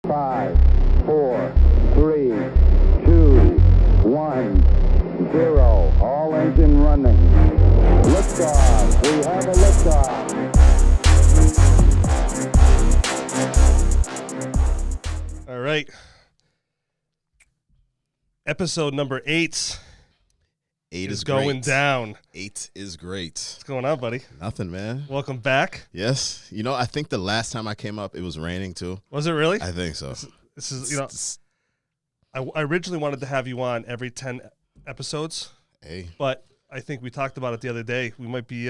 5, 4, 3, 2, 1, 0. All engine running. Liftoff. We have a liftoff. All right. Episode number 8. 8 is going great. down. 8 is great. What's going on, buddy? Nothing, man. Welcome back. Yes. You know, I think the last time I came up, it was raining too. Was it really? I think so. This is, you know, I originally wanted to have you on every 10 episodes. Hey. But I think we talked about it the other day. We might be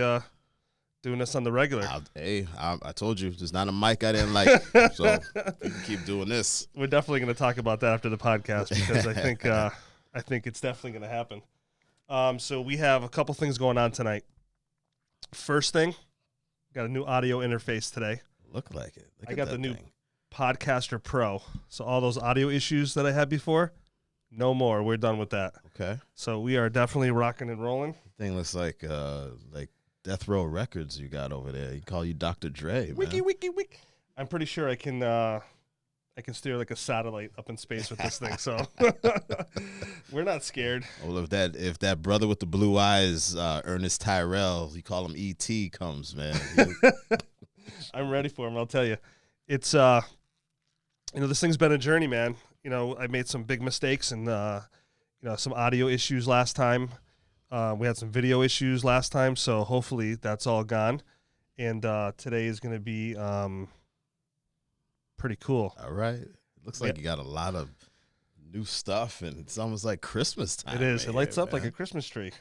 doing this on the regular. I told you, there's not a mic I didn't like, so we can keep doing this. We're definitely going to talk about that after the podcast because I think it's definitely going to happen. So we have a couple things going on tonight. First thing, got a new audio interface today. Look like it. I got the new Podcaster Pro. So all those audio issues that I had before, no more. We're done with that. Okay. So we are definitely rocking and rolling. Thing looks like Death Row Records you got over there. He call you Dr. Dre, man. Wiki. I'm pretty sure I can steer like a satellite up in space with this thing. So we're not scared. Well, if that brother with the blue eyes, Ernest Tyrell, you call him E.T. comes, man. I'm ready for him. I'll tell you, it's this thing's been a journey, man. You know, I made some big mistakes and some audio issues last time. We had some video issues last time, so hopefully that's all gone. And today is going to be pretty cool. All right. Looks like you got a lot of new stuff, and it's almost like Christmas time. It is. It lights up like a Christmas tree.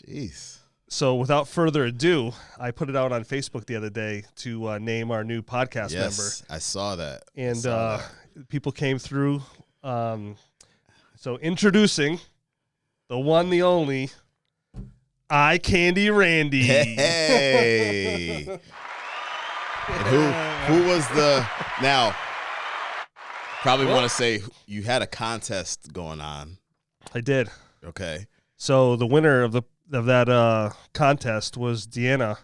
Jeez. So without further ado, I put it out on Facebook the other day to name our new podcast member. Yes, I saw that. And people came through. So introducing the one, the only, Eye Candy Randy. Hey. And who was the now? Probably want to say you had a contest going on. I did. Okay. So the winner of that contest was Deanna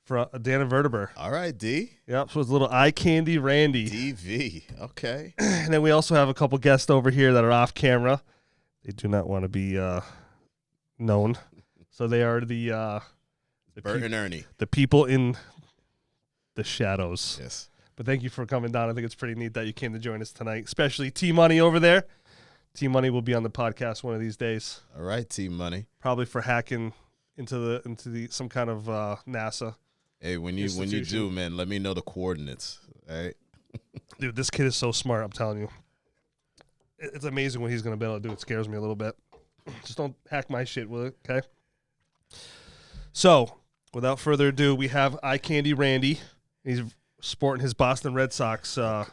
Verteber. All right, D. Yep. So it was a little Eye Candy Randy. DV. Okay. And then we also have a couple guests over here that are off camera. They do not want to be known. So they are the Bert and Ernie. The people in the shadows. Yes. But thank you for coming down. I think it's pretty neat that you came to join us tonight, especially T-Money over there. T-Money will be on the podcast one of these days. All right, T-Money. Probably for hacking into the some kind of NASA. Hey, when you do, man, let me know the coordinates. All right. Dude, this kid is so smart, I'm telling you. It's amazing what he's going to be able to do. It scares me a little bit. Just don't hack my shit, will it? Okay? So, without further ado, we have Eye Candy Randy. He's sporting his Boston Red Sox hat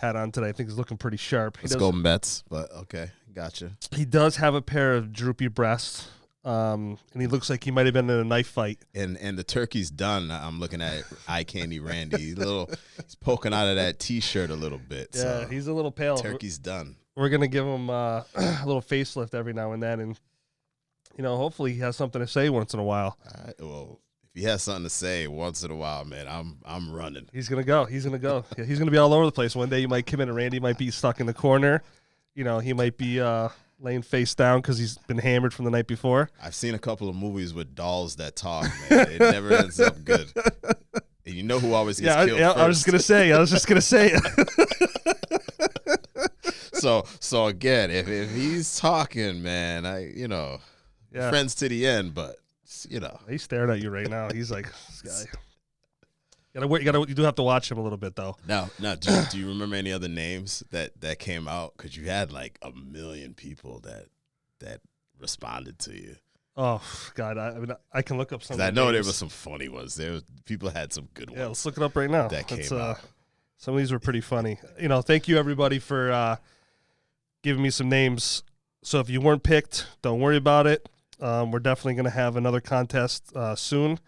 on today. I think he's looking pretty sharp. Let's go Mets, but okay. Gotcha. He does have a pair of droopy breasts, and he looks like he might have been in a knife fight. And the turkey's done. I'm looking at Eye Candy Randy. He's poking out of that T-shirt a little bit. Yeah, so he's a little pale. Turkey's done. We're going to give him a little facelift every now and then, and hopefully he has something to say once in a while. All right, well, if he has something to say once in a while, man, I'm running. He's gonna go. Yeah, he's gonna be all over the place. One day you might come in and Randy might be stuck in the corner. He might be laying face down because he's been hammered from the night before. I've seen a couple of movies with dolls that talk, man. It never ends up good. And you know who always gets killed first. I was just gonna say. So again, if he's talking, man, friends to the end, but he's staring at you right now. He's like, this guy. You do have to watch him a little bit though. No. Do you remember any other names that came out? Because you had like 1 million people that responded to you. Oh God, I can look up some. I know there were some funny ones. People had some good ones. Yeah, let's look it up right now. That came out. Some of these were pretty funny. Thank you everybody for giving me some names. So if you weren't picked, don't worry about it. We're definitely going to have another contest soon.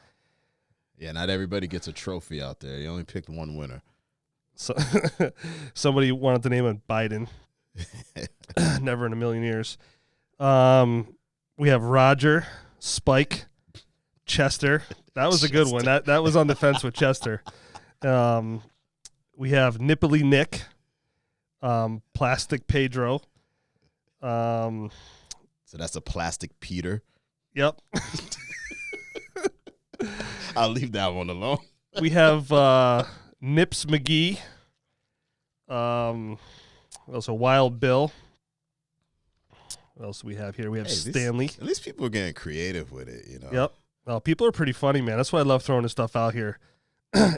Yeah, not everybody gets a trophy out there. You only picked one winner. So somebody wanted to name it Biden. Never in a million years. We have Roger, Spike, Chester. That was a good one. That was on the fence with Chester. We have Nipply Nick, Plastic Pedro. So that's a plastic Peter. Yep. I'll leave that one alone. We have Nips McGee. Also Wild Bill. What else do we have here? We have Stanley. At least people are getting creative with it, you know. Yep. Well, people are pretty funny, man. That's why I love throwing this stuff out here.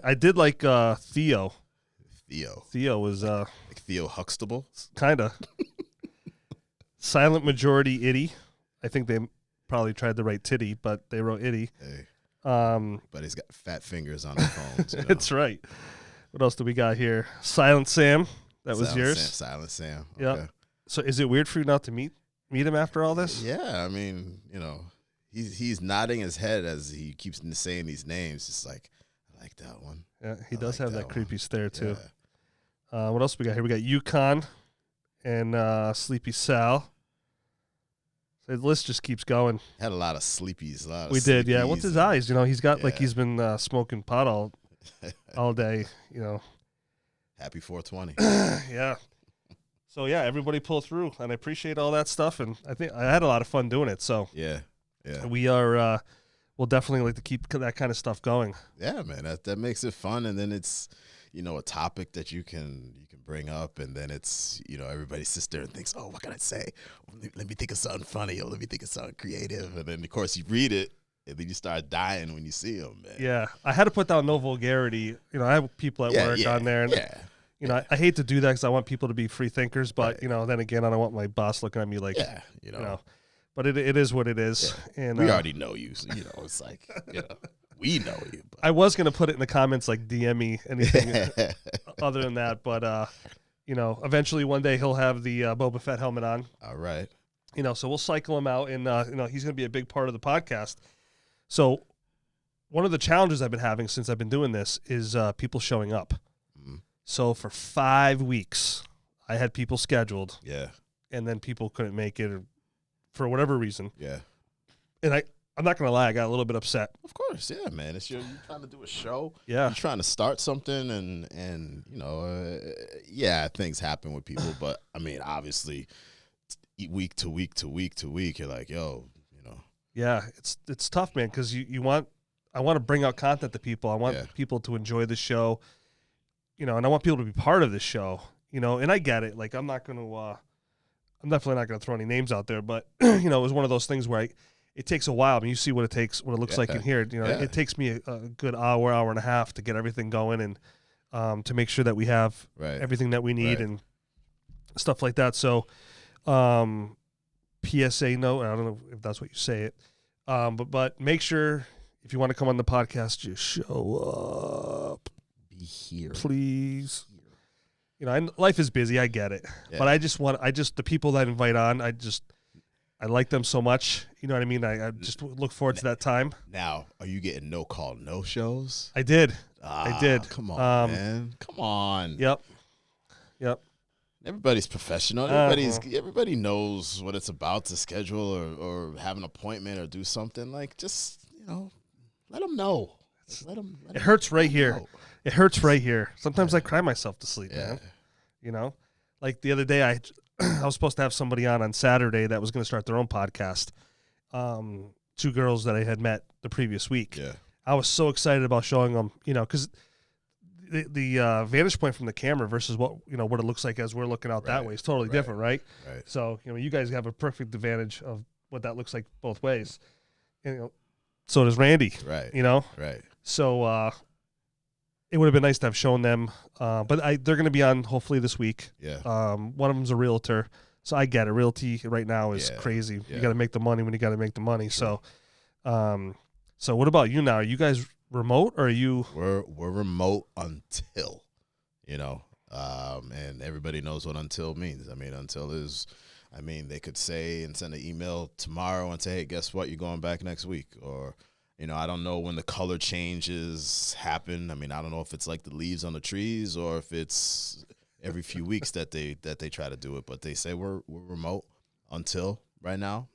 I did like Theo. Theo was like Theo Huxtable. Kind of. Silent Majority Itty. I think they probably tried to write titty, but they wrote itty. Hey. But he's got fat fingers on his phones. You know? That's right. What else do we got here? Silent Sam. That was yours. Silent Sam. Okay. Yep. So is it weird for you not to meet him after all this? Yeah, I mean, you know, he's nodding his head as he keeps saying these names. It's like, I like that one. Yeah, he does have that creepy stare too. Yeah. What else we got here? We got Yukon and Sleepy Sal. So the list just keeps going. Had a lot of sleepies. We did, yeah. What's his eyes? You know, he's got like he's been smoking pot all day. You know. Happy 420. Yeah. So yeah, everybody pull through, and I appreciate all that stuff, and I think I had a lot of fun doing it. So yeah. We are. We'll definitely like to keep that kind of stuff going. Yeah, man, that makes it fun, and then it's, you know, a topic that you can bring up, and then it's, you know, everybody sits there and thinks, oh, what can I say? Let me think of something funny, or let me think of something creative, and then of course you read it, and then you start dying when you see them, man. Yeah, I had to put down no vulgarity. You know, I have people at work on there, and you know, I hate to do that because I want people to be free thinkers, but you know, then again, I don't want my boss looking at me like, you know. But it is what it is. Yeah. And we already know you, so you know it's like, you know, we know you. But. I was gonna put it in the comments like DM me anything other than that, but you know, eventually one day he'll have the Boba Fett helmet on. All right. You know, so we'll cycle him out, and you know, he's gonna be a big part of the podcast. So one of the challenges I've been having since I've been doing this is people showing up. Mm-hmm. So for 5 weeks, I had people scheduled. Yeah. And then people couldn't make it. For whatever reason. Yeah. And I'm not going to lie, I got a little bit upset. Of course, yeah, man. It's you're trying to do a show. Yeah. You're trying to start something, and you know, yeah, things happen with people, but I mean, obviously, week to week to week to week, you're like, yo, you know. Yeah, it's tough, man, because I want to bring out content to people. I want people to enjoy the show, you know, and I want people to be part of this show, you know, and I get it. Like, I'm definitely not going to throw any names out there, but you know, it was one of those things where it takes a while. I mean, you see what it looks like in here. You know, it takes me a good hour and a half to get everything going, and to make sure that we have everything that we need and stuff like that. So, PSA note, I don't know if that's what you say it, but make sure if you want to come on the podcast, just show up. Be here, please. You know, life is busy. I get it, but I just the people that I invite on. I like them so much. You know what I mean? I just look forward to that time. Now, are you getting no call, no shows? I did. I did. Come on, man. Come on. Yep. Everybody's professional. Everybody knows what it's about to schedule or have an appointment or do something. Like, just, you know, let them know. It hurts right here. It hurts right here. Sometimes I cry myself to sleep, man. You know? Like the other day, I was supposed to have somebody on Saturday that was going to start their own podcast. 2 girls that I had met the previous week. Yeah. I was so excited about showing them, you know, because the vantage point from the camera versus what it looks like as we're looking out that way is totally different, right? Right. So, you know, you guys have a perfect advantage of what that looks like both ways. And, you know, so does Randy. Right. You know? Right. So, it would have been nice to have shown them, but they're going to be on hopefully this week. Yeah. One of them's a realtor, so I get it. Realty right now is crazy. Yeah. You got to make the money when you got to make the money. Sure. So what about you now? Are you guys remote or are you? We're remote until, you know, and everybody knows what until means. I mean, they could say and send an email tomorrow and say, hey, guess what? You're going back next week, or. You know, I don't know when the color changes happen. I mean, I don't know if it's like the leaves on the trees or if it's every few weeks that they try to do it. But they say we're remote until right now.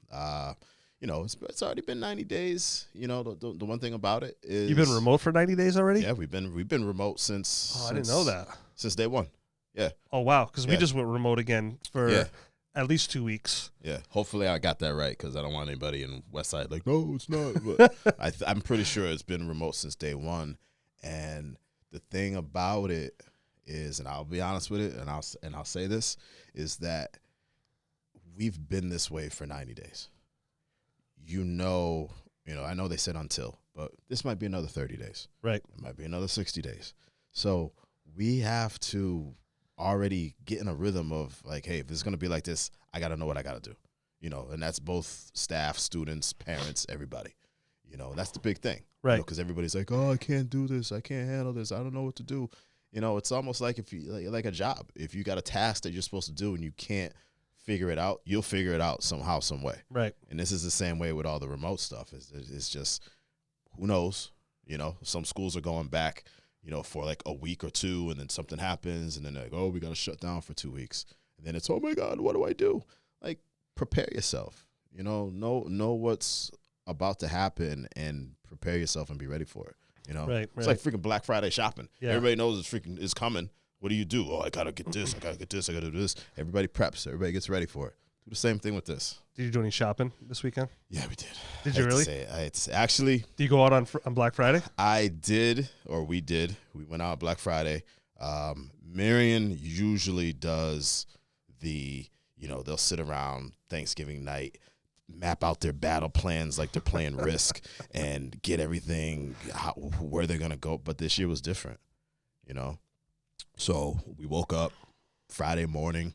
You know, it's already been 90 days. You know, the one thing about it is you've been remote for 90 days already. Yeah, we've been remote since. I didn't know that. Since day one. Yeah. Oh, wow. Because we Yeah. just went remote again for Yeah. at least 2 weeks. Yeah. Hopefully I got that right because I don't want anybody in Westside like, no, it's not. But I'm pretty sure it's been remote since day one. And the thing about it is, and I'll be honest with it, and I'll say this, is that we've been this way for 90 days. I know they said until, but this might be another 30 days. Right. It might be another 60 days. So we have to already get in a rhythm of like, hey, if it's going to be like this, I got to know what I got to do. And that's both staff, students, parents, everybody. That's the big thing. Right. Because everybody's like, oh, I can't do this. I can't handle this. I don't know what to do. It's almost like if you like a job. If you got a task that you're supposed to do and you can't figure it out, you'll figure it out somehow, some way. Right. And this is the same way with all the remote stuff. It's just, who knows? Some schools are going back, for like a week or two, and then something happens, and then they're like, oh, we got to shut down for 2 weeks. And then it's, oh my God, what do I do? Like, prepare yourself. Know what's about to happen and prepare yourself and be ready for it. Right. It's like freaking Black Friday shopping. Yeah. Everybody knows it's coming. What do you do? Oh, I gotta get this. I gotta get this. I gotta do this. Everybody preps. Everybody gets ready for it. Do the same thing with this. Did you do any shopping this weekend? Yeah, we did. Did you really? Actually, Do you go out on Black Friday? I did, or we did. We went out Black Friday. Marion usually does they'll sit around Thanksgiving night, map out their battle plans like they're playing Risk, and get everything where they're gonna go. But this year was different, So we woke up Friday morning,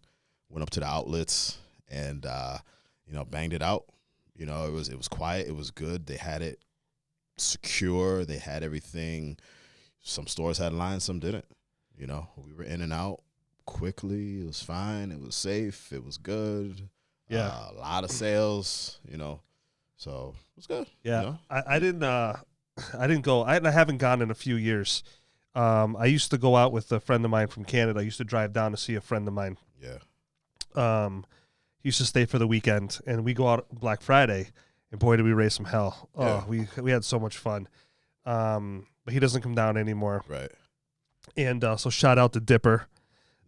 went up to the outlets, and banged it out. It was quiet. It was good. They had it secure. They had everything. Some stores had lines, some didn't. We were in and out quickly. It was fine. It was safe. It was good. Yeah. A lot of sales. So it was good. Yeah. I didn't go. I haven't gone in a few years. I used to go out with a friend of mine from Canada. I used to drive down to see a friend of mine. Yeah. He used to stay for the weekend, and we go out Black Friday, and boy, did we raise some hell. Yeah. Oh, we had so much fun. But he doesn't come down anymore. Right. And so shout out to Dipper.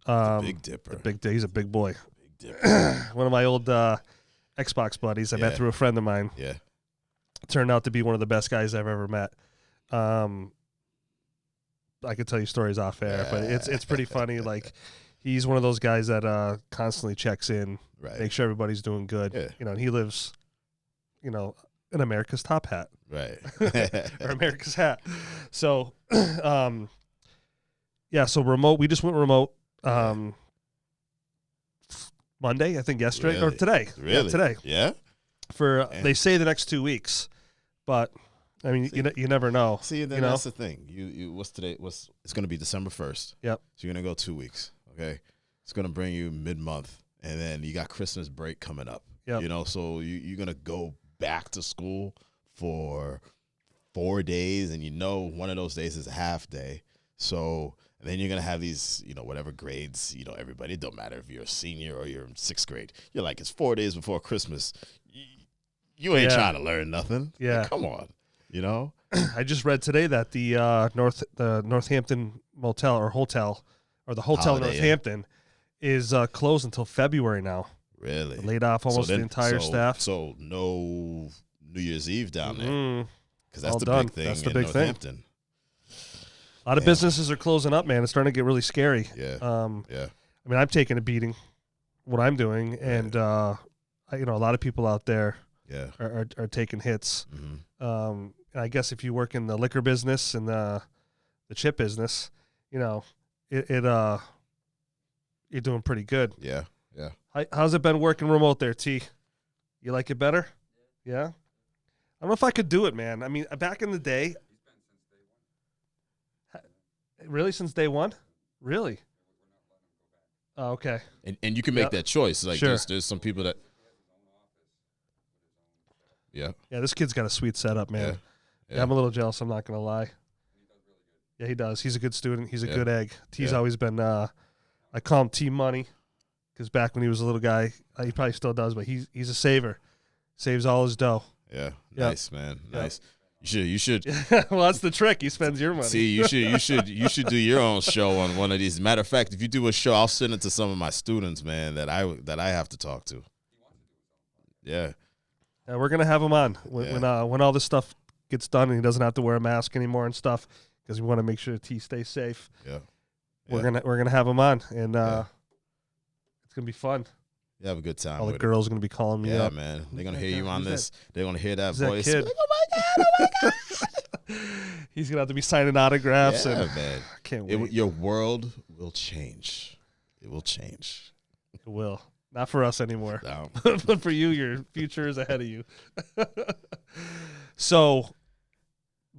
The Big Dipper. He's a big boy. Big Dipper. One of my old Xbox buddies I met through a friend of mine. Yeah. Turned out to be one of the best guys I've ever met. I could tell you stories off air, but it's pretty funny. Like, he's one of those guys that constantly checks in, Right. make sure everybody's doing good. Yeah. And he lives, in America's top hat. Right. Or America's hat. So, so remote. We just went remote Monday, I think yesterday or Really? today. Really? Yeah, today. Yeah. For Man. they say the next 2 weeks, but I mean, you never know. See, then that's the thing. You what's today? It's going to be December 1st. Yep. So you're going to go 2 weeks. Okay. It's going to bring you mid-month, and then you got Christmas break coming up. Yep. So you're going to go back to school for 4 days, and one of those days is a half day. So and then you're going to have these, whatever grades, everybody. It don't matter if you're a senior or you're in 6th grade. You're like, it's 4 days before Christmas. You ain't trying to learn nothing. Yeah. Like, come on. I just read today that the Northampton motel or hotel, or the hotel in Holiday Inn. Northampton, is closed until February now. Really? Laid off almost the entire staff. So no New Year's Eve down there, because that's All the done. big thing That's the in big thing. Northampton. A lot of businesses are closing up, man. It's starting to get really scary. Yeah. Yeah. I mean, I'm taking a beating, what I'm doing, and a lot of people out there are taking hits. Mm-hmm. And I guess if you work in the liquor business and the chip business, you're doing pretty good. Yeah. Yeah. How's it been working remote there, T? You like it better? Yeah. I don't know if I could do it, man. I mean, back in the day. Really, since day one? Really? Oh, okay. And you can make that choice. Like Sure. there's some people that. Yeah. Yeah, this kid's got a sweet setup, man. Yeah, I'm a little jealous. I'm not gonna lie. Yeah, he does. He's a good student. He's a good egg. T's always been. I call him T Money, because back when he was a little guy, he probably still does, but he's a saver. Saves all his dough. Yeah. Yeah. Nice, man. Nice. You should. Well, that's the trick. He spends your money. See, you should do your own show on one of these. Matter of fact, if you do a show, I'll send it to some of my students, man, that I have to talk to. Yeah. We're gonna have him on when all this stuff gets done and he doesn't have to wear a mask anymore and stuff, because we want to make sure T stays safe. Yeah. We're gonna have him on, and it's gonna be fun. You have a good time. All the with girls are gonna be calling me up. Yeah, man. They're gonna hear you on this. They're gonna hear that voice. That kid? Like, oh my god! He's gonna have to be signing autographs. Yeah, and man. I can't wait. Your world will change. It will change. It will. Not for us anymore. No. But for you, your future is ahead of you. So,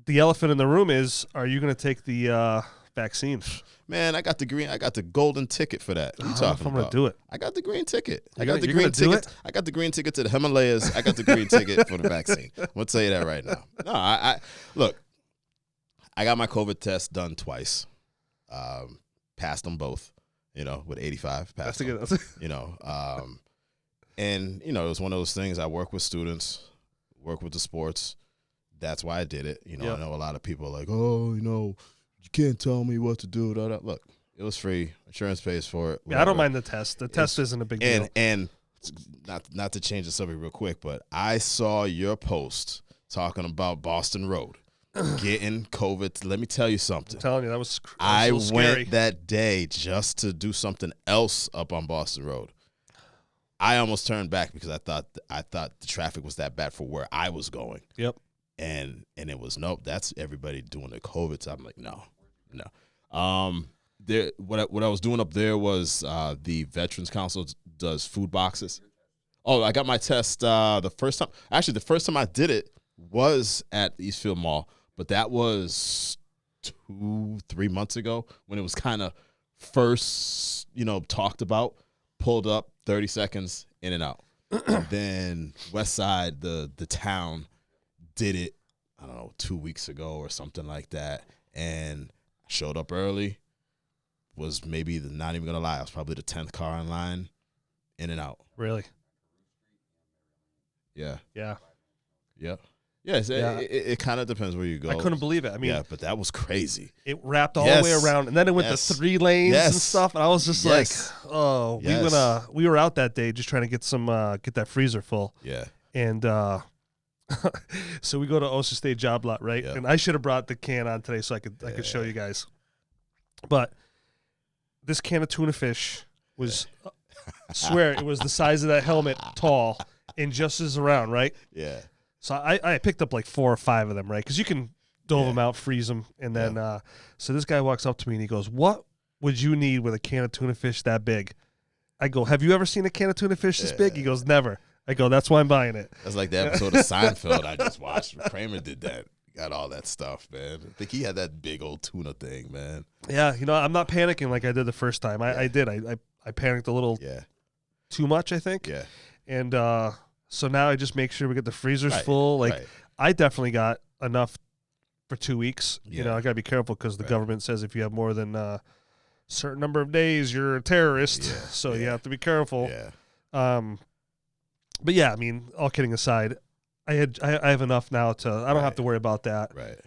the elephant in the room is: are you going to take the vaccine? Man, I got the golden ticket for that. What are you I don't know talking if I'm about? going to do it. I got the green ticket. I You're got the gonna green do ticket. it? I got the green ticket to the Himalayas. I got the green ticket for the vaccine. I'm gonna tell you that right now. No, I look. I got my COVID test done twice. Passed them both. With 85. Passed them. That's a good. And it was one of those things. I work with students, work with the sports. That's why I did it. I know a lot of people are like, oh, you can't tell me what to do. Look, it was free. Insurance pays for it. Yeah, I don't mind the test. The test isn't a big deal. And not to change the subject real quick, but I saw your post talking about Boston Road getting COVID. Let me tell you something. I'm telling you, that was I went scary. that day just to do something else up on Boston Road. I almost turned back because I thought the traffic was that bad for where I was going. Yep. And it was nope. That's everybody doing the COVID. So I'm like, no. There. What I was doing up there was the Veterans Council does food boxes. Oh, I got my test the first time. Actually, the first time I did it was at Eastfield Mall, but that was 2-3 months ago when it was kind of first, talked about. Pulled up, 30 seconds, in and out. And then West Side, the town, did it, I don't know, 2 weeks ago or something like that. And showed up early. Was maybe, not even going to lie, I was probably the 10th car in line, in and out. Really? Yeah. Yeah. Yeah. Yes, it kind of depends where you go. I couldn't believe it. I mean, yeah, but that was crazy. It wrapped all the way around, and then it went to 3 lanes and stuff. And I was just like, "Oh, we were out that day just trying to get get that freezer full." Yeah, and so we go to Osa State Job Lot, right? Yeah. And I should have brought the can on today so I could show you guys. But this can of tuna fish was, I swear, it was the size of that helmet, tall, and just as around, right? Yeah. So I picked up like 4 or 5 of them, right? Because you can dole them out, freeze them, and then so this guy walks up to me and he goes, "What would you need with a can of tuna fish that big?" I go, "Have you ever seen a can of tuna fish this big?" He goes, "Never." I go, "That's why I'm buying it." That's like the episode of Seinfeld I just watched. Kramer did that. Got all that stuff, man. I think he had that big old tuna thing, man. Yeah, I'm not panicking like I did the first time. I did. I panicked a little too much, I think. Yeah. And so now I just make sure we get the freezers full. I definitely got enough for 2 weeks. Yeah. I got to be careful because the government says if you have more than a certain number of days, you're a terrorist. Yeah. So you have to be careful. Yeah. But yeah, I mean, all kidding aside, I have enough now I don't have to worry about that. Right.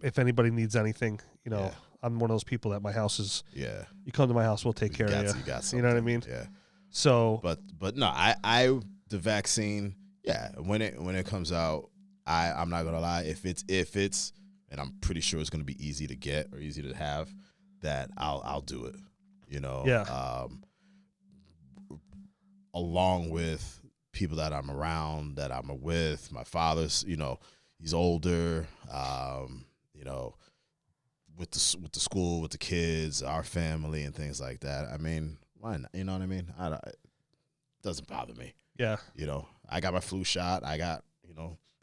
If anybody needs anything, I'm one of those people that my house is. Yeah. You come to my house, we'll take care of you. You got something. You know what I mean? Yeah. So. But no, the vaccine, when it comes out, I'm not gonna lie, if it's and I'm pretty sure it's gonna be easy to get or easy to have, that I'll do it. Along with people that I'm around, that I'm with, my father's, he's older, with the school, with the kids, our family and things like that. I mean, why not? You know what I mean? It doesn't bother me. Yeah. I got my flu shot. I got,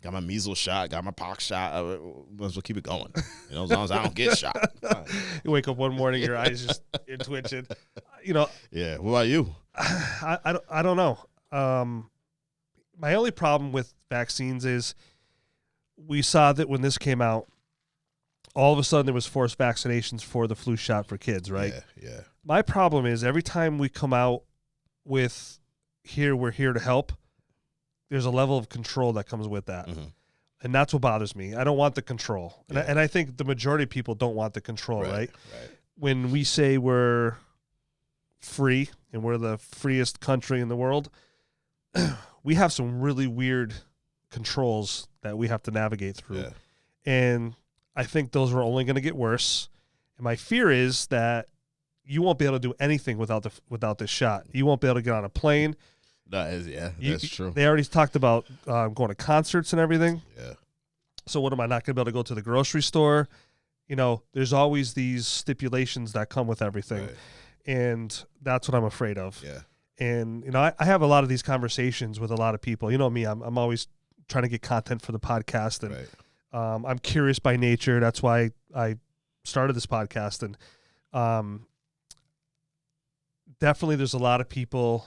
got my measles shot, got my pox shot. Might as well keep it going. As long as I don't get shot. You wake up one morning, your eyes just you're twitching. Yeah. What about you? I don't know. My only problem with vaccines is we saw that when this came out, all of a sudden there was forced vaccinations for the flu shot for kids, right? Yeah. My problem is every time we come out with we're here to help, there's a level of control that comes with that. Mm-hmm. And that's what bothers me. I don't want the control. And, Yeah. and I think the majority of people don't want the control, right? Right. When we say we're free and we're the freest country in the world, we have some really weird controls that we have to navigate through. Yeah. And I think those are only going to get worse. And my fear is that you won't be able to do anything without this shot. You won't be able to get on a plane. That's true. They already talked about going to concerts and everything. Yeah. So what am I not going to be able to go to the grocery store? You know, there's always these stipulations that come with everything. Right. And that's what I'm afraid of. Yeah. And, you know, I have a lot of these conversations with a lot of people. You know me, I'm always trying to get content for the podcast. And Right. I'm curious by nature. That's why I started this podcast. And definitely there's a lot of people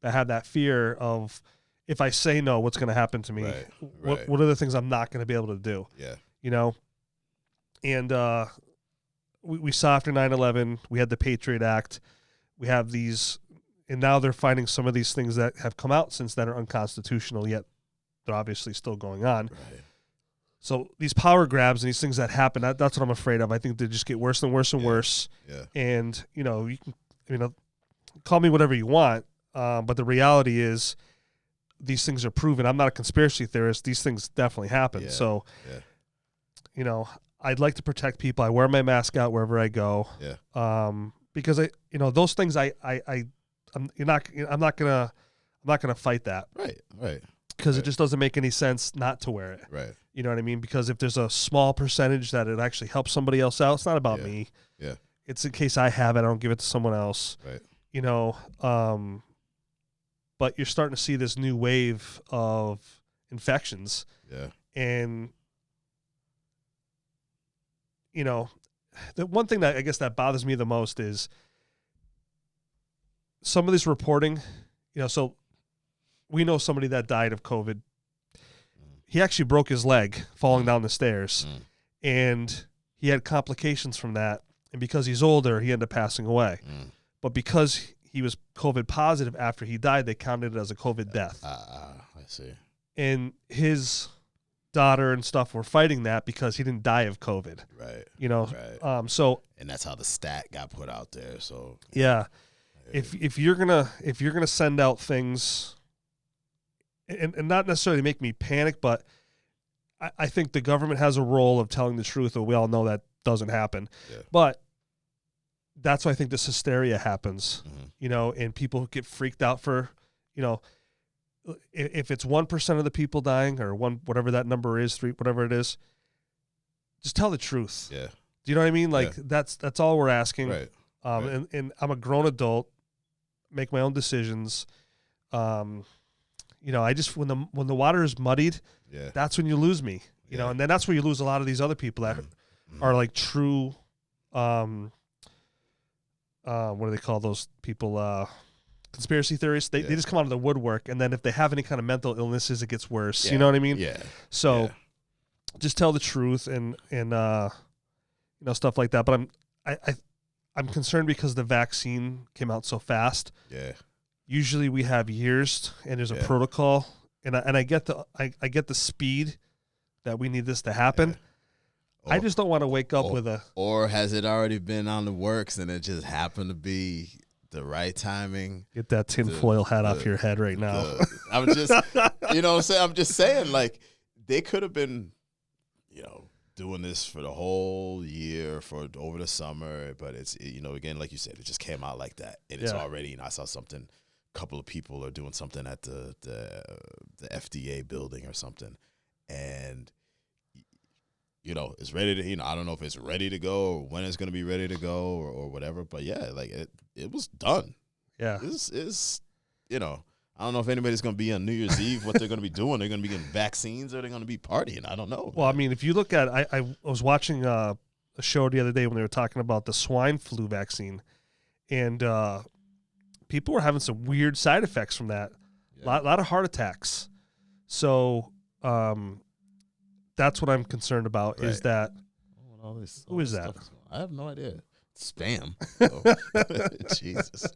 that have that fear of, if I say no, what's going to happen to me? Right. What are the things I'm not going to be able to do? Yeah. You know? And we saw after 9/11, we had the Patriot Act. We have these, and now they're finding some of these things that have come out since then are unconstitutional, yet they're obviously still going on. Right. So these power grabs and these things that happen, that's what I'm afraid of. I think they just get worse and worse and worse. Yeah. And, you know, call me whatever you want, but the reality is these things are proven. I'm not a conspiracy theorist. These things definitely happen. Yeah. So, Yeah. you know, I'd like to protect people. I wear my mask out wherever I go. Yeah. Because those things I'm not gonna fight that. Right. Because it Right. just doesn't make any sense not to wear it. Right. You know what I mean? Because if there's a small percentage that it actually helps somebody else out, it's not about Yeah. me. Yeah. It's in case I have it, I don't give it to someone else. Right. You know, but you're starting to see this new wave of infections. Yeah. And, you know, the one thing that I guess that bothers me the most is some of this reporting, so we know somebody that died of COVID. He actually broke his leg falling down the stairs, and he had complications from that. And because he's older, he ended up passing away. But because he was COVID positive after he died, they counted it as a COVID death. I see. And his daughter and stuff were fighting that because he didn't die of COVID. Right. Right. So, and that's how the stat got put out there. So yeah, if you're gonna send out things, and not necessarily make me panic, but I think the government has a role of telling the truth, and we all know that doesn't happen. Yeah. But that's why I think this hysteria happens. And people get freaked out for, if it's 1% of the people dying or whatever that number is, 3, whatever it is, just tell the truth. Yeah. Do you know what I mean? Like that's all we're asking. Right. And I'm a grown adult, make my own decisions. I just, when the water is muddied, that's when you lose me, and then that's where you lose a lot of these other people that are like true, what do they call those people? Conspiracy theorists. They just come out of the woodwork, and then if they have any kind of mental illnesses, it gets worse. You know what I mean? Yeah. So just tell the truth and stuff like that. But I'm concerned because the vaccine came out so fast. Yeah. Usually we have years, and there's a protocol, and I get the speed that we need this to happen. I just don't want to wake up with a. Or has it already been on the works and it just happened to be the right timing? Get that tinfoil hat off your head right now. I'm just, what I'm saying? I'm just saying, like, they could have been, doing this for the whole year, for over the summer, but it's, again, like you said, it just came out like that. And it's already, I saw something, a couple of people are doing something at the FDA building or something. And, it's ready to, I don't know if it's ready to go or when it's going to be ready to go or whatever. But, like, it was done. Yeah. It's I don't know if anybody's going to be on New Year's Eve, what they're going to be doing. They're going to be getting vaccines or they're going to be partying. I don't know. Well, I mean, if you look at, I was watching a show the other day when they were talking about the swine flu vaccine, and people were having some weird side effects from that. A lot of heart attacks. So that's what I'm concerned about is that. Who is that? I have no idea. Spam. Jesus.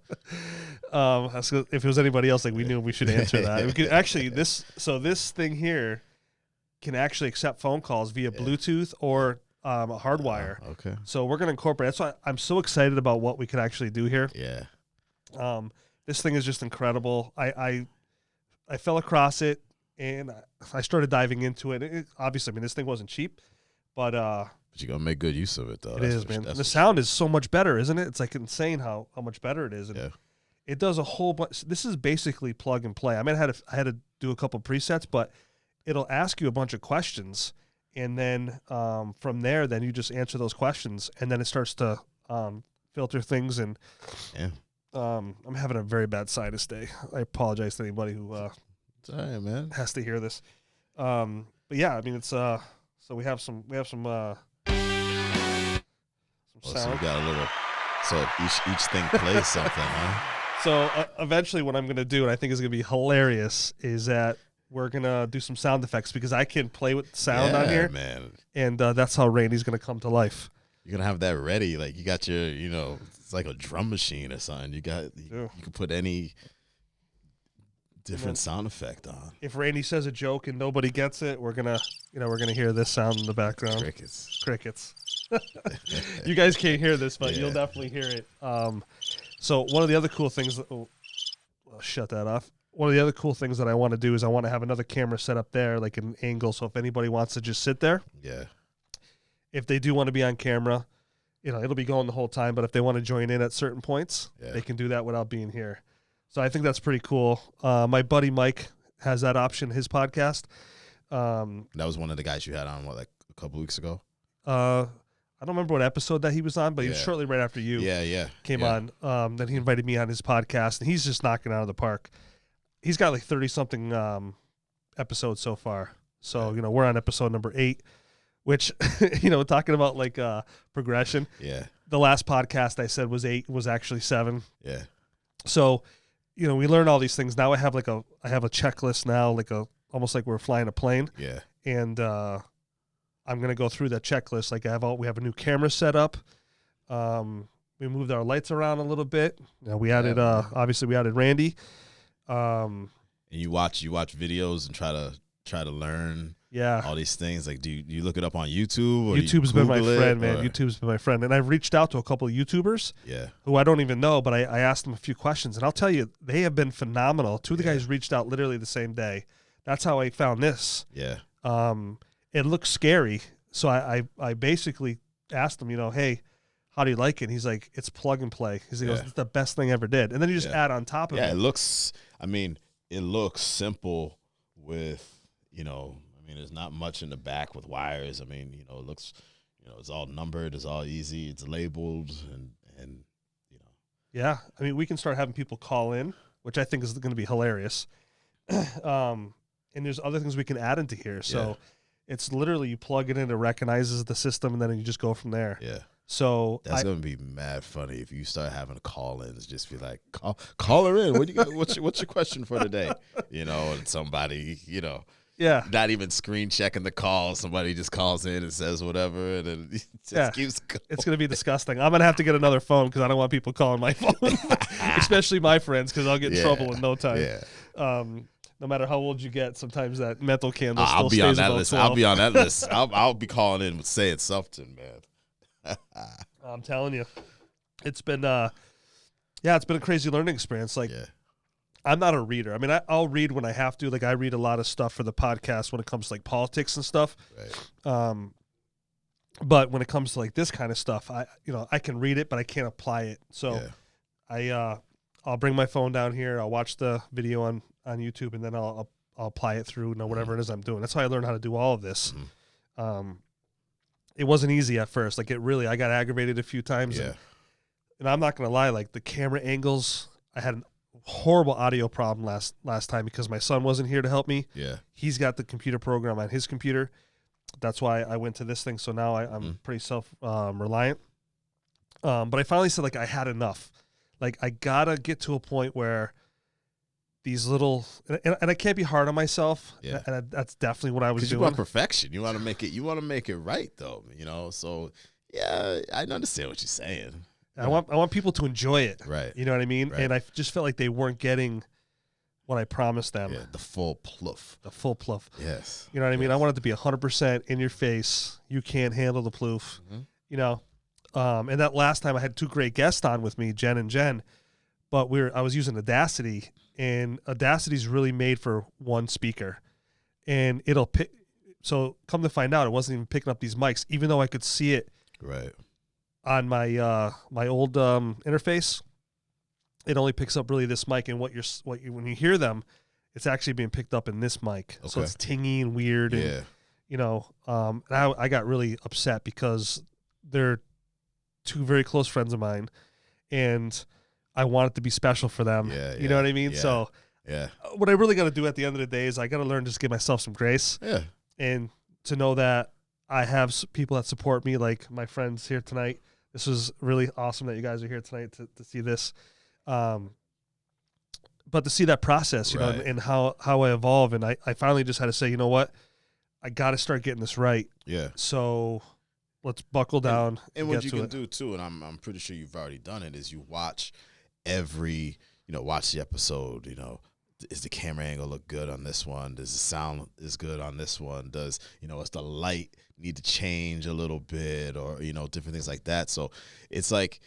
If it was anybody else, like we knew we should answer that. We could actually this thing here can actually accept phone calls via Bluetooth or a hardwire. Okay. So we're going to incorporate. That's why I'm so excited about what we could actually do here. Yeah. This thing is just incredible. I fell across it and I started diving into it. Obviously, I mean, this thing wasn't cheap, but you're going to make good use of it, though. It is, man. The sound is so much better, isn't it? It's like insane how much better it is. And it does a whole bunch. This is basically plug and play. I mean, I had to do a couple presets, but it'll ask you a bunch of questions. And then from there, then you just answer those questions. And then it starts to filter things. And I'm having a very bad sinus day. I apologize to anybody who it's all right, man. Has to hear this. But yeah, I mean, it's so we have some So sound. we got a little. So each thing plays something, huh? So eventually, what I'm going to do, and I think is going to be hilarious, is that we're going to do some sound effects because I can play with sound on here, man. And that's how Randy's going to come to life. You're gonna have that ready, like you got your, it's like a drum machine or something. You can put any different sound effect on. If Randy says a joke and nobody gets it, we're gonna hear this sound in the background. Crickets. You guys can't hear this, but you'll definitely hear it. So one of the other cool things I'll shut that off. One of the other cool things that I want to do is I want to have another camera set up there, like an angle. So if anybody wants to just sit there, if they do want to be on camera, it'll be going the whole time. But if they want to join in at certain points, they can do that without being here. So I think that's pretty cool. My buddy Mike has that option, his podcast. That was one of the guys you had on, like a couple weeks ago? I don't remember what episode that he was on, but he was shortly right after you came on. Then he invited me on his podcast, and he's just knocking it out of the park. He's got like 30-something episodes so far. So, we're on episode number 8, which, talking about like progression. Yeah. The last podcast I said was 8, was actually 7. Yeah. So, we learn all these things. Now I have a checklist now, like almost like we're flying a plane. Yeah. And I'm going to go through that checklist. Like we have a new camera set up. We moved our lights around a little bit. We added, obviously we added Randy. And you watch videos and try to learn all these things. Like, do you look it up on YouTube? Or YouTube's been my friend, man. YouTube's been my friend. And I've reached out to a couple of YouTubers who I don't even know, but I asked them a few questions. And I'll tell you, they have been phenomenal. 2 of the guys reached out literally the same day. That's how I found this. Yeah. It looks scary. So I basically asked him, hey, how do you like it? And he's like, it's plug and play. He goes, it's the best thing I ever did. And then you just add on top of it. Yeah, it looks simple with, there's not much in the back with wires. It looks, it's all numbered. It's all easy. It's labeled and. Yeah. We can start having people call in, which I think is going to be hilarious. And there's other things we can add into here. So it's literally you plug it in, it recognizes the system, and then you just go from there. Yeah. So that's gonna be mad funny if you start having call-ins. Just be like, call her in. What you got? What's your question for today? And somebody, not even screen checking the call. Somebody just calls in and says whatever, and then it just keeps going. It's gonna be disgusting. I'm gonna have to get another phone because I don't want people calling my phone, especially my friends, because I'll get in trouble in no time. Yeah. No matter how old you get, sometimes that mental candle still I'll be stays on that above list. 12. I'll be on that list. I'll be calling in with saying something, man. I'm telling you, it's been it's been a crazy learning experience. Like, I'm not a reader. I'll read when I have to. Like, I read a lot of stuff for the podcast when it comes to like politics and stuff. Right. But when it comes to like this kind of stuff, I can read it, but I can't apply it. So I'll bring my phone down here. I'll watch the video on YouTube, and then I'll apply it through whatever it is I'm doing. That's how I learned how to do all of this. It wasn't easy at first. Like, I got aggravated a few times. Yeah. And I'm not going to lie, like the camera angles, I had a horrible audio problem last time because my son wasn't here to help me. Yeah. He's got the computer program on his computer. That's why I went to this thing. So now I'm pretty self-reliant. But I finally said, like, I had enough. Like, I got to get to a point where these little, and I can't be hard on myself. Yeah. And that's definitely what I was doing. You want perfection. You want to make it right, though. So yeah, I understand what you're saying. I want people to enjoy it. Right. You know what I mean? Right. And I just felt like they weren't getting what I promised them. Yeah, the full pluff. The full pluff. Yes. You know what I mean? Yes. I want it to be 100% in your face. You can't handle the ploof. Mm-hmm. You know, and that last time I had 2 great guests on with me, Jen and Jen, but I was using Audacity, and Audacity's really made for one speaker, and it'll pick. So come to find out, it wasn't even picking up these mics, even though I could see it Right. on my my old interface. It only picks up really this mic, and when you hear them, it's actually being picked up in this mic. So Okay. it's tingy and weird. Yeah. And, you know, and I got really upset because they're 2 very close friends of mine, and I want it to be special for them. Yeah, You know what I mean? yeah. So Yeah. what I really got to do at the end of the day is I got to learn to just give myself some grace, Yeah. and to know that I have people that support me, like my friends here tonight. This was really awesome that you guys are here tonight to see this. But to see that process, you know, Right. and how I evolve. And I finally just had to say, you know what? I got to start getting this right. Yeah. So let's buckle down. And what get you to can it. do too, and I'm pretty sure you've already done it, is you watch watch the episode, is the camera angle look good on this one? Does the sound is good on this one? Does, is the light need to change a little bit, or, different things like that. So it's like,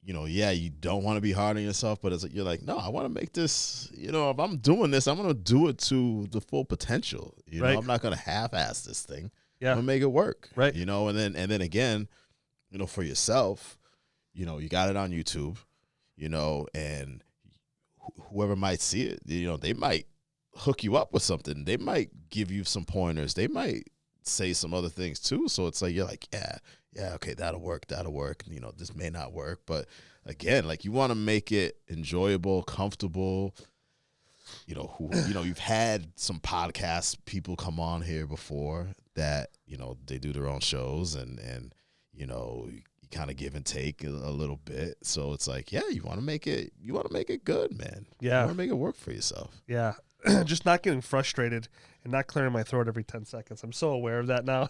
you don't want to be hard on yourself, but it's like, you're like, no, I want to make this, if I'm doing this, I'm going to do it to the full potential. Right. I'm not going to half-ass this thing. Yeah. I'm going to make it work. Right. And then again, for yourself, you got it on YouTube, and whoever might see it, they might hook you up with something. They might give you some pointers. They might say some other things too. So it's like, you're like, yeah, okay, that'll work. This may not work. But again, like, you want to make it enjoyable, comfortable. You've had some podcast people come on here before that, they do their own shows, and you kind of give and take a little bit. So it's like, yeah, you want to make it good, man. Yeah. You want to make it work for yourself. Yeah. Just not getting frustrated and not clearing my throat every 10 seconds. I'm so aware of that now.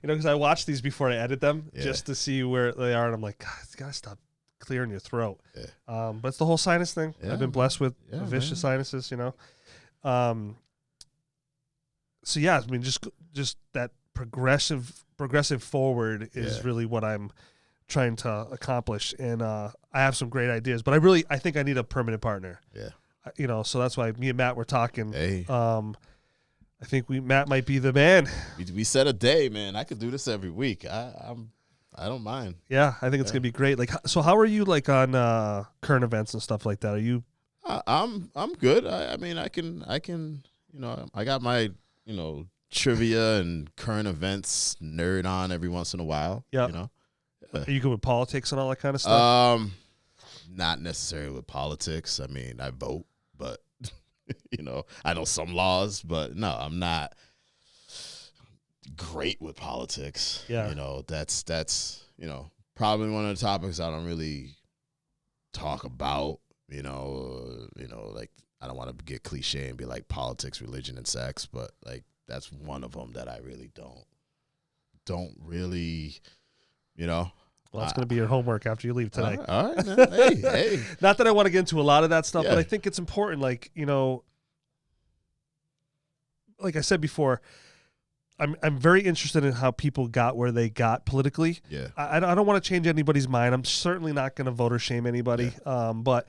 Because I watch these before I edit them just to see where they are. And I'm like, God, it's got to stop clearing your throat. Yeah. But it's the whole sinus thing. Yeah. I've been blessed with vicious sinuses, So yeah, I mean, just that progressive forward is really what I'm trying to accomplish. And I have some great ideas, but I think I need a permanent partner. Yeah. So that's why me and Matt were talking. Hey. I think Matt might be the man. We set a day, man. I could do this every week. I don't mind. Yeah, I think it's gonna be great. Like, so how are you like on current events and stuff like that? Are you? I'm good. I mean, I can. I got my trivia and current events nerd on every once in a while. Yeah. Are you good with politics and all that kind of stuff? Not necessarily with politics. I mean, I vote, but I know some laws, but no, I'm not great with politics. Yeah. That's probably one of the topics I don't really talk about. Like, I don't want to get cliche and be like politics, religion, and sex, but like, that's one of them that I really don't really, Well, it's going to be your homework after you leave today. All right, man. Hey. Not that I want to get into a lot of that stuff, Yeah. but I think it's important. Like, like I said before, I'm very interested in how people got where they got politically. Yeah. I don't want to change anybody's mind. I'm certainly not going to vote or shame anybody. But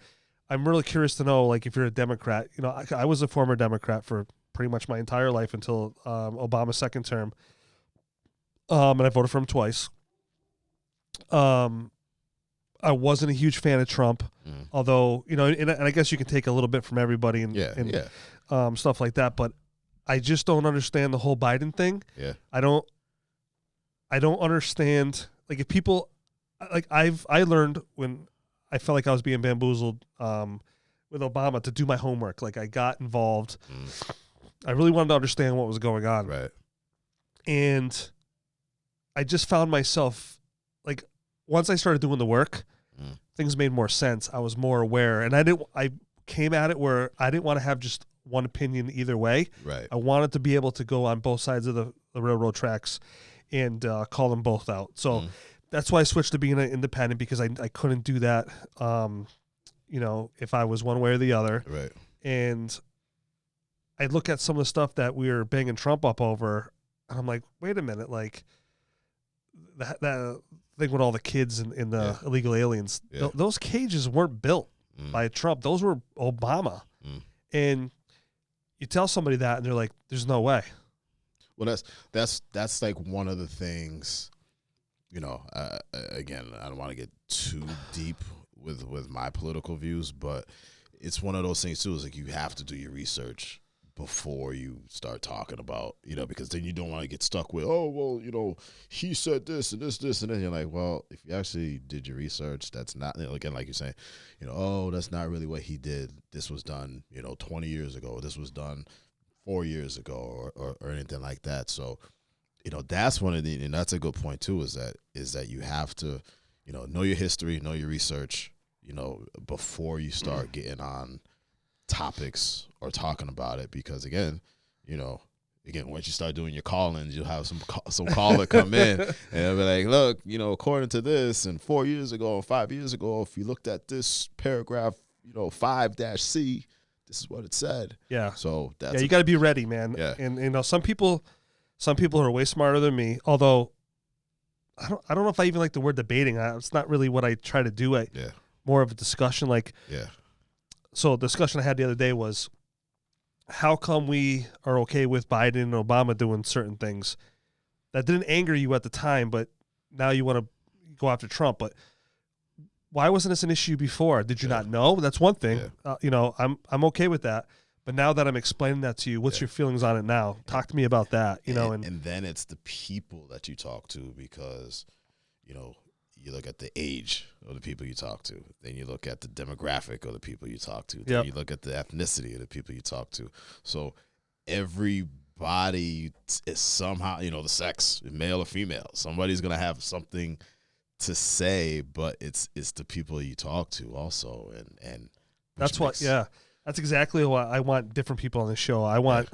I'm really curious to know, like, if you're a Democrat. I was a former Democrat for pretty much my entire life until Obama's second term, and I voted for him twice. I wasn't a huge fan of Trump, although, and I guess you can take a little bit from everybody and stuff like that, but I just don't understand the whole Biden thing. Yeah. I don't understand, like, if people, like, I learned when I felt like I was being bamboozled with Obama to do my homework. Like, I got involved. I really wanted to understand what was going on. Right. And I just found myself, like, once I started doing the work, things made more sense. I was more aware, and I came at it where I didn't want to have just one opinion either way. Right. I wanted to be able to go on both sides of the railroad tracks and call them both out. So that's why I switched to being an independent, because I couldn't do that, if I was one way or the other. Right. And I look at some of the stuff that we were banging Trump up over, and I'm like, wait a minute, like that thing with all the kids and the illegal aliens, those cages weren't built by Trump. Those were Obama. And you tell somebody that, and they're like, there's no way. Well, that's like one of the things, you know, again, I don't want to get too deep with my political views, but it's one of those things too, is like you have to do your research before you start talking about, you know, because then you don't want to get stuck with, oh, well, you know, he said this and this, and then you're like, well, if you actually did your research, that's not, you know, again, like you're saying, you know, oh, that's not really what he did. This was done, you know, 20 years ago. This was done 4 years ago or anything like that. So, you know, that's one of the, and that's a good point too, is that you have to, you know your history, know your research, you know, before you start getting on topics or talking about it, because again, once you start doing your call-ins, you'll have some caller come in and they'll be like, look, you know, according to this, and 4 years ago or 5 years ago, if you looked at this paragraph, you know, 5-C, this is what it said. Yeah. So that's you got to be ready, man. Yeah. And you know, some people are way smarter than me. Although I don't know if I even like the word debating. It's not really what I try to do. More of a discussion. Like, so the discussion I had the other day was, how come we are okay with Biden and Obama doing certain things that didn't anger you at the time, but now you want to go after Trump? But why wasn't this an issue before? Did you not know? That's one thing. You know, I'm okay with that. But now that I'm explaining that to you, what's your feelings on it now? Talk to me about that. You know, and then it's the people that you talk to, because, you know, you look at the age of the people you talk to. Then you look at the demographic of the people you talk to. Then you look at the ethnicity of the people you talk to. So everybody is somehow, you know, the sex, male or female. Somebody's going to have something to say, but it's the people you talk to also. And that's what, that's exactly what I want. Different people on the show. I want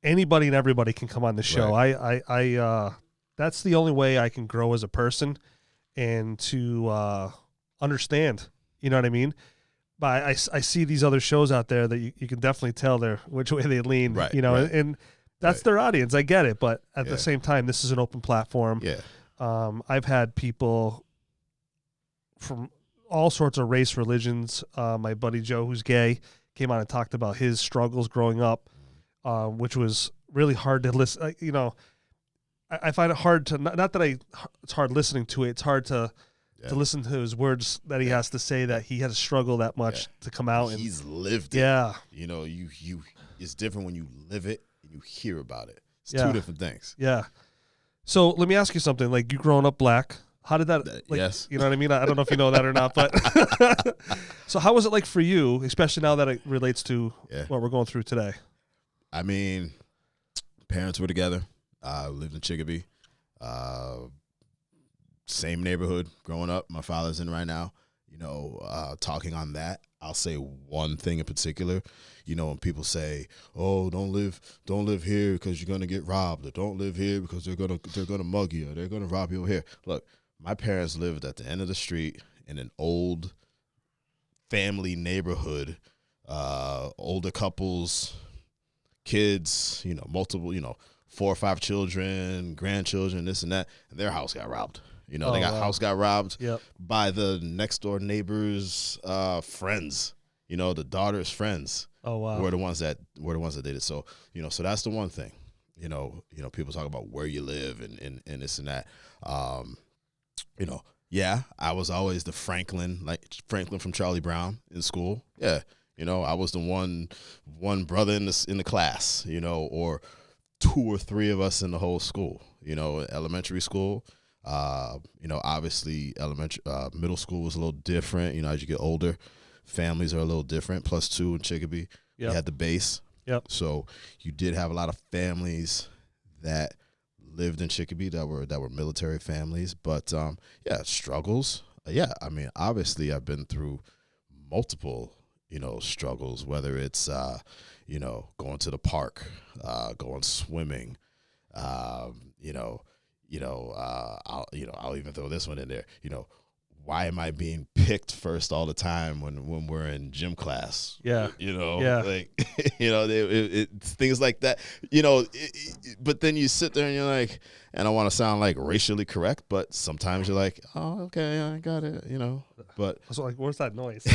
anybody and everybody can come on the show. Right. I that's the only way I can grow as a person and to understand, you know what I mean? But I see these other shows out there that you can definitely tell which way they lean, right, you know, right. and that's their audience. I get it. But at the same time, this is an open platform. Yeah. I've had people from all sorts of race, religions. My buddy Joe, who's gay, came on and talked about his struggles growing up, which was really hard to listen. You know, I find it hard to not that it's hard listening to it. It's hard to listen to his words that he has to say, that he had to struggle that much to come out. And he's lived it. Yeah. You know, you it's different when you live it and you hear about it. It's two different things. Yeah. So let me ask you something. Like, you growing up black, how did that? Like, yes. You know what I mean? I don't know if you know that or not, but so how was it like for you, especially now that it relates to what we're going through today? I mean, parents were together. Lived in Chicopee. Same neighborhood growing up. My father's in right now. You know, talking on that, I'll say one thing in particular. You know, when people say, "Oh, don't live here because you're gonna get robbed," or "Don't live here because they're gonna mug you, or they're gonna rob you over here." Look, my parents lived at the end of the street in an old family neighborhood. Older couples, kids, you know, multiple, you know, 4 or 5 children, grandchildren, this and that, and their house got robbed. You know, house got robbed by the next door neighbor's friends. You know, the daughter's friends. Oh wow, were the ones that did it. So, you know, so that's the one thing. You know, people talk about where you live and this and that. You know, I was always the Franklin from Charlie Brown in school. Yeah, you know, I was the one brother in the class. You know, or 2 or 3 of us in the whole school. You know, elementary school. You know, obviously middle school was a little different. You know, as you get older, families are a little different. +2 in Chicopee. You had the base. Yep. So you did have a lot of families that lived in Chicopee that were military families. But struggles. I mean, obviously I've been through multiple, you know, struggles, whether it's you know, going to the park, going swimming, I'll even throw this one in there. You know, why am I being picked first all the time when we're in gym class? Yeah. Like, it's things like that, but then you sit there and you're like, and I want to sound like racially correct, but sometimes you're like, oh, okay, I got it, but. I was like, where's that noise?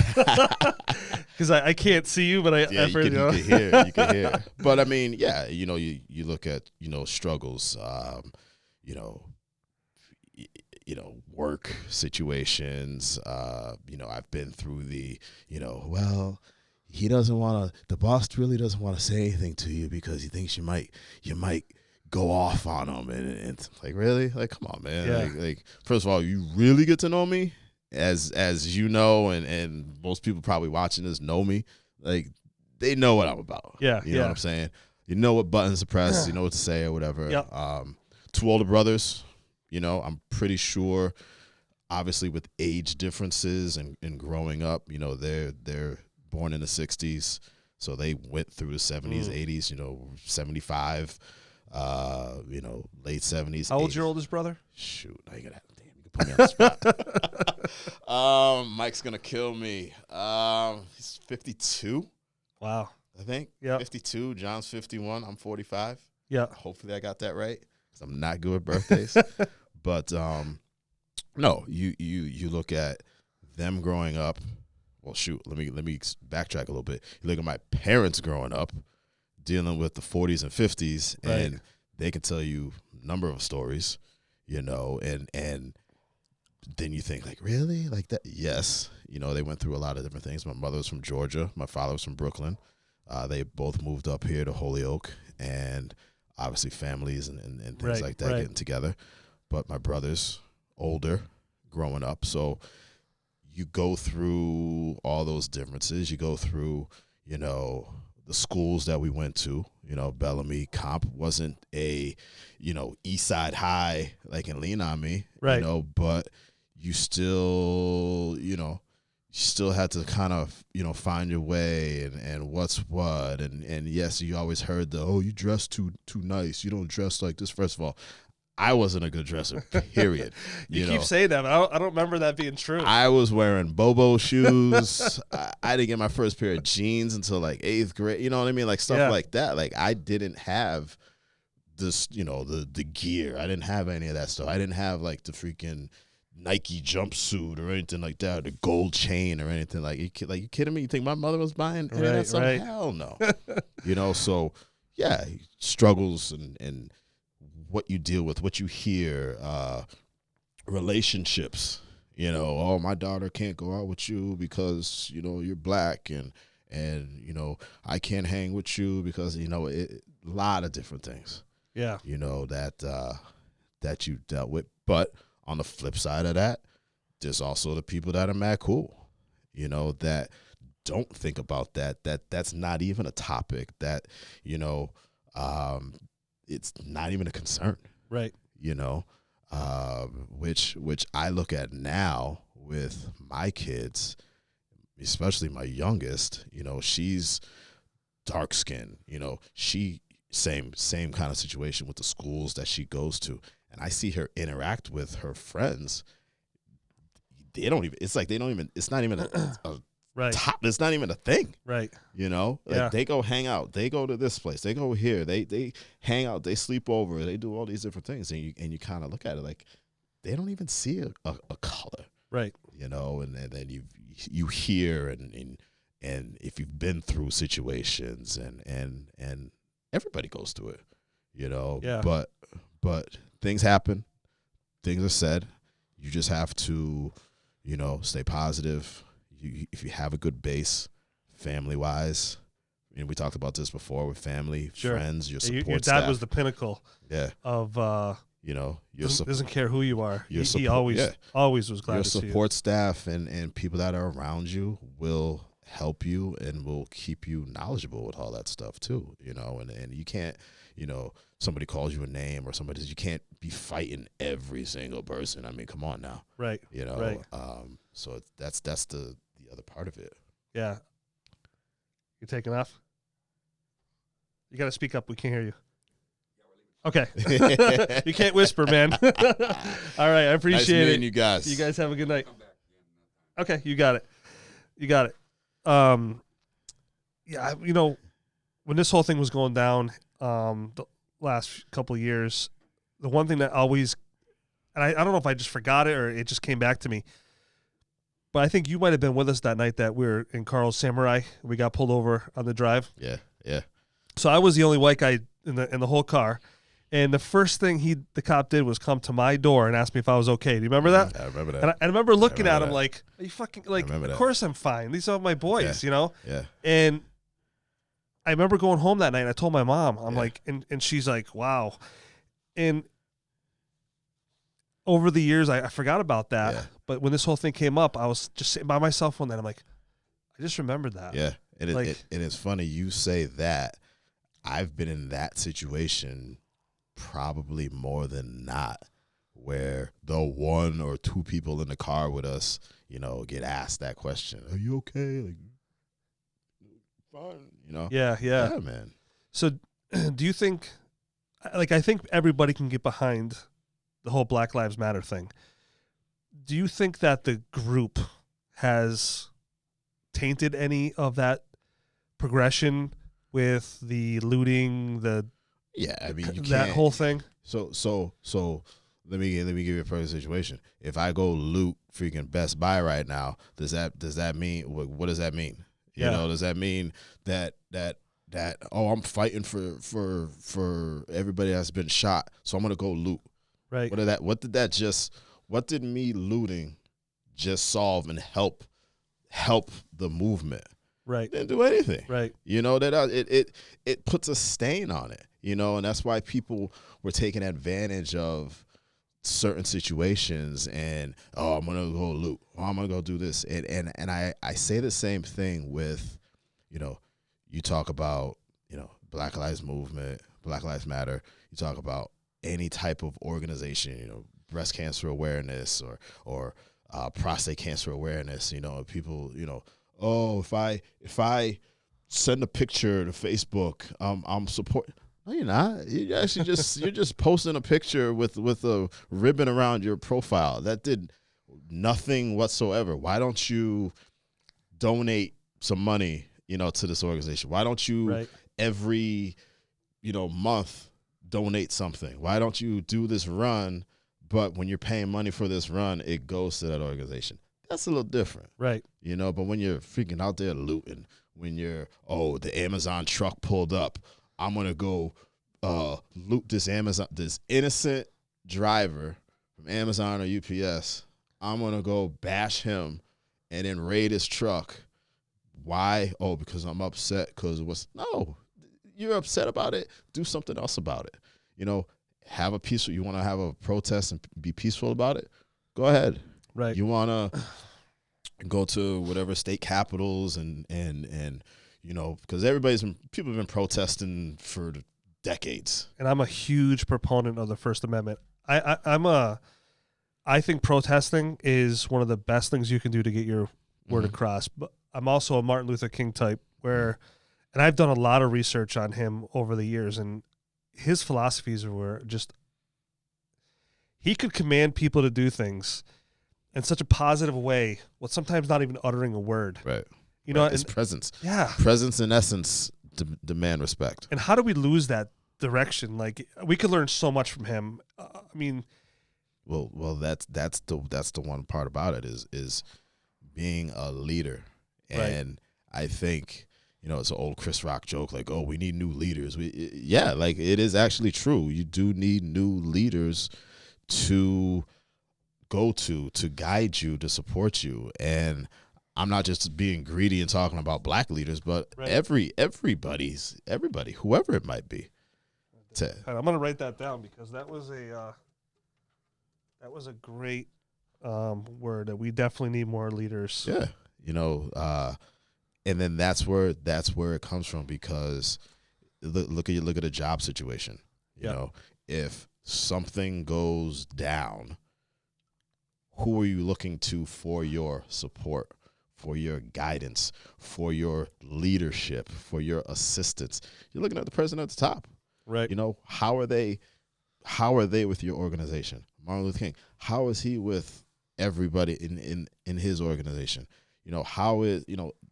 Because I can't see you, but You can hear. But I mean, yeah, you look at, struggles, work situations. I've been through the, he doesn't want to, the boss really doesn't want to say anything to you because he thinks you might go off on him. And it's like, really? Like, come on, man. Yeah. Like, first of all, you really get to know me as and most people probably watching this know me. Like, they know what I'm about. Yeah. You know what I'm saying? You know what buttons to press, you know what to say or whatever. Yep. 2 older brothers. I'm pretty sure, obviously, with age differences and growing up, they're born in the 60s, so they went through the 70s, 80s, 75, late 70s. How old's 80s. your oldest brother? Shoot, now you can put me on the spot. Mike's gonna kill me. He's 52. Wow. I think. Yeah. 52. John's 51. I'm 45. Yeah. Hopefully I got that right, because I'm not good with birthdays. But no, you look at them growing up. Well, shoot, let me backtrack a little bit. You look at my parents growing up, dealing with the 40s and 50s, Right. and they can tell you a number of stories, and then you think, like, really? Like that? Yes. They went through a lot of different things. My mother was from Georgia. My father was from Brooklyn. They both moved up here to Holyoke, and obviously families and things like that getting together. But my brother's older, growing up. So you go through all those differences. You go through, the schools that we went to. Bellamy Comp wasn't a, East Side High like in Lean On Me. Right. But you still, still had to kind of, find your way and what's what. And yes, you always heard you dress too nice. You don't dress like this. First of all, I wasn't a good dresser, period. You keep saying that, but I don't remember that being true. I was wearing Bobo shoes. I didn't get my first pair of jeans until like 8th grade. You know what I mean? Like stuff like that. Like I didn't have this, the gear. I didn't have any of that stuff. I didn't have like the freaking Nike jumpsuit or anything like that, or the gold chain or anything. Like you kidding me? You think my mother was buying any of that stuff? Right. Hell no. So yeah, struggles and what you deal with, what you hear, relationships, oh, my daughter can't go out with you because, you're black and I can't hang with you because, a lot of different things, Yeah. that you dealt with. But on the flip side of that, there's also the people that are mad cool, that don't think about that's not even a topic that, it's not even a concern, Right. Which I look at now with my kids, especially my youngest. She's dark skinned. She same kind of situation with the schools that she goes to, and I see her interact with her friends. They don't even. It's like they don't even. It's not even a Right. It's not even a thing. Right. Like they go hang out, they go to this place, they go here, they hang out, they sleep over, they do all these different things, and you kind of look at it like they don't even see a color. Right. And then you hear and if you've been through situations and everybody goes through it. Yeah. But things happen, things are said. You just have to, stay positive. If you have a good base, family-wise, we talked about this before with family, friends, your support your dad staff. was the pinnacle. Yeah. Of doesn't care who you are. He always was glad your to see you. Your support staff and people that are around you will help you and will keep you knowledgeable with all that stuff too. And you can't, somebody calls you a name or somebody says you can't be fighting every single person. I mean, come on now. Right. Right. So that's the other part of it. Yeah. You taking off? You got to speak up. We can't hear you. Okay. You can't whisper, man. All right. I appreciate nice it. meeting you guys. You guys have a good night. Okay, you got it. You got it. Yeah, when this whole thing was going down, the last couple of years, the one thing that always, and I don't know if I just forgot it or it just came back to me, but I think you might have been with us that night that we were in Carl's Samurai. We got pulled over on the drive. Yeah, yeah. So I was the only white guy in the whole car. And the first thing the cop did was come to my door and ask me if I was okay. Do you remember that? I remember that. And I remember looking at him that. like, are you fucking, like, remember of that. course I'm fine. These are my boys, Yeah. you know? Yeah. And I remember going home that night and I told my mom, I'm Yeah. like, and she's like, wow. And over the years, I forgot about that. Yeah. But when this whole thing came up, I was just sitting by myself one night. I'm like, I just remembered that. Yeah. And Like- it's funny you say that. I've been in that situation probably more than not, where the one or two people in the car with us, get asked that question. Are you okay? Like, fine. Yeah. Yeah, man. So do you think, like, I think everybody can get behind the whole Black Lives Matter thing. Do you think that the group has tainted any of that progression with the looting, Yeah, I mean, you that can't. whole thing? So let me give you a perfect situation. If I go loot freaking Best Buy right now, does that mean what does that mean? Yeah. Does that mean that I'm fighting for everybody that's been shot, so I'm gonna go loot? Right. What did me looting just solve and help the movement? Right. Didn't do anything. Right. It puts a stain on it, and that's why people were taking advantage of certain situations and, I'm gonna go loot, I'm gonna go do this. And I say the same thing with, you talk about, Black Lives Movement, Black Lives Matter, you talk about any type of organization, breast cancer awareness or prostate cancer awareness, people, if I send a picture to Facebook, I'm supporting. No, you're not. You actually you're just posting a picture with a ribbon around your profile. That did nothing whatsoever. Why don't you donate some money, to this organization? Why don't you Right. every, month donate something? Why don't you do this run, but when you're paying money for this run, it goes to that organization? That's a little different. Right. But when you're freaking out there looting, when you're, the Amazon truck pulled up, I'm going to go loot this innocent driver from Amazon or UPS. I'm going to go bash him and then raid his truck. Why? Oh, because I'm upset because no, you're upset about it. Do something else about it. Have a peaceful, you want to have a protest and be peaceful about it? Go ahead. Right. You want to go to whatever state capitals and because people have been protesting for decades. And I'm a huge proponent of the First Amendment. I think protesting is one of the best things you can do to get your word across. But I'm also a Martin Luther King type and I've done a lot of research on him over the years, and his philosophies were just, he could command people to do things in such a positive way, with sometimes not even uttering a word. Right. It's presence. Yeah. Presence in essence demand respect. And how do we lose that direction? Like, we could learn so much from him. Well, that's the one part about it is being a leader. And I think, it's an old Chris Rock joke, like, we need new leaders. Like, it is actually true. You do need new leaders to go to guide you, to support you. And I'm not just being greedy and talking about black leaders, but everybody, whoever it might be. I'm going to write that down because that was a great word that we definitely need more leaders. Yeah. And then that's where it comes from, because look at a job situation. If something goes down, who are you looking to for your support, for your guidance, for your leadership, for your assistance? You're looking at the person at the top. Right. How are they with your organization? Martin Luther King, how is he with everybody in his organization. How is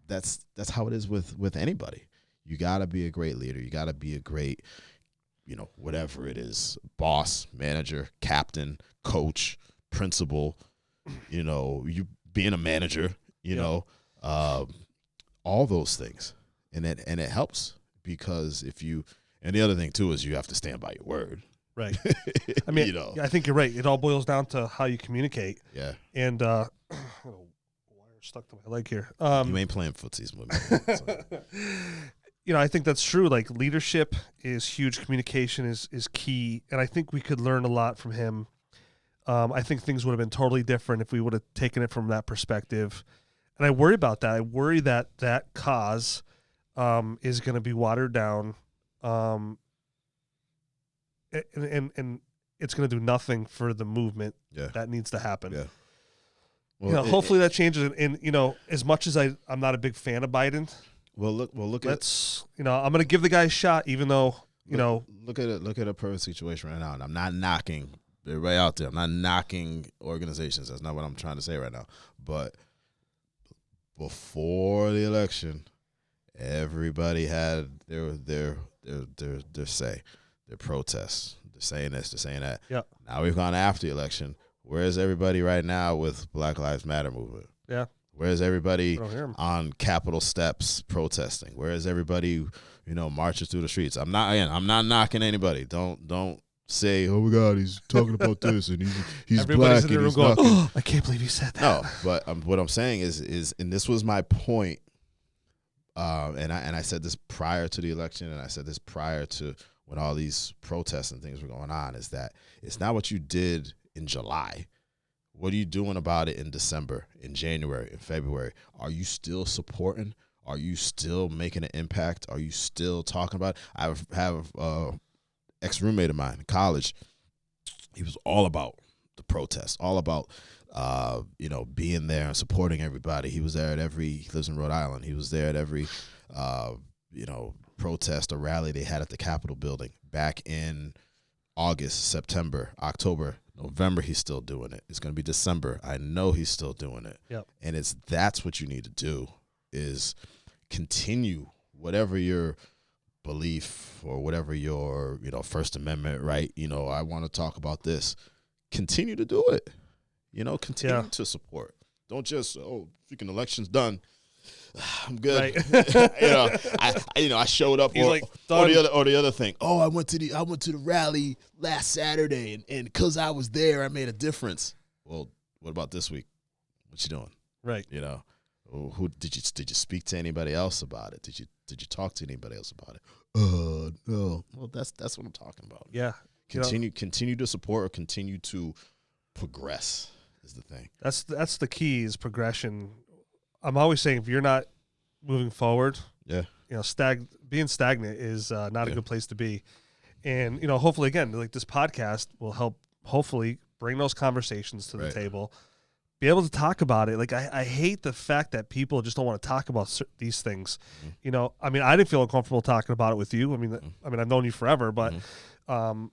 that's how it is with anybody. You got to be a great leader. You got to be a great, whatever it is, boss, manager, captain, coach, principal, you being a manager, all those things. And it helps because and the other thing too is you have to stand by your word. Right. I mean, I think you're right. It all boils down to how you communicate. Yeah. And wire stuck to my leg here. You ain't playing footsies with me. So. I think that's true. Like, leadership is huge. Communication is key. And I think we could learn a lot from him. I think things would have been totally different if we would have taken it from that perspective. And I worry about that. I worry that cause is going to be watered down. And it's going to do nothing for the movement that needs to happen. Yeah. Well, hopefully that changes. And as much as I'm not a big fan of Biden. Well, look. I'm going to give the guy a shot, even though look at a perfect situation right now. And I'm not knocking everybody out there. I'm not knocking organizations. That's not what I'm trying to say right now. But before the election, everybody had their say. Their protests. They're saying this, they're saying that. Yeah. Now we've gone after the election. Where's everybody right now with Black Lives Matter movement? Yeah. Where's everybody on Capitol steps protesting? Where's everybody, marching through the streets? I'm not knocking anybody. Don't say, oh my God, he's talking about this and he's Everybody's black in the and room he's going, not. oh, I can't believe he said that. No, but what I'm saying is, and this was my point. And I said this prior to the election, and I said this prior to when all these protests and things were going on, is that it's not what you did in July. What are you doing about it in December, in January, in February? Are you still supporting? Are you still making an impact? Are you still talking about it? I have ex-roommate of mine in college. He was all about the protests, all about being there and supporting everybody. He was there at he lives in Rhode Island. He was there at every protest or rally they had at the Capitol building back in August, September, October, November. He's still doing it. It's going to be December. I know he's still doing it. Yep. And that's what you need to do, is continue whatever your belief or whatever your First Amendment right. I want to talk about this. Continue to do it. Continue to support. Don't just freaking election's done. I'm good. Right. I showed up. He's or the other thing. Oh, I went to the rally last Saturday, and because I was there, I made a difference. Well, what about this week? What you doing? Right. Who did you speak to anybody else about it? Did you talk to anybody else about it? No. Well, that's what I'm talking about. Yeah. Continue to support or continue to progress is the thing. That's the key, is progression. I'm always saying, if you're not moving forward, being stagnant is not a good place to be. And hopefully, again, like this podcast will help. Hopefully, bring those conversations to the table. Be able to talk about it. Like, I hate the fact that people just don't want to talk about these things. I didn't feel uncomfortable talking about it with you. I mean, I've known you forever, but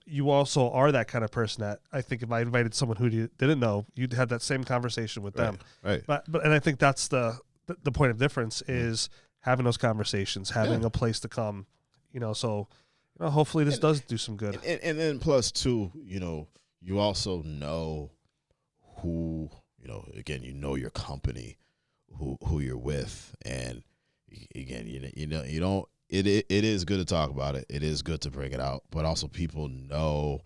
you also are that kind of person that I think if I invited someone who didn't know, you'd have that same conversation with them. Right. But I think that's the point of difference, is having those conversations, having a place to come. So hopefully this does do some good. And then plus too, you also know who. Again, your company, who you're with, and again, you don't. It is good to talk about it. It is good to bring it out, but also people know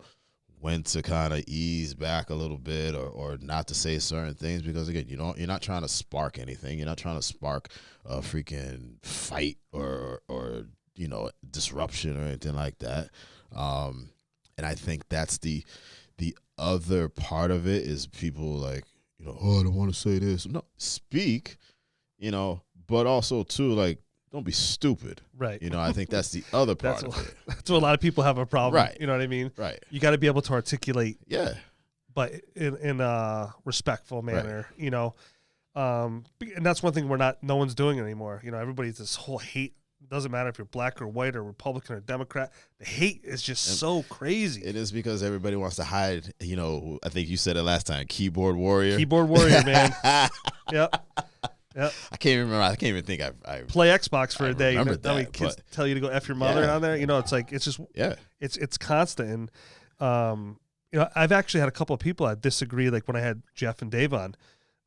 when to kind of ease back a little bit or not to say certain things, because again, you're not trying to spark anything. You're not trying to spark a freaking fight or disruption or anything like that. And I think that's the other part of it, is people like, oh, I don't want to say this. No, speak, but also too, like, don't be stupid. Right. I think that's the other part of it. That's what a lot of people have a problem. Right. You know what I mean? Right. You got to be able to articulate. Yeah. But in a respectful manner, and that's one thing no one's doing anymore. Everybody's this whole hate It doesn't matter if you're black or white or Republican or Democrat. The hate is just so crazy. It is because everybody wants to hide. You know, I think you said it last time. Keyboard warrior. Keyboard warrior, man. Yep. I can't even remember. I can't even think I play Xbox for a day. remember Now that, kids but- tell you to go F your mother Yeah. on there. You know, it's like, it's just, yeah. it's constant. And, you know, I've actually had a couple of people that disagree. Like when I had Jeff and Dave on,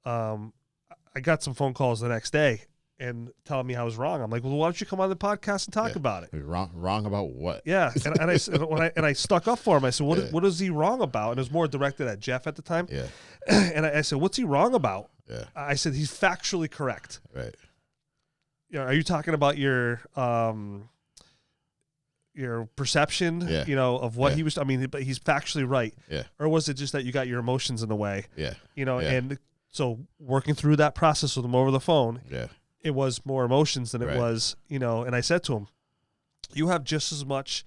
I got some phone calls the next day and telling me I was wrong. I'm like, well, why don't you come on the podcast and talk about it? Wrong about what? Yeah, and I said when I stuck up for him. I said, what is he wrong about? And it was more directed at Jeff at the time. Yeah. And I said, what's he wrong about? Yeah. I said he's factually correct. Right. You know, are you talking about your perception? Yeah. You know, of what Yeah. he was. I mean, but he's factually right. Yeah. Or was it just that you got your emotions in the way? Yeah. You know, Yeah. and so working through that process with him over the phone, Yeah. it was more emotions than it Right. was, you know. And I said to him, you have just as much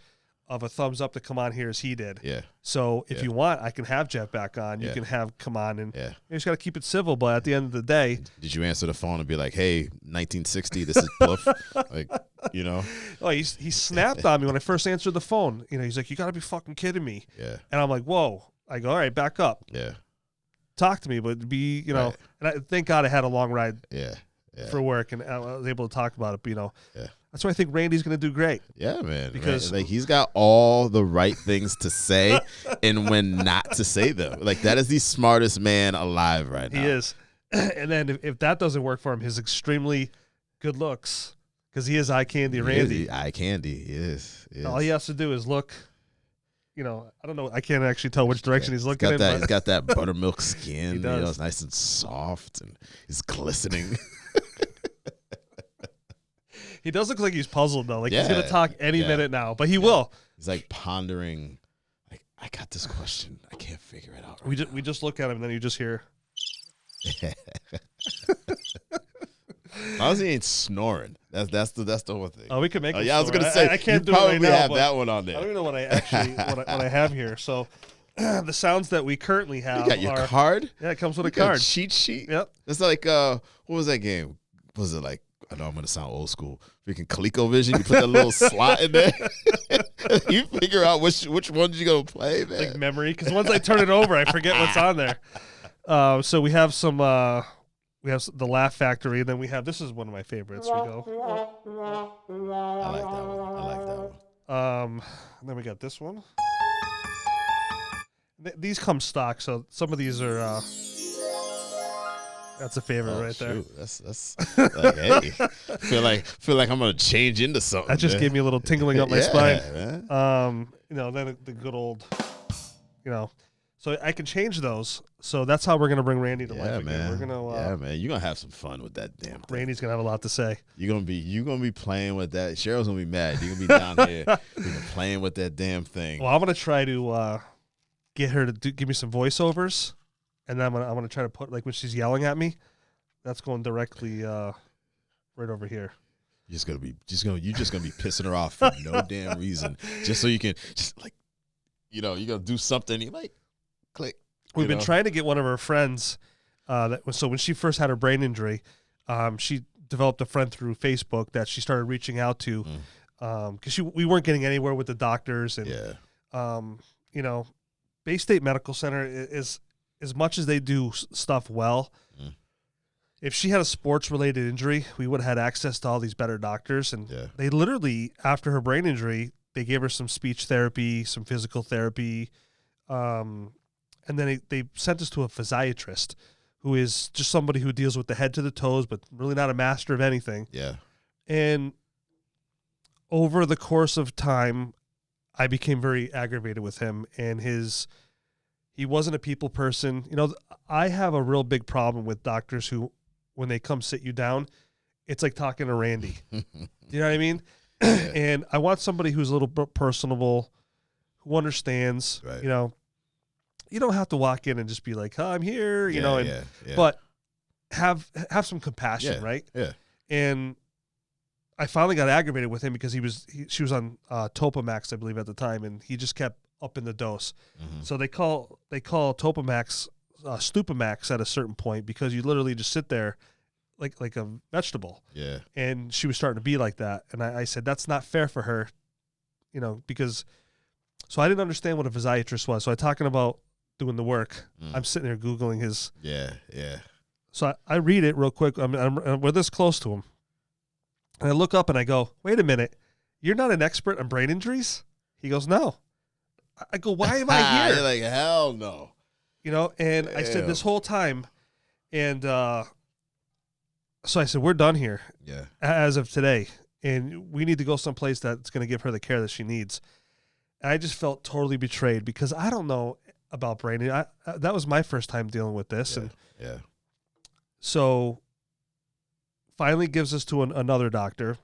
of a thumbs up to come on here as he did. Yeah. So if Yeah. you want, I can have Jeff back on. You Yeah. can have come on, and Yeah. you just got to keep it civil. But at the end of the day, Did you answer the phone and be like, "Hey, 1960, this is Bluff," like, you know? oh, he snapped on me when I first answered the phone. You know, he's like, "You got to be fucking kidding me!" Yeah. And I'm like, "Whoa!" I go, "All right, back up, Yeah. talk to me, but be, you know." Right. And thank God I had a long ride Yeah. Yeah. for work, and I was able to talk about it. But, you know, Yeah. that's why I think Randy's going to do great. Yeah, man. Because- like he's got all the right things to say and when not to say them. Like that is the smartest man alive right now. He is. And then if that doesn't work for him, his extremely good looks, because he is eye candy Randy. Eye candy. He is. All he has to do is look. You know, I don't know. I can't actually tell which direction he's looking in. He's But got that buttermilk skin. He does. You know, it's nice and soft and he's glistening. he does look like he's puzzled though. Like he's Yeah. gonna talk any Yeah. minute now, but he will. He's like pondering. Like, I got this question. I can't figure it out. We just look at him and then you just hear. As long as he ain't snoring. That's the whole thing. Oh, we can make. Oh, him yeah, I was snore. gonna say I can't you do it probably right now. have but that one on I don't there. even know what I actually what I have here. So the sounds that we currently have You got your are card. yeah, it comes with a You got card. cheat sheet. Yep. It's like what was that game? Was it like? I know I'm gonna sound old school. Freaking ColecoVision. You put that little slot in there. You figure out which ones you gonna play, man. Like memory, because once I turn it over, I forget what's on there. So we have some. We have the Laugh Factory, and then we have this is one of my favorites. We go. I like that one. And then we got this one. These come stock, so some of these are. That's a favorite Oh, right there. shoot. That's like, hey, feel like I'm gonna change into something. That just man. gave me a little tingling up my Yeah, spine. man. You know, then the good old, you know, so I can change those. So that's how we're gonna bring Randy to life Yeah, again. man. We're gonna. Yeah, man. You're gonna have some fun with that damn thing. Randy's gonna have a lot to say. You're gonna be playing with that. Cheryl's gonna be mad. You're gonna be down here playing with that damn thing. Well, I'm gonna try to get her to give me some voiceovers, and then I'm gonna try to put like when she's yelling at me, that's going directly right over here. You're just gonna be pissing her off for no damn reason, just so you can just like, you know, you're gonna do something. You like click. We've been know? trying to get one of her friends. So when she first had her brain injury, she developed a friend through Facebook that she started reaching out to, because we weren't getting anywhere with the doctors, and Yeah. you know, Bay State Medical Center is as much as they do stuff well. If she had a sports related injury, we would have had access to all these better doctors, and Yeah. they literally after her brain injury, they gave her some speech therapy, some physical therapy. And then they sent us to a physiatrist who is just somebody who deals with the head to the toes, but really not a master of anything. Yeah. And over the course of time, I became very aggravated with him, and he wasn't a people person. You know, I have a real big problem with doctors who, when they come sit you down, it's like talking to Randy. Do you know what I mean? And I want somebody who's a little bit personable, who understands, Right. you know. You don't have to walk in and just be like, "Oh, I'm here," you know, and yeah. but have some compassion, Yeah, right? yeah. And I finally got aggravated with him because she was on Topamax, I believe, at the time, and he just kept upping the dose. Mm-hmm. So they call Topamax Stupamax at a certain point because you literally just sit there like a vegetable. Yeah. And she was starting to be like that. And I said, that's not fair for her, because so I didn't understand what a physiatrist was. So I'm talking about doing the work. I'm sitting there Googling his. Yeah. So I read it real quick. We're this close to him. And I look up and I go, wait a minute. You're not an expert on brain injuries? He goes, no. I go, why am I here? You're like, hell no. And I said this whole time. And so I said, we're done here. Yeah. As of today. And we need to go someplace that's going to give her the care that she needs. And I just felt totally betrayed because I don't know about brain injury. That was my first time dealing with this. Yeah. So finally gives us to another doctor.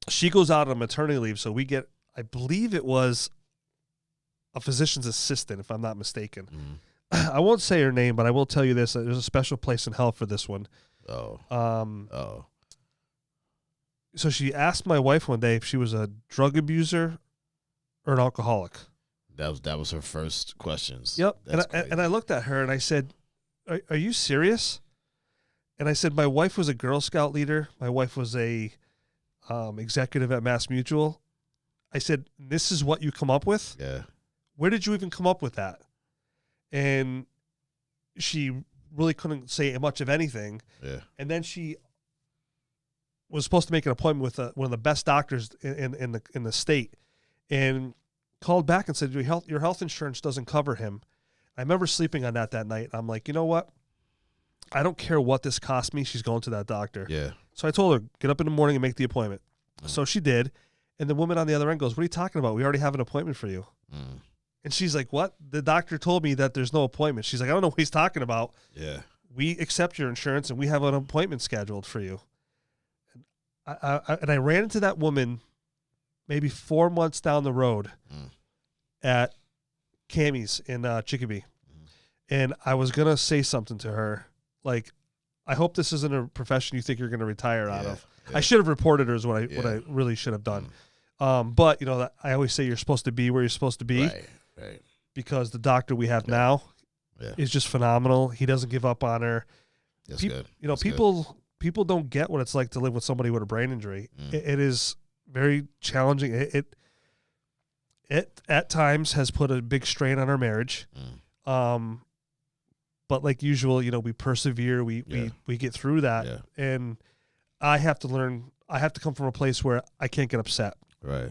She goes out on maternity leave, so we get, I believe it was a physician's assistant, if I'm not mistaken. I won't say her name, but I will tell you this. There's a special place in hell for this one. So she asked my wife one day if she was a drug abuser or an alcoholic. That was her first questions. Yep. And I looked at her and I said, are you serious? And I said, my wife was a Girl Scout leader. My wife was a executive at Mass Mutual. I said, this is what you come up with? Yeah. Where did you even come up with that? And she really couldn't say much of anything. Yeah. And then she was supposed to make an appointment with one of the best doctors in the state, and called back and said, your health insurance doesn't cover him. I remember sleeping on that night. I'm like, you know what? I don't care what this cost me. She's going to that doctor. Yeah. So I told her, get up in the morning and make the appointment. So she did. And the woman on the other end goes, what are you talking about? We already have an appointment for you. And she's like, what? The doctor told me that there's no appointment. She's like, I don't know what he's talking about. Yeah. We accept your insurance and we have an appointment scheduled for you. And I ran into that woman maybe 4 months down the road at Cammy's in Chicopee. And I was going to say something to her. Like, I hope this isn't a profession you think you're going to retire out of. Yeah. I should have reported her is what I really should have done. But, I always say you're supposed to be where you're supposed to be. Right. Because the doctor we have now is just phenomenal. He doesn't give up on her. That's good. People don't get what it's like to live with somebody with a brain injury. It is very challenging. It at times has put a big strain on our marriage. But like usual, we persevere. We get through that. Yeah. And I have to learn. I have to come from a place where I can't get upset. Right.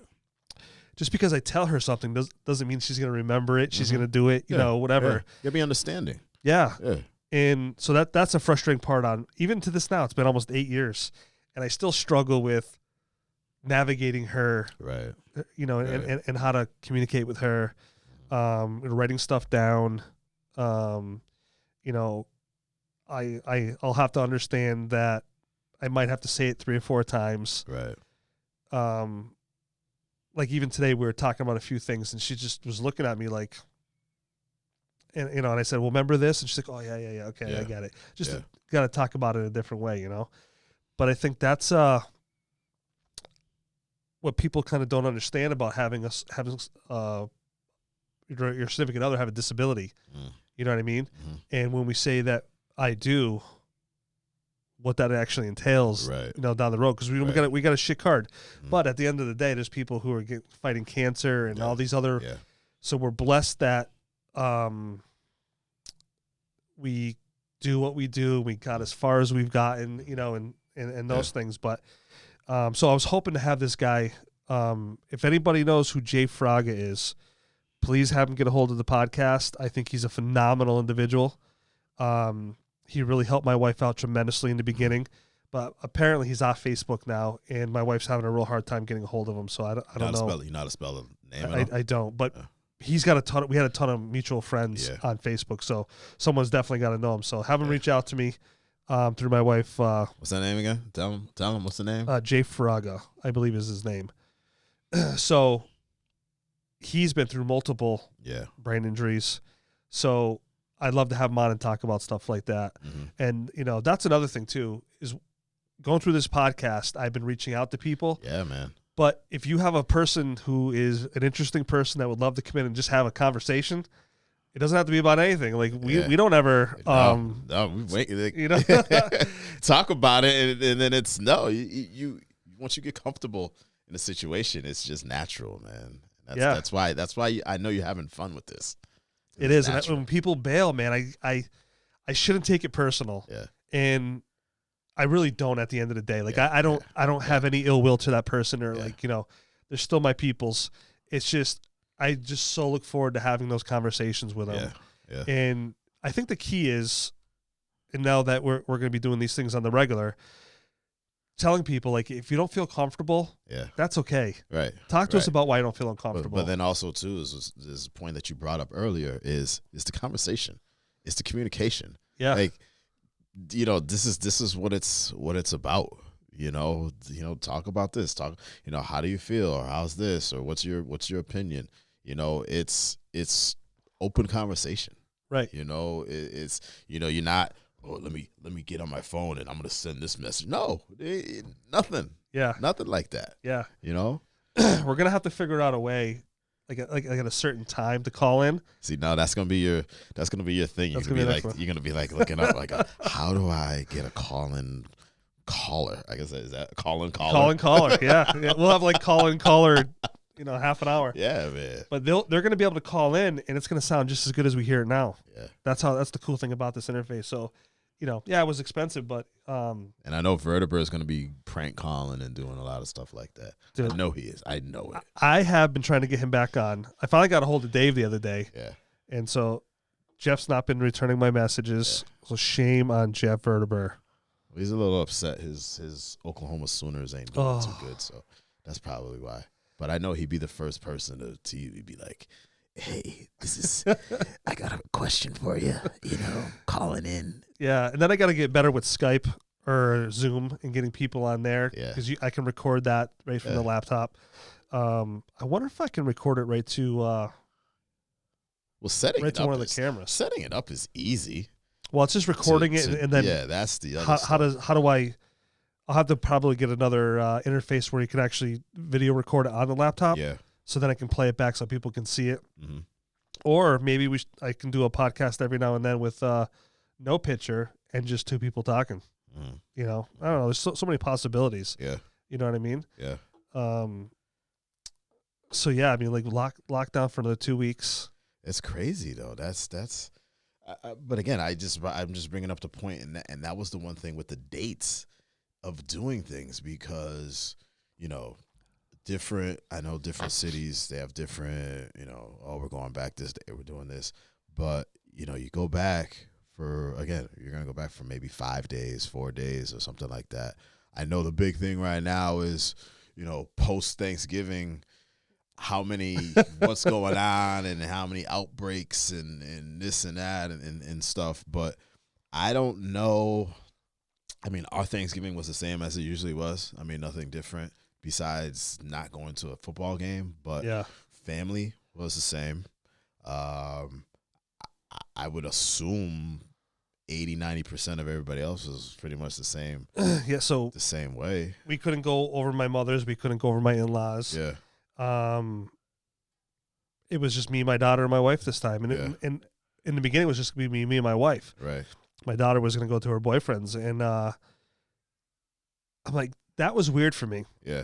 Just because I tell her something doesn't mean she's going to remember it. She's going to do it. Whatever. Yeah. You gotta be understanding. Yeah. And so that's a frustrating part on, even to this now, it's been almost 8 years and I still struggle with navigating her, right. And how to communicate with her, writing stuff down. I'll have to understand that I might have to say it 3 or 4 times. Right. Like even today we were talking about a few things and she just was looking at me like, and I said, well, remember this? And she's like, oh yeah. Okay. Yeah. I get it. Just got to talk about it in a different way, but I think that's, what people kind of don't understand about having your significant other have a disability. You know what I mean? And when we say that I do, what that actually entails, down the road, because we got a shit card. But at the end of the day, there's people who are fighting cancer and all these other. Yeah. So we're blessed that we do what we do. We got as far as we've gotten, and those things. But so I was hoping to have this guy. If anybody knows who Jay Fraga is, please have him get a hold of the podcast. I think he's a phenomenal individual. He really helped my wife out tremendously in the beginning, but apparently he's off Facebook now, and my wife's having a real hard time getting a hold of him. So I don't know. You know how to spell the name? I don't, but he's got we had a ton of mutual friends on Facebook, so someone's definitely got to know him. So have him reach out to me through my wife. What's that name again? Tell him what's the name? Jay Fraga, I believe is his name. So he's been through multiple brain injuries. So I'd love to have him on and talk about stuff like that. And, that's another thing too, is going through this podcast, I've been reaching out to people. Yeah, man. But if you have a person who is an interesting person that would love to come in and just have a conversation, It doesn't have to be about anything. Like we don't ever we wait, you know, talk about it, and then it's you once you get comfortable in a situation, it's just natural, man. That's why I know you're having fun with this. It is. And when people bail, man, I shouldn't take it personal. Yeah. And I really don't at the end of the day. Like I don't have any ill will to that person or like, you know, they're still my peoples. It's just I just so look forward to having those conversations with them. Yeah. And I think the key is, and now that we're going to be doing these things on the regular, telling people, like, if you don't feel comfortable, that's okay. Right. Talk to us about why you don't feel uncomfortable. But then also, too, is a point that you brought up earlier is the conversation. It's the communication. Yeah. Like, you know, this is what it's about. You know, talk about this. Talk, you know, how do you feel, or how's this, or what's your opinion? You know, it's open conversation. Right. You know, it's, you know, you're not, oh, let me get on my phone and I'm gonna send this message. No, nothing. Yeah. Nothing like that. Yeah. You know, we're gonna have to figure out a way, like at a certain time to call in. See, now that's gonna be your thing. You're gonna be like looking up like, how do I get a call-in caller? I guess is that call-in caller? Call-in caller. Yeah. We'll have like call-in caller. You know, half an hour. Yeah, man. But they're going to be able to call in, and it's going to sound just as good as we hear it now. Yeah. That's the cool thing about this interface. So, you know, yeah, it was expensive, but and I know Vertebra is going to be prank calling and doing a lot of stuff like that. Dude, I know he is. I know it. I have been trying to get him back on. I finally got a hold of Dave the other day. Yeah. And so Jeff's not been returning my messages. Yeah. So shame on Jeff Vertebra. Well, he's a little upset. His Oklahoma Sooners ain't doing too good, so that's probably why. But I know he'd be the first person to be like, hey, I got a question for you, you know, calling in. Yeah, and then I got to get better with Skype or Zoom and getting people on there because I can record that right from the laptop. I wonder if I can record it right to setting it up one of the cameras. Setting it up is easy. Well, it's just recording it and then that's the other how do I'll have to probably get another interface where you can actually video record it on the laptop. Yeah. So then I can play it back so people can see it. Mm-hmm. Or maybe I can do a podcast every now and then with no picture and just two people talking. Mm-hmm. You know, I don't know. There's so many possibilities. Yeah. You know what I mean? Yeah. So yeah, I mean, like lockdown for another 2 weeks. It's crazy though. That's. But again, I'm just bringing up the point, and that was the one thing with the dates of doing things, because, you know, I know different cities, they have different, you know, we're going back this day, we're doing this. But, you know, you go back you're going to go back for maybe 5 days, 4 days or something like that. I know the big thing right now is, you know, post-Thanksgiving, what's going on and how many outbreaks and this and that and stuff. But I don't know. I mean, our Thanksgiving was the same as it usually was. I mean, nothing different besides not going to a football game, but family was the same. I would assume 80-90% of everybody else was pretty much the same. Yeah, so the same way. We couldn't go over my mother's. We couldn't go over my in-laws. Yeah. It was just me, my daughter, and my wife this time. And in the beginning, it was just going to be me and my wife. Right. My daughter was going to go to her boyfriend's, and I'm like, that was weird for me. Yeah.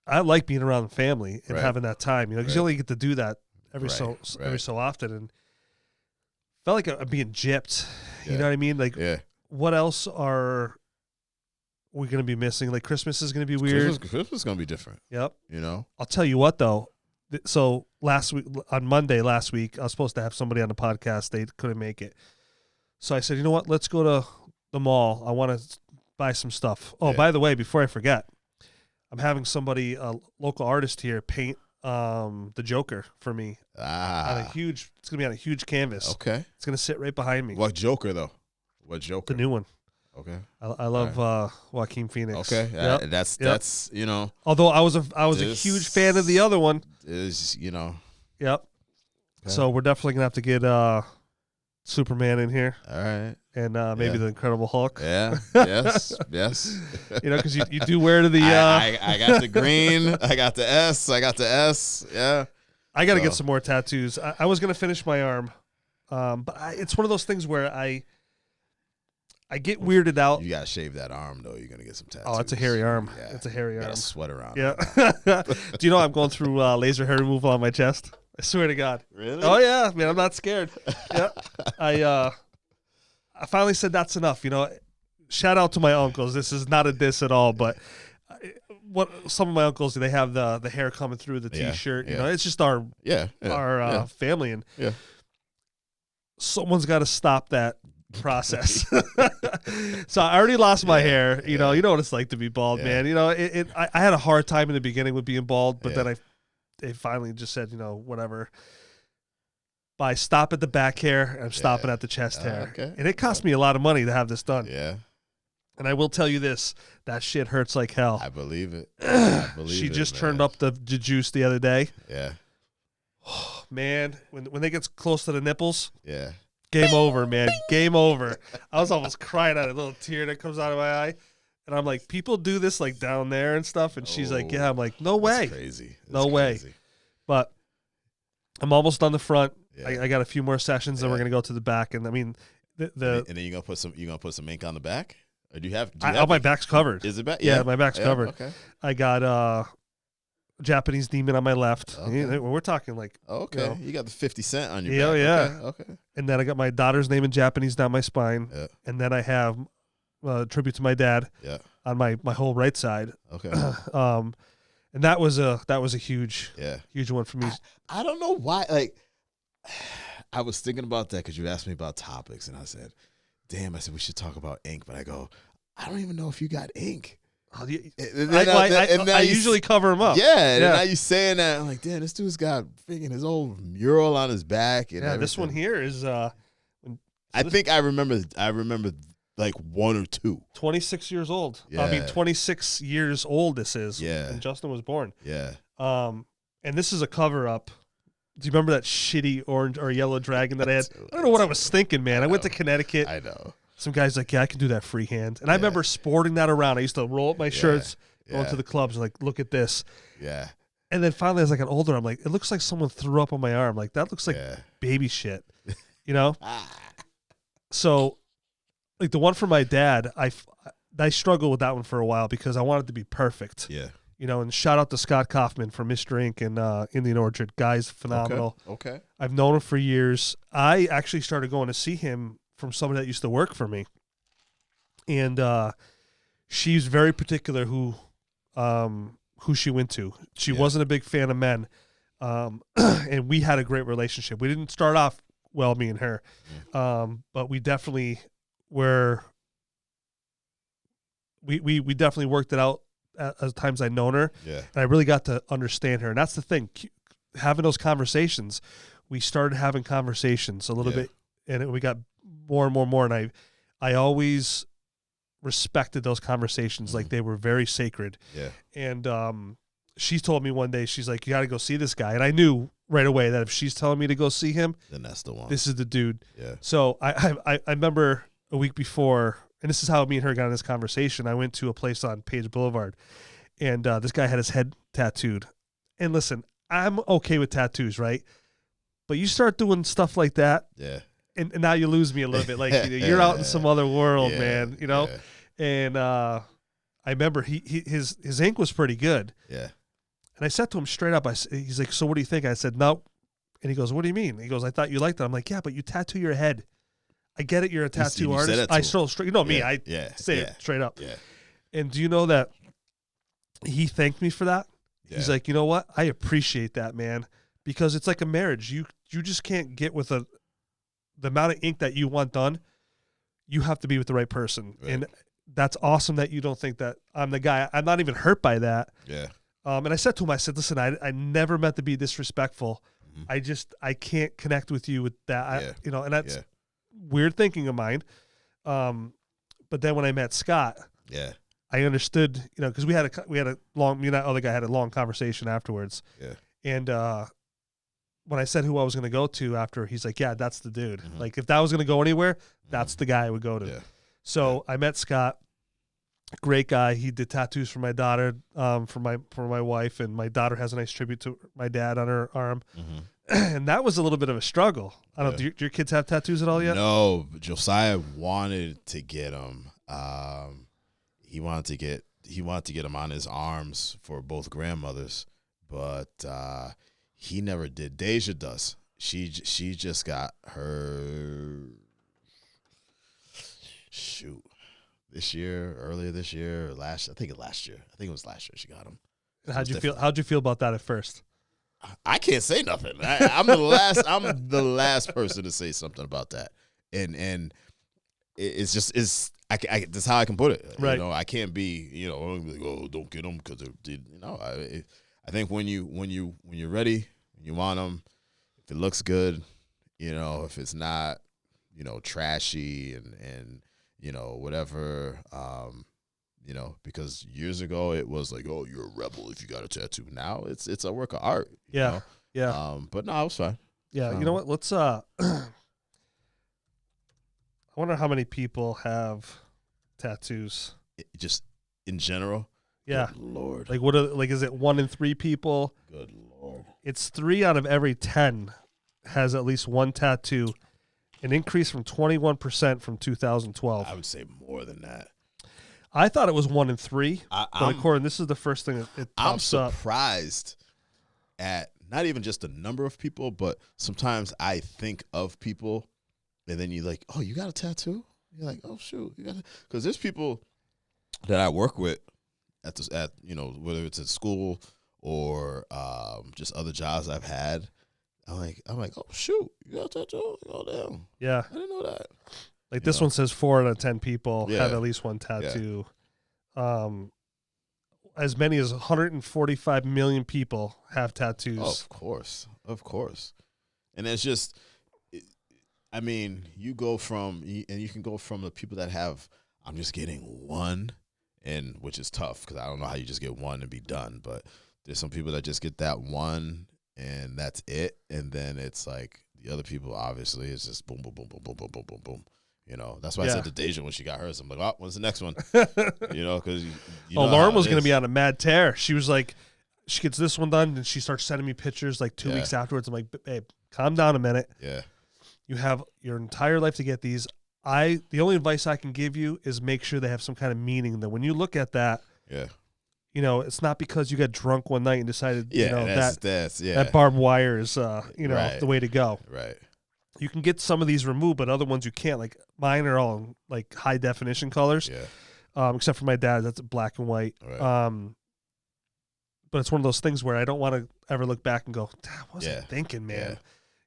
I like being around family and having that time, you know, because you only get to do that every so often, and felt like I'm being gypped. You know what I mean? Like, what else are we going to be missing? Like, Christmas is going to be weird. Christmas is going to be different. Yep. You know? I'll tell you what, though. So on Monday last week, I was supposed to have somebody on the podcast. They couldn't make it. So I said, you know what? Let's go to the mall. I want to buy some stuff. Oh, by the way, before I forget, I'm having somebody, a local artist here, paint the Joker for me. It's going to be on a huge canvas. Okay. It's going to sit right behind me. What Joker, though? What Joker? The new one. Okay. I love Joaquin Phoenix. Okay. Yep. That's you know. Although I was a huge fan of the other one. Is, you know. Yep. Okay. So we're definitely going to have to get Superman in here. All right. And maybe the Incredible Hulk. Yeah. Yes. Yes. You know, because you do wear the. I got the green. I got the S. Yeah. I got to So- get some more tattoos. I was gonna finish my arm, but it's one of those things where I get weirded out. You gotta shave that arm though. You're gonna get some tattoos. Oh, it's a hairy arm. Yeah. It's a hairy You arm. gotta sweat around. Yeah. it. Do you know I'm going through laser hair removal on my chest? I swear to God. Really? Oh yeah, man. I'm not scared. Yeah. I finally said that's enough. You know, shout out to my uncles. This is not a diss at all, but what some of my uncles, they have the hair coming through the Yeah, t-shirt. You yeah. know, it's just our Yeah. family, and Yeah. someone's got to stop that process. So I already lost my hair. You know what it's like to be bald, Yeah. man. You know, I had a hard time in the beginning with being bald, but Yeah. then they finally just said, you know, whatever. But I stop at the back hair and I'm stopping at the chest hair. Okay. And it cost me a lot of money to have this done. Yeah. And I will tell you this, that shit hurts like hell. I believe it. I believe She it, just man. turned up the juice the other day. Yeah. Man, when they get close to the nipples, Yeah. game over, man. Game over. I was almost crying out, a little tear that comes out of my eye. And I'm like, people do this like down there and stuff. And she's like, yeah. I'm like, no way. That's crazy. No That's way. crazy. But I'm almost on the front. Yeah. I got a few more sessions, then we're Yeah. gonna go to the back. And I mean, And then you're gonna put some ink on the back, or do you have? my back's covered. Is it back? Yeah, my back's covered. Okay. I got Japanese demon on my left. Okay. We're talking like, Okay. You know. You got the 50 Cent on your Yeah, back. yeah. Okay. and then I got my daughter's name in Japanese down my spine, Yeah. and then I have tribute to my dad Yeah. on my whole right side. Okay. And that was a huge Yeah. one for me. I don't know why. Like, I was thinking about that because you asked me about topics, and I said, "Damn!" I said we should talk about ink, but I go, I don't even know if you got ink. I usually cover him up. Yeah, and now you saying that, I'm like, damn, this dude's got freaking his old mural on his back. And Yeah, this one everything. here is I think I remember like one or two. 26 years old. I Yeah. mean, 26 years old this is. Yeah. when Justin was born. Yeah. And this is a cover up. Do you remember that shitty orange or yellow dragon that I had? Dude, I don't know what I was thinking, man. I went to Connecticut. I know. Some guy's like, yeah, I can do that freehand. And I remember sporting that around. I used to roll up my shirts, going Yeah. to the clubs, and like, look at this. Yeah. And then finally, as I got older, I'm like, it looks like someone threw up on my arm. Like, that looks like Yeah. baby shit, you know? Ah. So, like, the one for my dad, I struggled with that one for a while because I wanted to be perfect. Yeah. You know, and shout out to Scott Kaufman from Mr. Inc. and Indian Orchard. Guy's phenomenal. Okay. I've known him for years. I actually started going to see him from somebody that used to work for me. And she's very particular who she went to. She wasn't a big fan of men. And we had a great relationship. We didn't start off well, me and her. But we definitely were we definitely worked it out as times I'd known her. Yeah. And I really got to understand her. And that's the thing. Having those conversations, we started having conversations a little bit, and we got more and more and more. And I always respected those conversations like they were very sacred. Yeah. And she told me one day, she's like, you got to go see this guy. And I knew right away that if she's telling me to go see him, Then that's the one. this is the dude. Yeah. So I remember a week before, and this is how me and her got in this conversation. I went to a place on Page Boulevard, and this guy had his head tattooed. And listen, I'm okay with tattoos, right? But you start doing stuff like that, Yeah. and now you lose me a little bit. Like, you're out in some other world, Yeah, man, you know? Yeah. And I remember his ink was pretty good. Yeah. And I said to him straight up, he's like, so what do you think? I said, no. And he goes, what do you mean? He goes, I thought you liked it. I'm like, yeah, but you tattoo your head. I get it. You're a tattoo you said artist. that to I him. still straight. You know me. Yeah, I yeah, say yeah. it straight up. Yeah. And do you know that he thanked me for that? Yeah. He's like, you know what? I appreciate that, man, because it's like a marriage. You just can't get with the amount of ink that you want done. You have to be with the right person, Right. and that's awesome that you don't think that I'm the guy. I'm not even hurt by that. Yeah. And I said to him, I said, listen, I never meant to be disrespectful. I can't connect with you with that. Yeah. You know, and that's weird thinking of mine. But then when I met Scott, Yeah. I understood, you know, because we had a long, me and that other guy had a long conversation afterwards. Yeah. And when I said who I was going to go to after, he's like, yeah, that's the dude. Like, if that was going to go anywhere, that's the guy I would go to. Yeah. So I met Scott. Great guy. He did tattoos for my daughter, for my wife, and my daughter has a nice tribute to my dad on her arm. Mm-hmm. And that was a little bit of a struggle. I don't know. Yeah. Do your kids have tattoos at all yet? No, Josiah wanted to get them. He wanted to get them on his arms for both grandmothers, but he never did. Deja does. She just got her earlier this year, or last. I think it was last year. She got them. How'd you feel about that at first? I can't say nothing. I'm the last person to say something about that, and it's that's how I can put it. Right. You know, I can't be, like, oh, don't get them because I think when you're ready, you want them. If it looks good, if it's not, trashy and whatever, because years ago it was like, oh, you're a rebel if you got a tattoo. Now it's a work of art. Yeah. But no, it was fine. Yeah. You know what? Let's I wonder how many people have tattoos. Just in general. Yeah. Good Lord. Is it 1 in 3 people? Good Lord. It's 3 out of every 10 has at least one tattoo, an increase from 21% from 2012. I would say more than that. I thought it was 1 in 3, but according, this is the first thing it pops up. I'm surprised at not even just the number of people, but sometimes I think of people, and then you're like, oh, you got a tattoo? You're like, oh, shoot. Because there's people that I work with at whether it's at school or just other jobs I've had. I'm like, oh, shoot, you got a tattoo? Oh, damn. Yeah. I didn't know that. Like this one says 4 out of 10 people Yeah. have at least one tattoo. As many as 145 million people have tattoos. Oh, of course. And it's just, you go from, and you can go from the people that have, I'm just getting one, and which is tough because I don't know how you just get one and be done. But there's some people that just get that one and that's it. And then it's like the other people, obviously, it's just boom, boom, boom, boom, boom, boom, boom, boom, boom. That's why I said to Deja when she got hers, I'm like, oh, when's the next one? Because Lauren was going to be on a mad tear. She was like, she gets this one done, and she starts sending me pictures like 2 weeks afterwards. I'm like, babe, calm down a minute. Yeah. You have your entire life to get these. The only advice I can give you is make sure they have some kind of meaning. That when you look at that, it's not because you got drunk one night and decided, that barbed wire is, Right. the way to go. Right. You can get some of these removed, but other ones you can't. Like mine are all like high definition colors. Yeah. Except for my dad, that's black and white. Right. But it's one of those things where I don't want to ever look back and go, what was I thinking, man?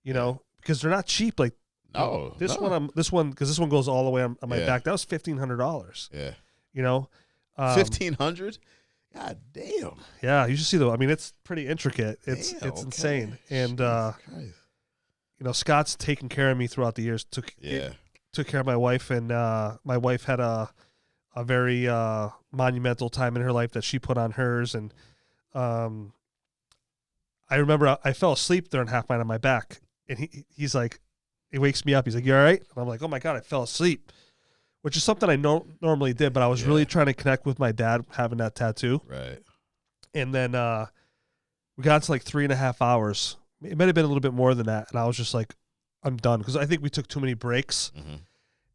Because they're not cheap. Like this one, because this one goes all the way on my back. That was $1,500. Yeah. $1,500. God damn. Yeah, you should see though. It's pretty intricate. It's insane. And Scott's taken care of me throughout the years. Took care of my wife, and my wife had a very monumental time in her life that she put on hers. And I remember I fell asleep during half mine on my back, and he's like, he wakes me up. He's like, "You all right?" And I'm like, "Oh my God, I fell asleep," which is something I normally did, but I was really trying to connect with my dad having that tattoo. Right. And then we got to like 3.5 hours. It might have been a little bit more than that. And I was just like, I'm done. Because I think we took too many breaks. Mm-hmm.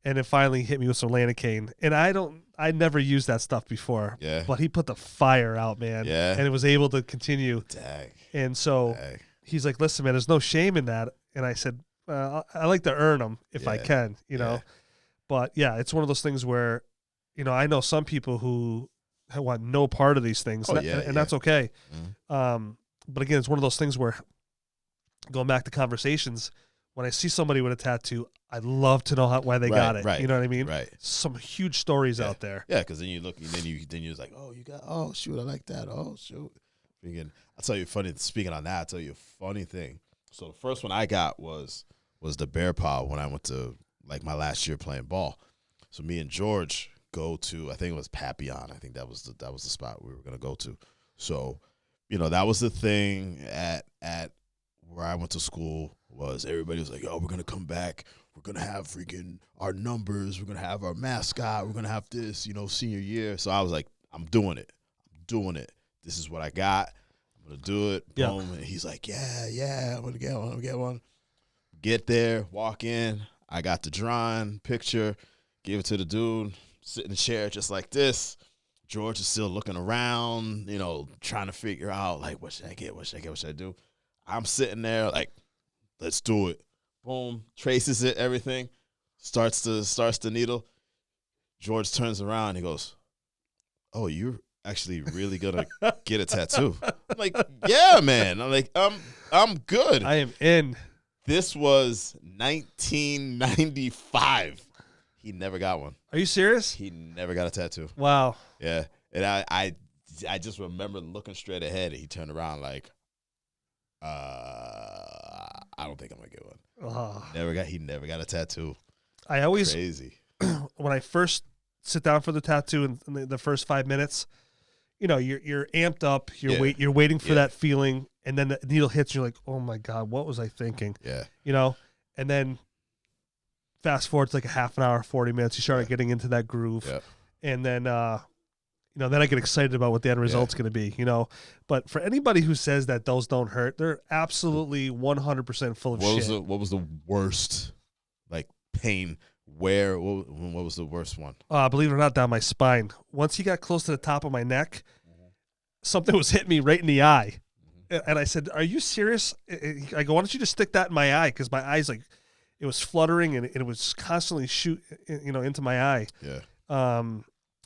And it finally hit me with some Lanacane. And I never used that stuff before. Yeah. But he put the fire out, man. Yeah. And it was able to continue. Dang. And so he's like, listen, man, there's no shame in that. And I said, I like to earn them if I can, know. But yeah, it's one of those things where, I know some people who want no part of these things. And that's okay. Mm-hmm. But again, it's one of those things where, going back to conversations, when I see somebody with a tattoo, I'd love to know why they got it. Right. You know what I mean? Right. Some huge stories out there. Yeah, because then you look, and then you're like, oh shoot, I like that. Oh shoot. Again, I'll tell you speaking on that, I'll tell you a funny thing. So the first one I got was the bear paw when I went to like my last year playing ball. So me and George go to, I think it was Papillon. I think that was the spot we were gonna go to. So, that was the thing at where I went to school was everybody was like, "Oh, we're gonna come back. We're gonna have freaking our numbers. We're gonna have our mascot. We're gonna have this, senior year." So I was like, "I'm doing it. I'm doing it. This is what I got. I'm gonna do it." Yeah. Boom. And he's like, "Yeah, I'm gonna get one. I'm gonna get one." Get there, walk in. I got the drawing picture. Give it to the dude. Sit in the chair just like this. George is still looking around, trying to figure out, like, what should I get? What should I get? What should I do? I'm sitting there like, let's do it. Boom. Traces it, everything. Starts the needle. George turns around. He goes, "Oh, you're actually really going to get a tattoo?" I'm like, "Yeah, man." I'm like, I'm good. I am in. This was 1995. He never got one. Are you serious? He never got a tattoo. Wow. Yeah. And I just remember looking straight ahead, and he turned around like, I don't think I'm gonna get one. Oh. He never got a tattoo. I always Crazy. when I first sit down for the tattoo in the first 5 minutes, you're amped up, you're waiting for that feeling, and then the needle hits, you're like, "Oh my God, what was I thinking?" Yeah. And then fast forward to like a half an hour, 40 minutes, you start getting into that groove. Yeah. And then then I get excited about what the end result's going to be, But for anybody who says that those don't hurt, they're absolutely 100% full of shit. What was the worst, like, pain? What was the worst one? Believe it or not, down my spine. Once he got close to the top of my neck, something was hitting me right in the eye. And I said, "Are you serious?" I go, "Why don't you just stick that in my eye?" Because my eye's like, it was fluttering and it was constantly shoot, into my eye. Yeah.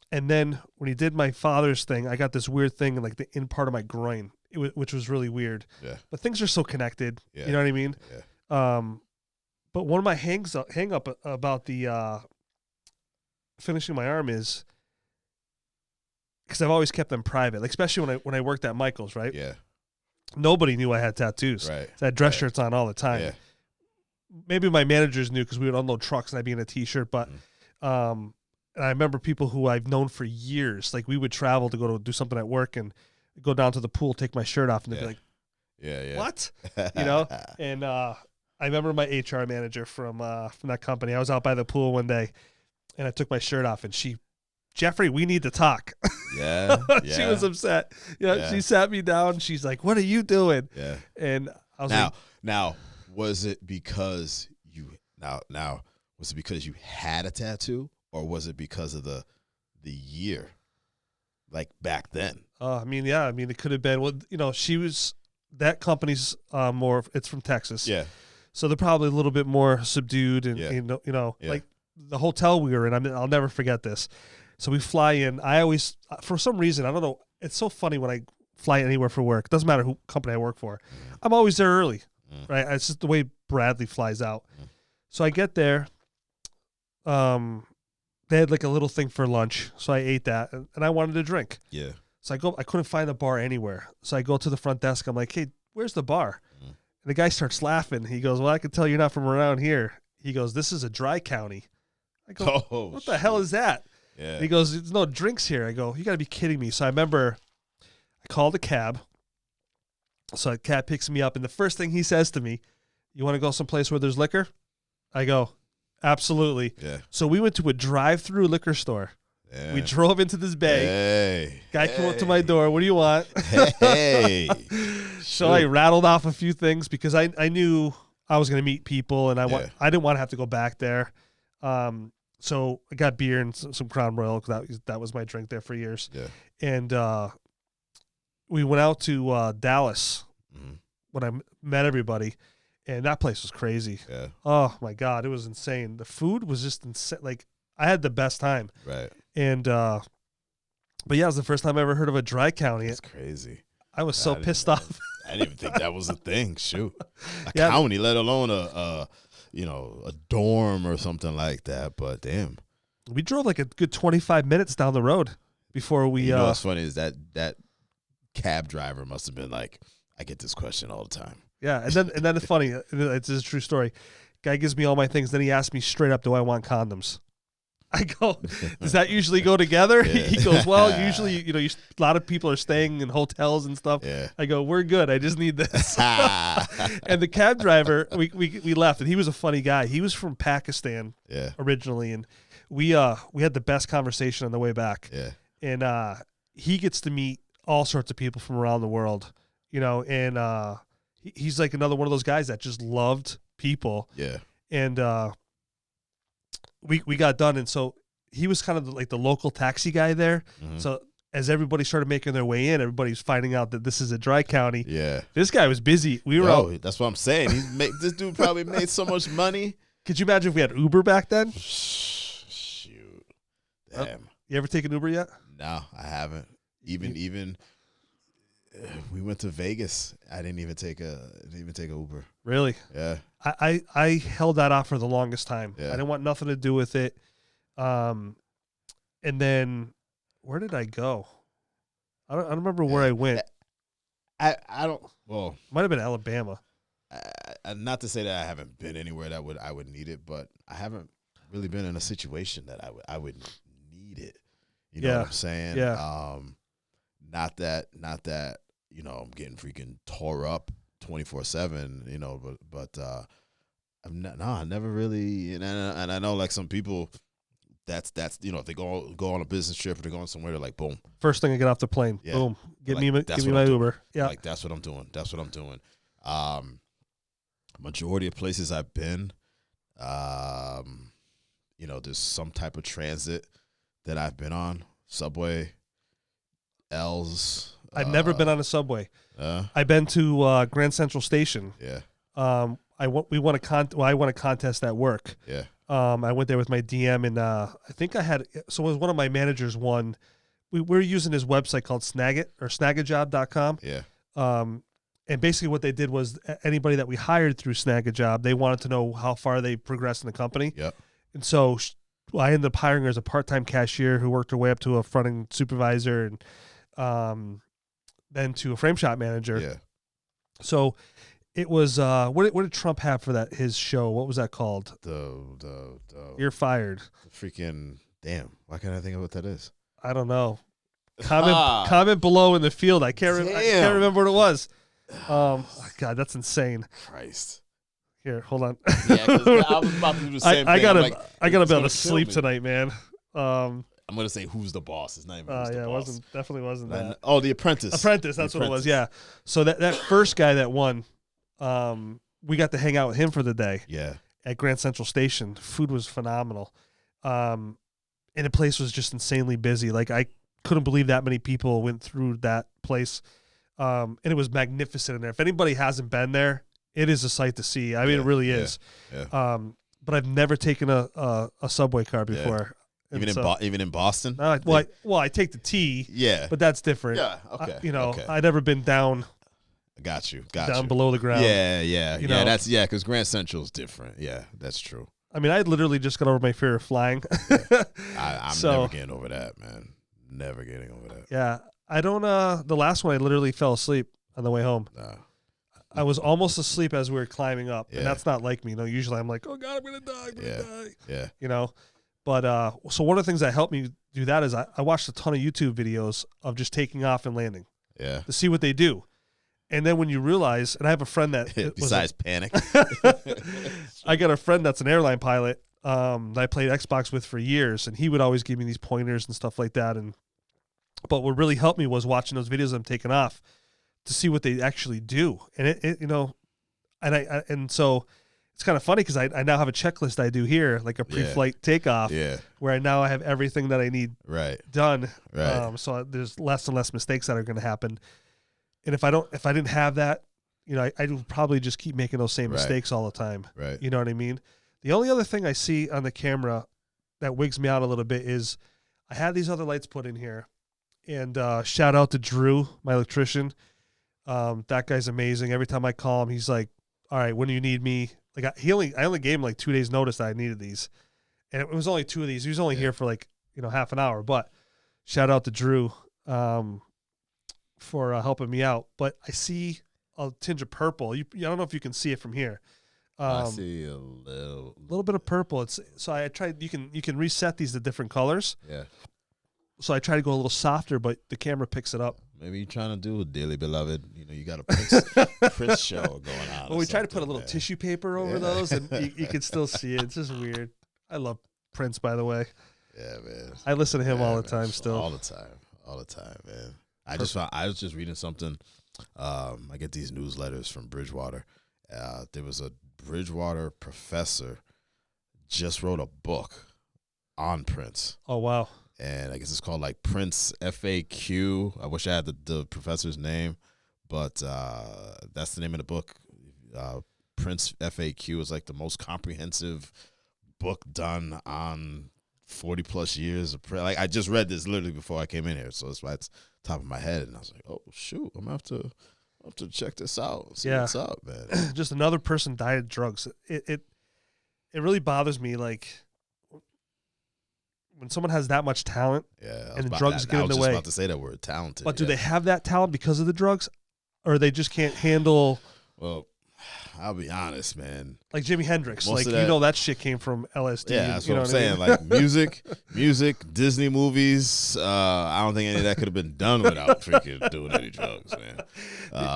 And then when he did my father's thing, I got this weird thing in like the in part of my groin, which was really weird. Yeah. But things are so connected. Yeah. You know what I mean? Yeah. But one of my hang up about the finishing my arm is because I've always kept them private, like especially when I worked at Michael's, right? Yeah. Nobody knew I had tattoos. Right. So I had dress shirts on all the time. Yeah. Maybe my managers knew because we would unload trucks and I'd be in a t-shirt, but and I remember people who I've known for years, like we would travel to go to do something at work and go down to the pool, take my shirt off, and they'd be like, "Yeah. What?" And I remember my HR manager from that company. I was out by the pool one day, and I took my shirt off, and Jeffrey, we need to talk. Yeah. She was upset. She sat me down. She's like, "What are you doing?" Yeah. And I was now, was it because you had a tattoo, or was it because of the year, like back then? It could have been. Well, she was that company's more. It's from Texas. Yeah. So they're probably a little bit more subdued, and like the hotel we were in. I'll never forget this. So we fly in. I always, for some reason, I don't know. It's so funny when I fly anywhere for work. It doesn't matter who company I work for. I'm always there early, right? It's just the way Bradley flies out. So I get there. They had like a little thing for lunch, so I ate that, and I wanted a drink. Yeah. So I couldn't find a bar anywhere. So I go to the front desk. I'm like, "Hey, where's the bar?" And the guy starts laughing. He goes, "Well, I can tell you're not from around here." He goes, "This is a dry county." I go, "What the hell is that?" Yeah. And he goes, "There's no drinks here." I go, "You got to be kidding me." So I remember I called a cab. So a cab picks me up, and the first thing he says to me, "You want to go someplace where there's liquor?" I go, "Absolutely." Yeah. So we went to a drive-through liquor store. Yeah. We drove into this bay. Hey. Guy came up to my door. "What do you want?" Hey. So I rattled off a few things because I knew I was going to meet people, and I didn't want to have to go back there. So I got beer and some Crown Royal because that was my drink there for years. Yeah. And we went out to Dallas when I met everybody, and that place was crazy. Yeah. Oh my God, it was insane. The food was just insane. Like I had the best time. Right. And but yeah, it was the first time I ever heard of a dry county. That's crazy. I was so pissed off. I didn't even think that was a thing. Shoot, a county, let alone a dorm or something like that. But damn, we drove like a good 25 minutes down the road before we. You know what's funny is that cab driver must have been like, I get this question all the time. Yeah, and then it's funny. It's a true story. Guy gives me all my things. Then he asked me straight up, "Do I want condoms?" I go, does that usually go together? Yeah. He goes, well, usually, a lot of people are staying in hotels and stuff. Yeah. I go, we're good. I just need this. And the cab driver, we left, and he was a funny guy. He was from Pakistan originally, and we had the best conversation on the way back. Yeah. And he gets to meet all sorts of people from around the world, and he's like another one of those guys that just loved people. Yeah. And we got done, and so he was kind of like the local taxi guy there. Mm-hmm. So as everybody started making their way in, everybody's finding out that this is a dry county. Yeah. This guy was busy. We were out. That's what I'm saying. This dude probably made so much money. Could you imagine if we had Uber back then? Shoot. Damn. You ever taken Uber yet? No, I haven't. Even we went to Vegas. I didn't even take a Uber. Really? Yeah. I held that off for the longest time. Yeah. I didn't want nothing to do with it. And then where did I go? I don't remember where I went. I don't. Well, Might have been Alabama. Not to say that I haven't been anywhere that I would need it, but I haven't really been in a situation that I would need it. You know what I'm saying? Yeah. Not that I'm getting freaking tore up 24/7. But I never really. And I know like some people. That's if they go on a business trip or they're going somewhere, they're like, boom. First thing I get off the plane, boom, give me my Uber. Yeah, like that's what I'm doing. Majority of places I've been, there's some type of transit that I've been on, subway, L's. I've never been on a subway. I've been to Grand Central Station. Yeah. I won a contest at work. Yeah. I went there with my DM, and I think it was one of my managers won. We were using his website called Snagit or snagajob.com. Yeah. And basically what they did was anybody that we hired through Snagajob, they wanted to know how far they progressed in the company. Yep. And so I ended up hiring her as a part-time cashier who worked her way up to a front-end supervisor and then to a frame shop manager. Yeah. So it was what did Trump have for his show? What was that called? The You're Fired. Freaking damn! Why can't I think of what that is? I don't know. Comment below in the field. I can't remember what it was. God, that's insane. Christ. Here, hold on. Yeah, I was about to do the same thing. I gotta be able to sleep tonight, man. I'm gonna say Who's the Boss. It's not even Who's the Boss. Definitely wasn't that. Oh, The Apprentice. That's what it was. Yeah. So that first guy that won, we got to hang out with him for the day. Yeah. At Grand Central Station. Food was phenomenal. And the place was just insanely busy. Like I couldn't believe that many people went through that place. And it was magnificent in there. If anybody hasn't been there, it is a sight to see. I mean, it really is. Yeah. But I've never taken a subway car before. Yeah. Even in Boston? I take the T. Yeah. But that's different. Yeah. Okay. I've never been down. Got you. Down below the ground. Yeah. Because Grand Central is different. Yeah, that's true. I mean, I literally just got over my fear of flying. I'm never getting over that, man. Never getting over that. Yeah. I don't, the last one, I literally fell asleep on the way home. I was almost asleep as we were climbing up, and that's not like me. Usually I'm like, oh God, I'm going to die. Yeah. But, so one of the things that helped me do that is I watched a ton of YouTube videos of just taking off and landing. Yeah. To see what they do. And then when you realize, and I have a friend that besides panic, I got a friend that's an airline pilot that I played Xbox with for years, and he would always give me these pointers and stuff like that. But what really helped me was watching those videos of them taking off to see what they actually do. And and so it's kind of funny because I now have a checklist I do here, like a pre-flight takeoff, where I have everything that I need done. Right. So there's less and less mistakes that are going to happen. And if I didn't have that, I would probably just keep making those same mistakes all the time. Right. You know what I mean? The only other thing I see on the camera that wigs me out a little bit is I had these other lights put in here. And shout out to Drew, my electrician. That guy's amazing. Every time I call him, he's like, all right, when do you need me? Like I only gave him like 2 days notice that I needed these. And it was only 2 of these. He was only here for like, half an hour. But shout out to Drew for helping me out. But I see a tinge of purple. I don't know if you can see it from here. I see a little bit of purple. So I tried. You can reset these to different colors. Yeah. So I try to go a little softer, but the camera picks it up. Maybe you're trying to do a Dearly Beloved. You got a Prince show going on. Well, we try to put a little tissue paper over those, and you can still see it. It's just weird. I love Prince, by the way. Yeah, man. I listen to him all the time still. All the time, man. I was just reading something. I get these newsletters from Bridgewater. There was a Bridgewater professor just wrote a book on Prince. Oh, wow. And I guess it's called like Prince FAQ. I wish I had the professor's name, but that's the name of the book. Prince FAQ is like the most comprehensive book done on 40 plus years of Prince. Like I just read this literally before I came in here, so that's why it's top of my head. And I was like, oh shoot, I'm gonna have to check this out. See what's up, man. Just another person died of drugs. It really bothers me, like when someone has that much talent, and the drugs get in the way. I was just about to say that word, talented. But do they have that talent because of the drugs, or they just can't handle? Well, I'll be honest, man. Like Jimi Hendrix, like that shit came from LSD. Yeah, that's what I'm saying. Like music, Disney movies. I don't think any of that could have been done without freaking doing any drugs, man.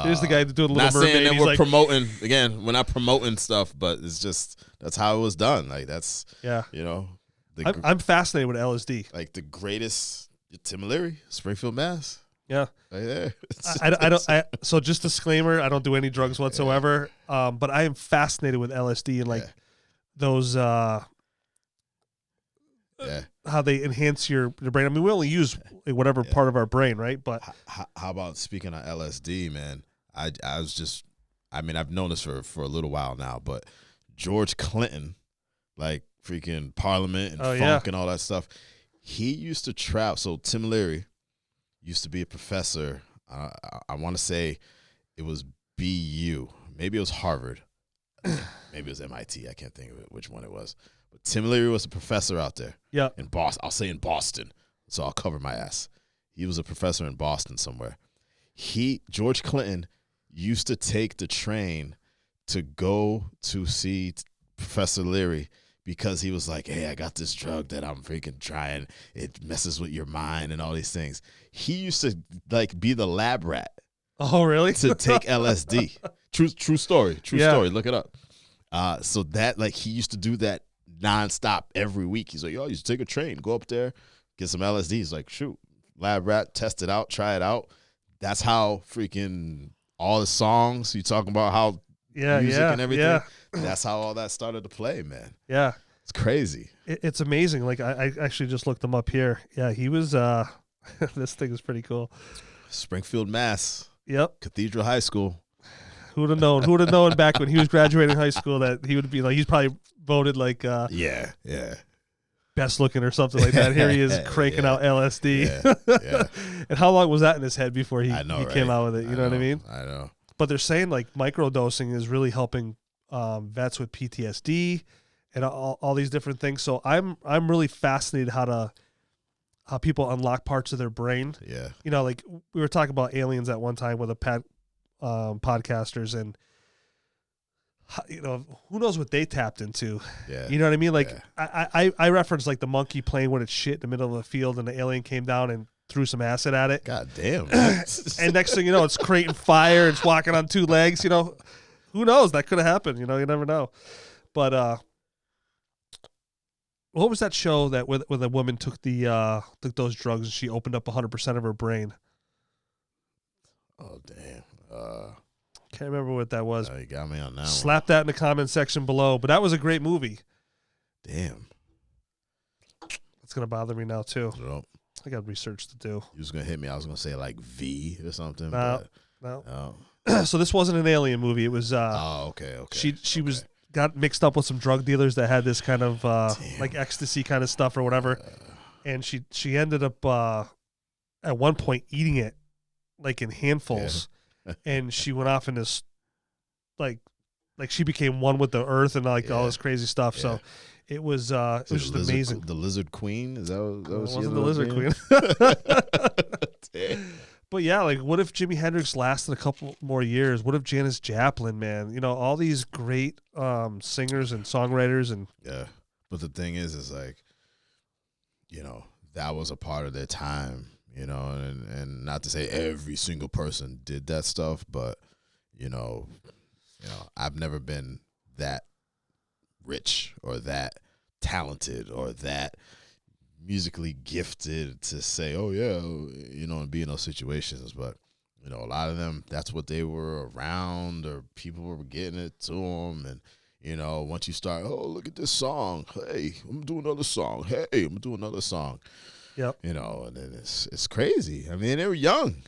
There's the guy doing Little Mermaid. Not saying that we're promoting. Again, we're not promoting stuff, but it's just that's how it was done. Like that's I'm fascinated with LSD. Like the greatest, Tim Leary, Springfield, Mass. Yeah, right there. I don't. So just disclaimer: I don't do any drugs whatsoever. But I am fascinated with LSD and like those. How they enhance your brain. I mean, we only use whatever part of our brain, right? But how about speaking of LSD, man? I was just. I mean, I've known this for a little while now, but George Clinton, like freaking Parliament and funk and all that stuff. He used to travel. So Tim Leary used to be a professor. I want to say it was BU. Maybe it was Harvard. Maybe it was MIT. I can't think of it, which one it was. But Tim Leary was a professor out there. Yeah. In Boston. I'll say in Boston. So I'll cover my ass. He was a professor in Boston somewhere. George Clinton used to take the train to go to see Professor Leary because he was like, hey, I got this drug that I'm freaking trying. It messes with your mind and all these things. He used to like be the lab rat. Oh, really? To take LSD. True story. True story. Look it up. So that like he used to do that nonstop every week. He's like, yo, you should take a train, go up there, get some LSD. He's like, shoot, lab rat, test it out, try it out. That's how freaking all the songs you talking about how music and everything. Yeah. That's how all that started to play, man. Yeah. It's crazy. It's amazing. Like I actually just looked him up here. Yeah, he was this thing is pretty cool. Springfield, Mass. Yep. Cathedral High School. Who would have known? Who would have known back when he was graduating high school that he would be like, he's probably voted like best looking or something like that. Here he is cranking out LSD. Yeah. And how long was that in his head before he came out with it? You know what I mean? I know. But they're saying like microdosing is really helping vets with PTSD and all these different things. So I'm really fascinated how people unlock parts of their brain. Yeah. You know, like we were talking about aliens at one time with podcasters, and you know, who knows what they tapped into. Yeah. You know what I mean? Like I referenced like the monkey playing when it's shit in the middle of the field and the alien came down and threw some acid at it. God damn. And next thing you know, it's creating fire. It's walking on two legs. You know, who knows? That could have happened. You know, you never know. But what was that show that where a woman took those drugs and she opened up 100% of her brain? Oh damn. Can't remember what that was. You got me on that. Slap that in the comment section below. But that was a great movie. Damn. It's gonna bother me now too. Nope. I got research to do. You was gonna hit me. I was gonna say like V or something. No. Oh. So this wasn't an alien movie. It was. Okay. She got mixed up with some drug dealers that had this kind of like ecstasy kind of stuff or whatever, and she ended up at one point eating it like in handfuls, and she went off in this like she became one with the earth and like all this crazy stuff. So it was just amazing. The Lizard Queen, is that what she wasn't the Lizard Queen? But yeah, like what if Jimi Hendrix lasted a couple more years? What if Janis Joplin, man? All these great singers and songwriters and Yeah. But the thing is like, that was a part of their time, and not to say every single person did that stuff, but I've never been that rich or that talented or that musically gifted to say, oh yeah, and be in those situations. But a lot of them, that's what they were around, or people were getting it to them. And once you start, oh, look at this song, hey, I'm doing another song, hey, I'm doing another song. Yep. And then it's crazy. I mean, they were young.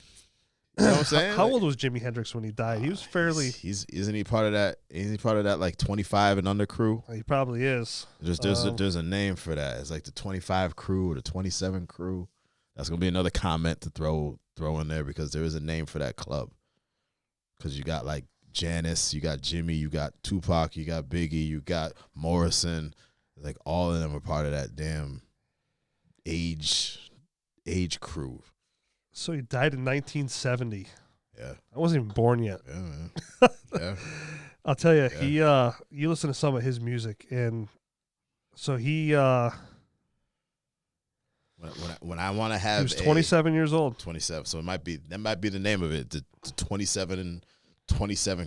You know what I'm saying? How old was Jimi Hendrix when he died? He was fairly. Isn't he part of that? Isn't he part of that like 25 and under crew? He probably is. There's a name for that. It's like the 25 crew or the 27 crew. That's gonna be another comment to throw in there, because there is a name for that club. Because you got like Janis, you got Jimmy, you got Tupac, you got Biggie, you got Morrison. Like all of them are part of that damn age crew. So he died in 1970. Yeah. I wasn't even born yet. Yeah, man. Yeah. I'll tell you, you listen to some of his music, and so he when I want to have, he was 27 years old. 27. So that might be the name of it, the 27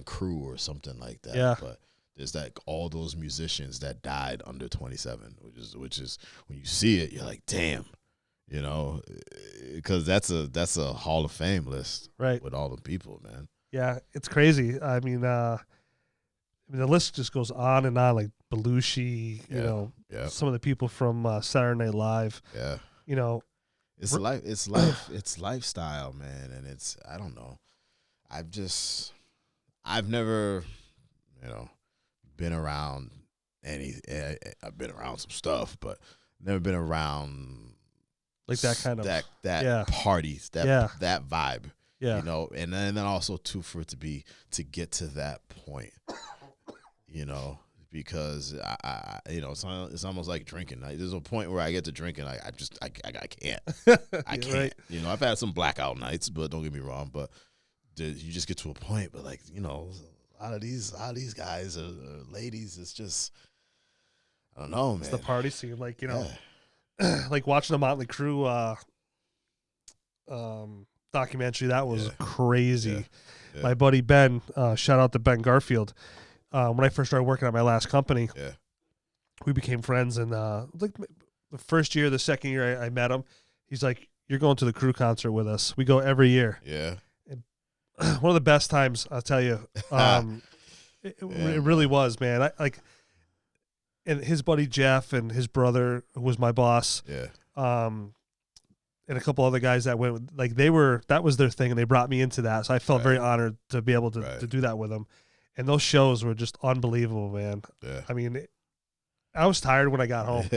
crew or something like that. Yeah. But there's like all those musicians that died under 27, which is when you see it, you're like, damn. Because that's a Hall of Fame list, right? With all the people, man. Yeah, it's crazy. I mean, the list just goes on and on. Like Belushi, some of the people from Saturday Night Live. Yeah, it's life. It's lifestyle, man. And I don't know. I've never, been around I've been around some stuff, but never been around. Like that kind of parties, that vibe, yeah. And then also too for it to get to that point, because I it's almost like drinking. Like, there's a point where I get to drinking, I can't, I can't. Right. I've had some blackout nights, but don't get me wrong. But you just get to a point, but like a lot of these guys or ladies, it's just, I don't know, man. It's the party scene, like like watching the Motley Crue documentary. That was crazy. Yeah. My buddy Ben, shout out to Ben Garfield. When I first started working at my last company, we became friends. And like the first year, the second year I met him, he's like, "You're going to the Crue concert with us. We go every year." Yeah. And one of the best times, I'll tell you. It really was, man. I like. And his buddy Jeff and his brother, who was my boss, and a couple other guys that went, like that was their thing, and they brought me into that. So I felt very honored to be able to do that with them. And those shows were just unbelievable, man. Yeah. I mean, I was tired when I got home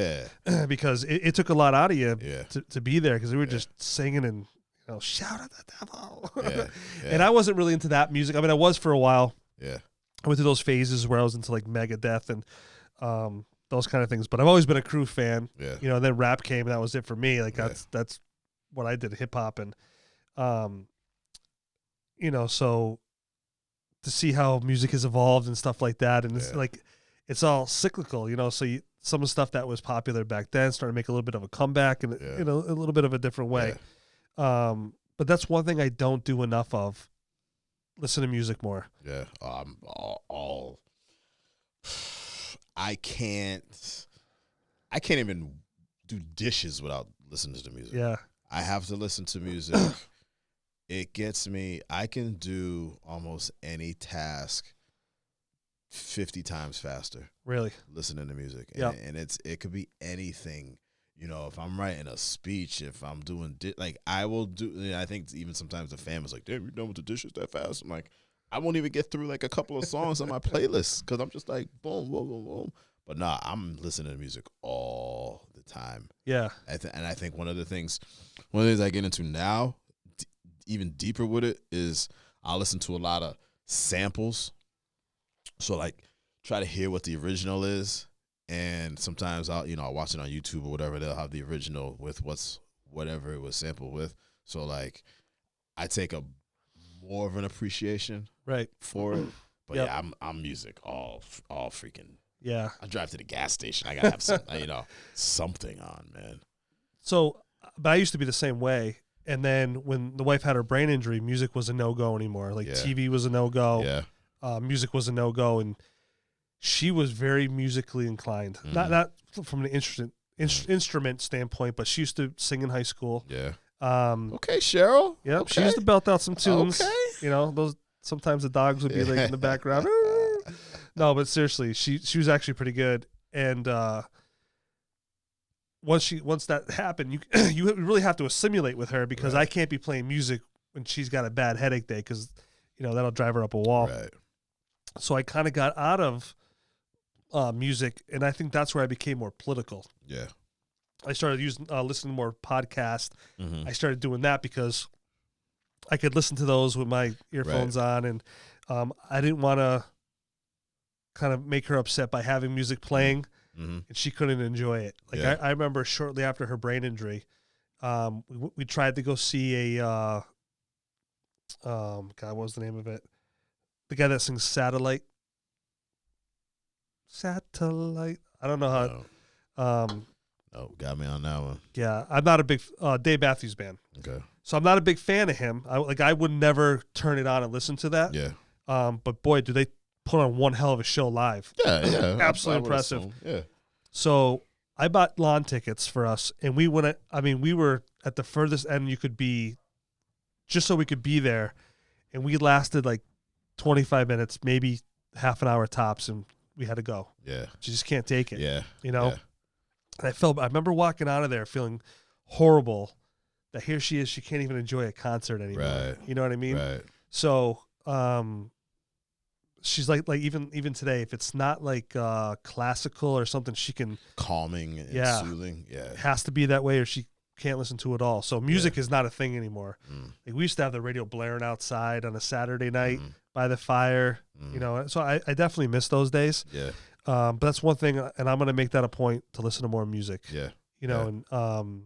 because it took a lot out of you to be there, because we were just singing and shout at the devil. And I wasn't really into that music. I mean, I was for a while. Yeah. I went through those phases where I was into like Megadeth and those kind of things, but I've always been a Crew fan. Yeah. And then rap came, and that was it for me. Like that's what I did, hip hop, and so to see how music has evolved and stuff like that, and it's like it's all cyclical, so some of the stuff that was popular back then started to make a little bit of a comeback and a little bit of a different way. But that's one thing I don't do enough of. Listen to music more. Yeah. I can't even do dishes without listening to the music. Yeah. I have to listen to music. It gets me. I can do almost any task 50 times faster. Really? Listening to music. Yeah. And it could be anything. If I'm writing a speech, if I'm doing I will do. I think even sometimes the family's like, "Damn, you done with the dishes that fast?" I'm like, I won't even get through like a couple of songs on my playlist because I'm just like, boom, boom, boom, boom. But nah, I'm listening to music all the time. Yeah. And I think one of the things I get into now, even deeper with it, is I listen to a lot of samples. So like, try to hear what the original is. And sometimes I'll watch it on YouTube or whatever. They'll have the original with whatever it was sampled with. So like, I take a more of an appreciation Right. for it. But Yep. yeah, I'm music all freaking. Yeah. I drive to the gas station. I gotta have some, something on, man. So, but I used to be the same way. And then when the wife had her brain injury, music was a no-go anymore. Like Yeah. TV was a no-go. Yeah. Music was a no-go. And she was very musically inclined. Not from an instrument standpoint, but she used to sing in high school. Yeah. Um, Okay, Cheryl. Yep. Okay. She used to belt out some tunes. Okay. You know, those sometimes the dogs would be like in the background. No, but seriously, she was actually pretty good. And once that happened, you really have to assimilate with her because Right. I can't be playing music when she's got a bad headache day because that'll drive her up a wall. Right. So I kind of got out of music, and I think that's where I became more political. Yeah. I started listening to more podcasts. Mm-hmm. I started doing that because I could listen to those with my earphones on, and I didn't want to kind of make her upset by having music playing, Mm-hmm. and she couldn't enjoy it. Like Yeah. I remember shortly after her brain injury, we tried to go see a God, what was the name of it? The guy that sings Satellite. I don't know how. Oh, got me on that one. Yeah, I'm not a big Dave Matthews Band. Okay. So I'm not a big fan of him. I would never turn it on and listen to that. Yeah. But boy, do they put on one hell of a show live. Yeah. Absolutely I would impressive. assume. Yeah. So I bought lawn tickets for us, and we went. We were at the furthest end you could be, just so we could be there, and we lasted like 25 minutes, maybe half an hour tops, and we had to go. Yeah. You just can't take it. Yeah. You know. Yeah. And I remember walking out of there feeling horrible that here she is. She can't even enjoy a concert anymore. Right. You know what I mean? Right. So, she's like even today, if it's not like classical or something, she can Calming and Yeah. soothing. Yeah. it has to be that way, or she can't listen to it all. So music is not a thing anymore. Mm. Like we used to have the radio blaring outside on a Saturday night Mm. by the fire. Mm. So I definitely miss those days. Yeah. But that's one thing, and I'm going to make that a point to listen to more music. Yeah. You know, and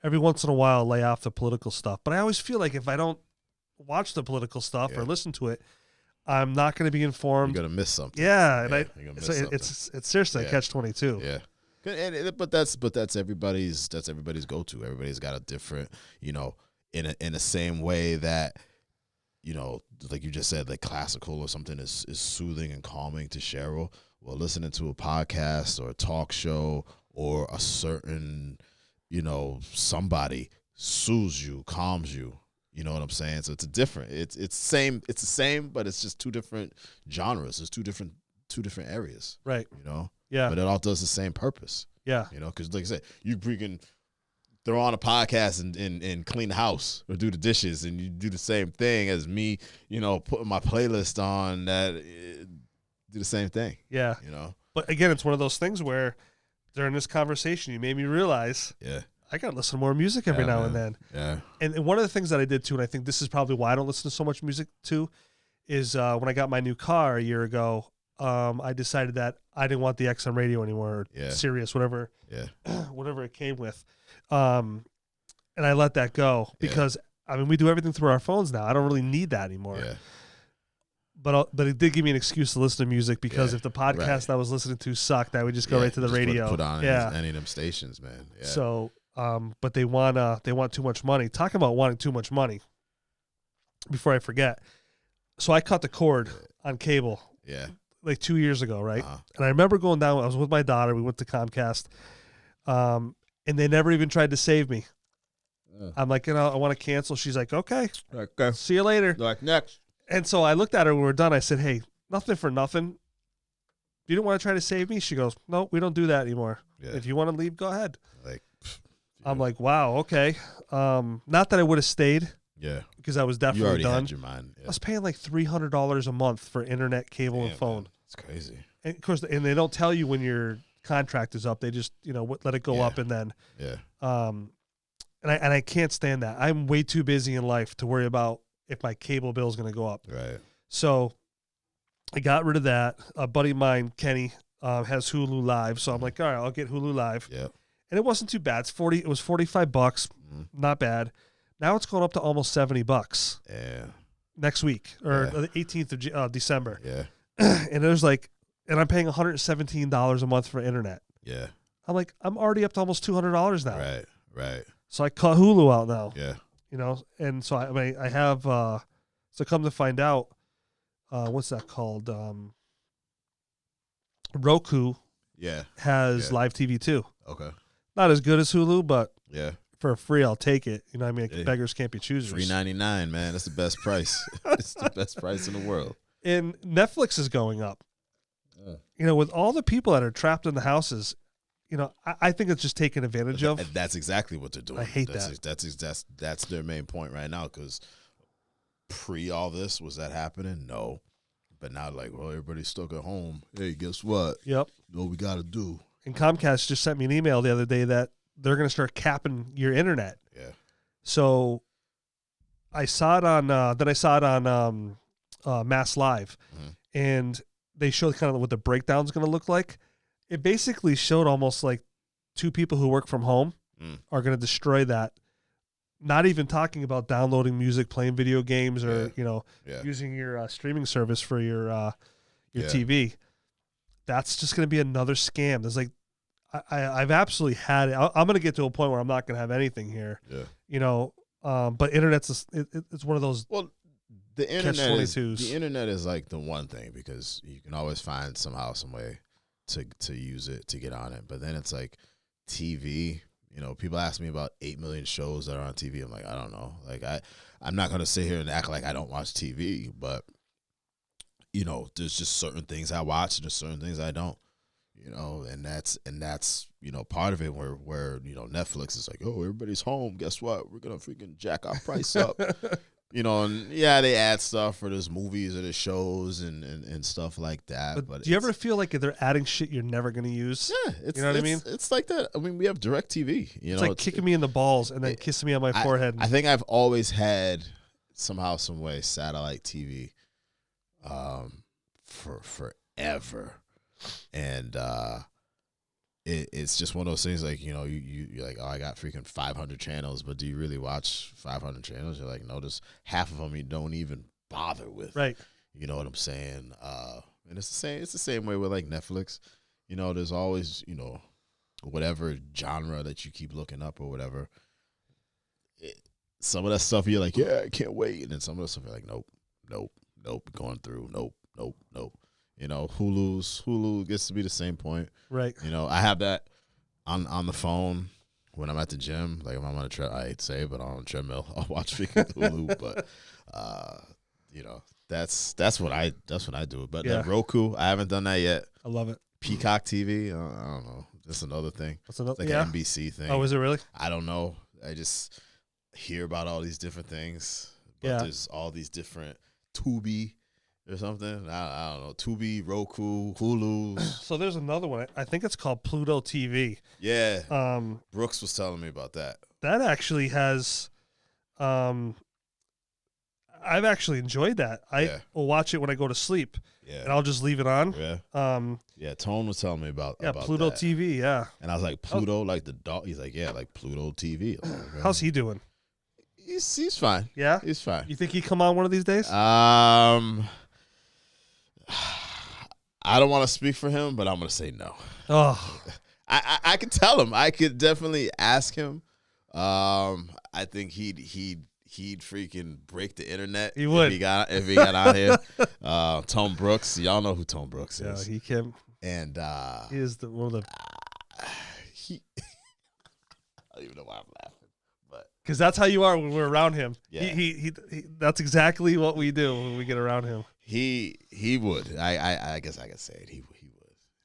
every once in a while lay off the political stuff. But I always feel like if I don't watch the political stuff or listen to it, I'm not going to be informed. You're gonna miss something. Yeah, and You're gonna miss something. it's seriously a catch-22. Yeah. But that's everybody's go-to. Everybody's got a different, in the same way that, like you just said, like classical or something is soothing and calming to Cheryl. Well, listening to a podcast or a talk show or a certain, somebody soothes you, calms you. You know what I'm saying? So it's the same, but it's just two different genres. It's two different areas. Right. Yeah. But it all does the same purpose. Yeah. Because like I said, you freaking throw on a podcast and clean the house or do the dishes, and you do the same thing as me, putting my playlist on that do the same thing. Yeah. But again, it's one of those things where during this conversation, you made me realize I got to listen to more music every now and then. Yeah. And one of the things that I did too, and I think this is probably why I don't listen to so much music too, is when I got my new car a year ago, I decided that I didn't want the XM radio anymore, or Sirius, whatever it came with. And I let that go because, we do everything through our phones now. I don't really need that anymore. Yeah. But it did give me an excuse to listen to music because if the podcast I was listening to sucked, I would just go right to the radio. Put on any of them stations, man. Yeah. So, but they want too much money. Talking about wanting too much money. Before I forget, so I cut the cord on cable. Yeah. Like 2 years ago, right? Uh-huh. And I remember going down. I was with my daughter. We went to Comcast, and they never even tried to save me. I'm like, I want to cancel. She's like, okay, see you later. Like next. And so I looked at her when we were done. I said, hey, nothing for nothing. You don't want to try to save me? She goes, no, we don't do that anymore. Yeah. If you want to leave, go ahead. Like, I'm like, wow, okay. Not that I would have stayed. Yeah. Because I was definitely you already done. had your mind. Yeah. I was paying like $300 a month for internet, cable, and phone. Man. It's crazy. And of course, and they don't tell you when your contract is up. They just, let it go up and then. Yeah. And I can't stand that. I'm way too busy in life to worry about if my cable bill is going to go up. Right. So I got rid of that. A buddy of mine, Kenny, has Hulu Live. So I'm like, all right, I'll get Hulu Live. Yeah. And it wasn't too bad. It was $45, not bad. Now it's going up to almost $70 Yeah. next week or Yeah. the 18th of December. Yeah. And there's like, and I'm paying $117 a month for internet. Yeah. I'm like, I'm already up to almost $200 now. Right. Right. So I cut Hulu out now. Yeah. You know, and so I have. So come to find out, what's that called? Roku Yeah. has Yeah. live TV too. Okay. Not as good as Hulu, but Yeah. for free, I'll take it. You know what I mean? Yeah. Beggars can't be choosers. $3.99, man. That's the best price. It's the best price in the world. And Netflix is going up. Yeah. You know, with all the people that are trapped in the houses, you know, I think it's just taken advantage of. And that's exactly what they're doing. I hate that. That's their main point right now. Because pre all this, was that happening? No. But now, like, well, everybody's stuck at home. Hey, guess what? Yep. You know what we got to do? And Comcast just sent me an email the other day that they're going to start capping your internet. Yeah. So I saw it on Mass Live, and they showed kind of what the breakdown's going to look like. It basically showed almost like two people who work from home are going to destroy that. Not even talking about downloading music, playing video games, or using your streaming service for your TV. That's just going to be another scam. There's like, I've absolutely had it. I'm going to get to a point where I'm not going to have anything here. Yeah. You know, but internet's it's one of those. Well, the internet catch-22s. the internet is like the one thing, because you can always find somehow, some way to use it, to get on it. But then it's like TV. You know, people ask me about 8 million shows that are on TV. I'm like, I don't know. Like, I'm not going to sit here and act like I don't watch TV, but, you know, there's just certain things I watch and there's certain things I don't, you know, and that's, you know, part of it where, you know, Netflix is like, oh, everybody's home. Guess what? We're going to freaking jack our price up. You know, and yeah, they add stuff for those movies or the shows and stuff like that. But do you ever feel like they're adding shit you're never going to use? Yeah, you know what I mean? It's like that. I mean, we have DirecTV. You It's know, like kicking me in the balls and then kissing me on my forehead. I think I've always had somehow, some way, satellite TV, for forever, and it's just one of those things. Like, you know, you're like, oh, I got freaking 500 channels, but do you really watch 500 channels? You're like, no, there's half of them you don't even bother with. Right. You know what I'm saying? And it's the same way with like Netflix. You know, there's always, you know, whatever genre that you keep looking up or whatever. Some of that stuff you're like, yeah, I can't wait. And then some of the stuff you're like, nope, going through, nope. You know, Hulu gets to be the same point. Right. You know, I have that on the phone when I'm at the gym. Like, if I'm on a treadmill, I hate to say it, but on a treadmill, I'll watch freaking Hulu. But you know, that's what I do. But Roku, I haven't done that yet. I love it. Peacock TV, I don't know. That's another thing. What's another? It's like an NBC thing. Oh, is it really? I don't know. I just hear about all these different things. But there's all these different Tubi or something. I don't know. Tubi, Roku, Hulu. So there's another one. I think it's called Pluto TV. Yeah. Brooks was telling me about that. That actually has, I've actually enjoyed that. I will watch it when I go to sleep. Yeah. And I'll just leave it on. Yeah. Tone was telling me about Pluto that. TV. Yeah. And I was like, Pluto, like the dog. He's like, yeah, like Pluto TV. Like, how's he doing? He's fine. Yeah. He's fine. You think he'd come on one of these days? I don't want to speak for him, but I'm gonna say no. Oh, I could tell him. I could definitely ask him. I think he'd freaking break the internet. He would if he got out here. Tom Brooks, y'all know who Tom Brooks is. Yeah, he can. And he is one of the. I don't even know why I'm laughing, but because that's how you are when we're around him. Yeah. He that's exactly what we do when we get around him. He would. I guess I could say it. He would.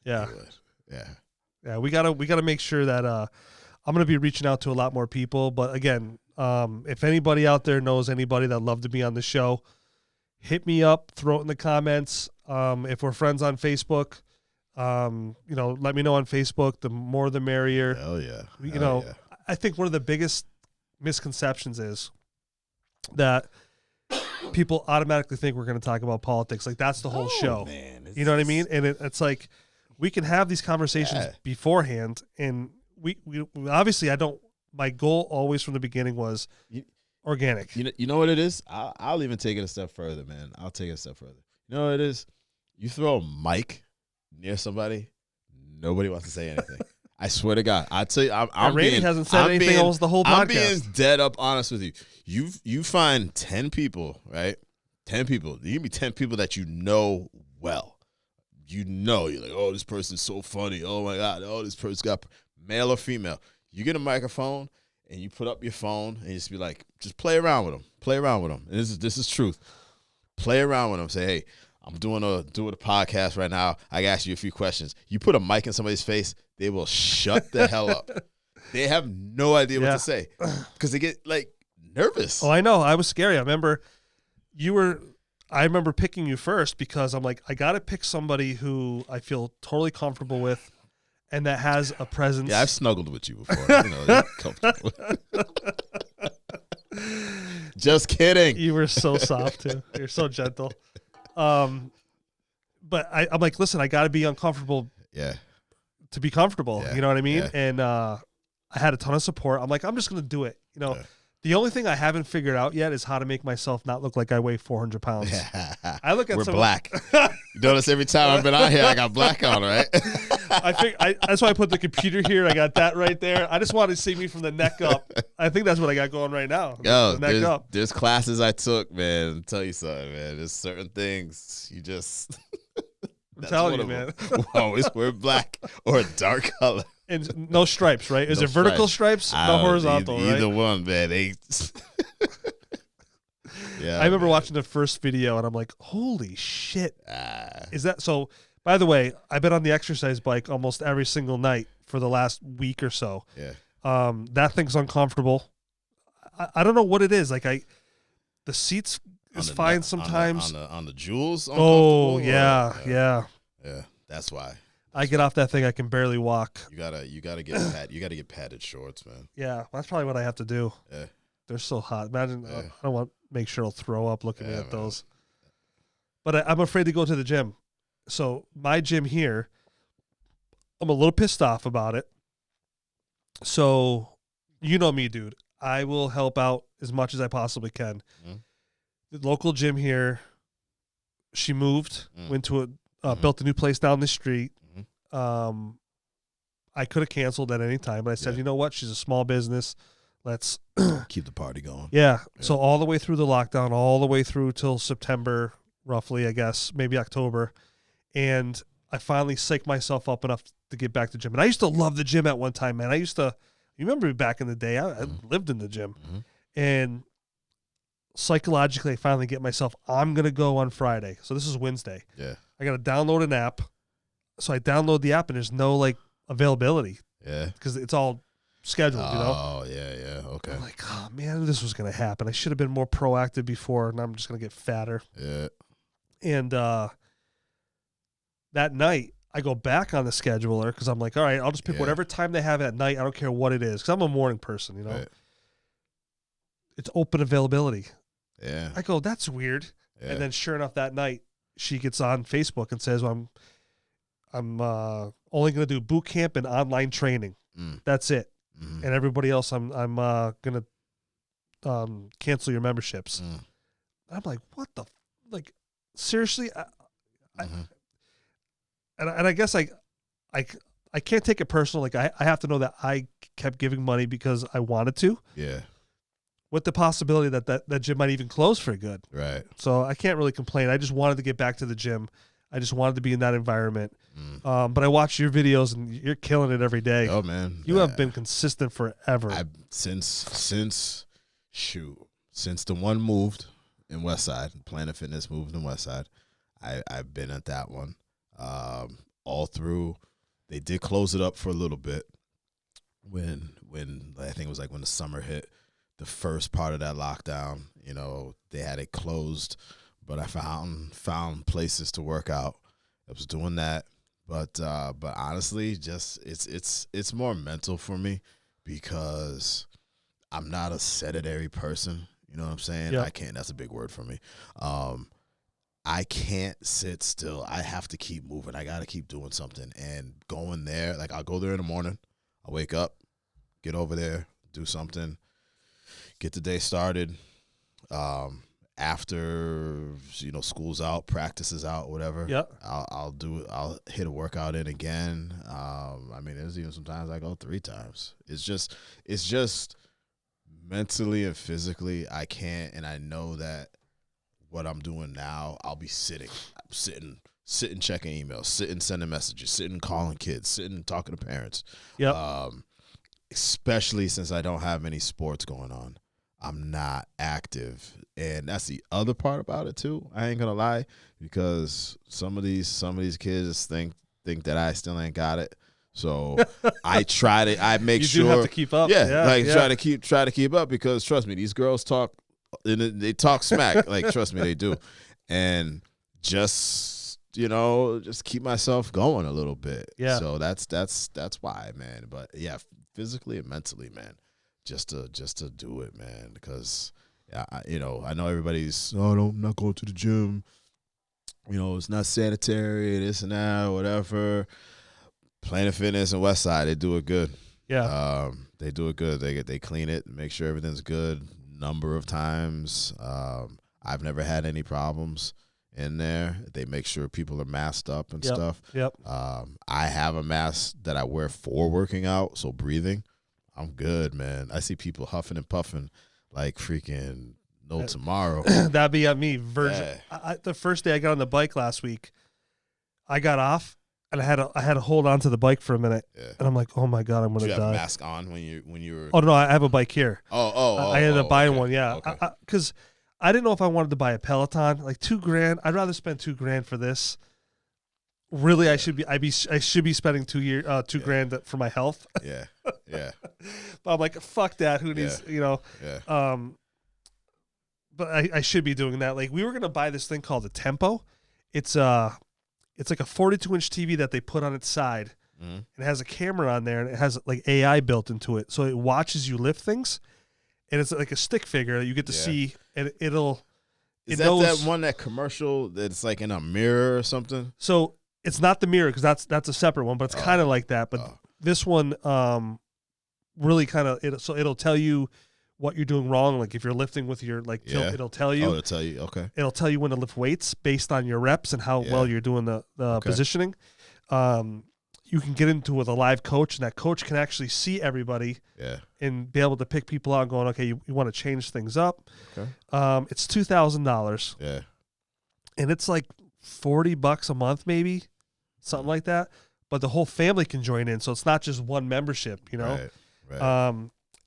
Yeah. He would. Yeah. Yeah. We gotta make sure that I'm gonna be reaching out to a lot more people. But again, if anybody out there knows anybody that'd love to be on the show, hit me up. Throw it in the comments. If we're friends on Facebook, you know, let me know on Facebook. The more, the merrier. Hell yeah. You know, I think one of the biggest misconceptions is that people automatically think we're going to talk about politics. Like, that's the whole show. Man, you know what I mean? And it's like, we can have these conversations beforehand. And we obviously, my goal always from the beginning was organic. You know what it is? I'll even take it a step further, man. I'll take it a step further. You know what it is? You throw a mic near somebody, nobody wants to say anything. I swear to God. I tell you, I'm Randy being, hasn't said anything almost the whole podcast. I'm being dead up honest with you. You find 10 people, right? 10 people. You give me 10 people that you know well. You know, you're like, oh, this person's so funny. Oh my God. Oh, this person's got male or female. You get a microphone and you put up your phone and you just be like, just play around with them. Play around with them. And this is truth. Play around with them. Say, hey, I'm doing a podcast right now. I ask you a few questions. You put a mic in somebody's face, they will shut the hell up. They have no idea what to say because they get like nervous. Oh, I know. I was scary. I remember picking you first because I'm like, I got to pick somebody who I feel totally comfortable with and that has a presence. Yeah, I've snuggled with you before. You know, you're comfortable. Just kidding. You were so soft too. You're so gentle. But I'm like, listen, I got to be uncomfortable. Yeah. To be comfortable. Yeah. You know what I mean? Yeah. And I had a ton of support. I'm like, I'm just going to do it. You know, the only thing I haven't figured out yet is how to make myself not look like I weigh 400 pounds. I look at We're black. You notice every time I've been out here, I got black on, right? That's why I put the computer here. I got that right there. I just wanted to see me from the neck up. I think that's what I got going right now. Yo, the neck up. There's classes I took, man. I'll tell you something, man. There's certain things you just. I'm telling you, man. Always wear black or a dark color. And no stripes, right? Is No it vertical stripes? No horizontal, right? Either one, man. Yeah. I remember watching the first video and I'm like, holy shit. Is that so? By the way, I've been on the exercise bike almost every single night for the last week or so. Yeah. That thing's uncomfortable. I don't know what it is. Like the seats is fine sometimes. On the jewels. Oh yeah. That's why. I get off that thing, I can barely walk. You gotta get padded shorts, man. Yeah, that's probably what I have to do. Yeah. They're so hot. Imagine I don't want to make sure I'll throw up looking at man. those. But I'm afraid to go to the gym. So my gym here, I'm a little pissed off about it. So you know me, dude. I will help out as much as I possibly can. Mm-hmm. The local gym here, she moved, went to built a new place down the street. I could have canceled at any time, but I said, you know what? She's a small business. Let's keep the party going. Yeah. So all the way through the lockdown, all the way through till September, roughly, I guess, maybe October. And I finally psyched myself up enough to get back to the gym. And I used to love the gym at one time, man. You remember back in the day, I lived in the gym. And psychologically, I finally get myself, I'm going to go on Friday. So this is Wednesday. Yeah. I got to download an app. So I download the app and there's no like availability. Yeah. Because it's all scheduled, you know? Oh, yeah. Okay. I'm like, oh, man, this was going to happen. I should have been more proactive before, and I'm just going to get fatter. Yeah. And that night, I go back on the scheduler because I'm like, all right, I'll just pick whatever time they have at night. I don't care what it is because I'm a morning person, you know? Right. It's open availability. Yeah. I go, that's weird. Yeah. And then sure enough, that night, she gets on Facebook and says, well, I'm only going to do boot camp and online training. That's it. And everybody else, I'm going to cancel your memberships. I'm like, what the, like, seriously? And I guess I can't take it personal. Like I have to know that I kept giving money because I wanted to. Yeah. With the possibility that gym might even close for good. Right. So I can't really complain. I just wanted to get back to the gym. I just wanted to be in that environment. But I watch your videos and you're killing it every day. Oh man. You have been consistent forever. Since the one moved in Westside, Planet Fitness moved in Westside, I've been at that one. All through. They did close it up for a little bit when I think it was like when the summer hit. The first part of that lockdown, you know, they had it closed, but I found places to work out. I was doing that, but honestly, just it's more mental for me because I'm not a sedentary person. You know what I'm saying? Yep. I can't. That's a big word for me. I can't sit still. I have to keep moving. I got to keep doing something. And going there, like I'll go there in the morning. I'll wake up, get over there, do something. get the day started. After school's out, practice is out, whatever. Yep. I'll do it. I'll hit a workout in again. There's even sometimes I go 3 times. It's just mentally and physically I can't, and I know that what I'm doing now, I'll be sitting checking emails, sitting sending messages, sitting calling kids, sitting talking to parents. Yep. Especially since I don't have any sports going on. I'm not active, and that's the other part about it too. I ain't gonna lie, because some of these kids think that I still ain't got it. So I try to. I make sure you do have to keep up. Try to keep up, because trust me, these girls talk. They talk smack. Like, trust me, they do, and just keep myself going a little bit. Yeah. So that's why, man. But yeah, physically and mentally, man. Just to do it, man, because I know everybody's I'm not going to the gym, it's not sanitary, this and that, whatever. Planet Fitness and Westside, they do it good. Yeah, they do it good. They clean it, make sure everything's good. Number of times, I've never had any problems in there. They make sure people are masked up and stuff. Yep. I have a mask that I wear for working out, so breathing. I'm good, man. I see people huffing and puffing like freaking no tomorrow. That'd be at me, virgin. Yeah. The first day I got on the bike last week, I got off and I had to hold on to the bike for a minute, and I'm like, oh my god, I'm gonna die. Did you have a mask on when you were? Oh no, I have a bike here. I ended up buying one. Yeah, because I didn't know if I wanted to buy a Peloton, like $2,000. I'd rather spend $2,000 for this. Really, I should be spending $2,000 for my health. Yeah. But I'm like, fuck that. Who needs, Yeah. But I should be doing that. Like, we were gonna buy this thing called the Tempo. It's like a 42-inch TV that they put on its side. Mm-hmm. It has a camera on there, and it has like AI built into it, so it watches you lift things, and it's like a stick figure that you get to see, and it'll. Is that one, that commercial that's like in a mirror or something? So. It's not the mirror, because that's a separate one, but it's kind of like that. But this one really kind of it'll tell you what you're doing wrong. Like if you're lifting with your tilt, it'll tell you. Oh, it'll tell you. Okay. It'll tell you when to lift weights based on your reps and how well you're doing the positioning. You can get into with a live coach, and that coach can actually see everybody. Yeah. And be able to pick people out, going, okay, you want to change things up. Okay. It's $2,000. Yeah. And it's like $40 a month, maybe. Something like that, but the whole family can join in, so it's not just one membership, Right.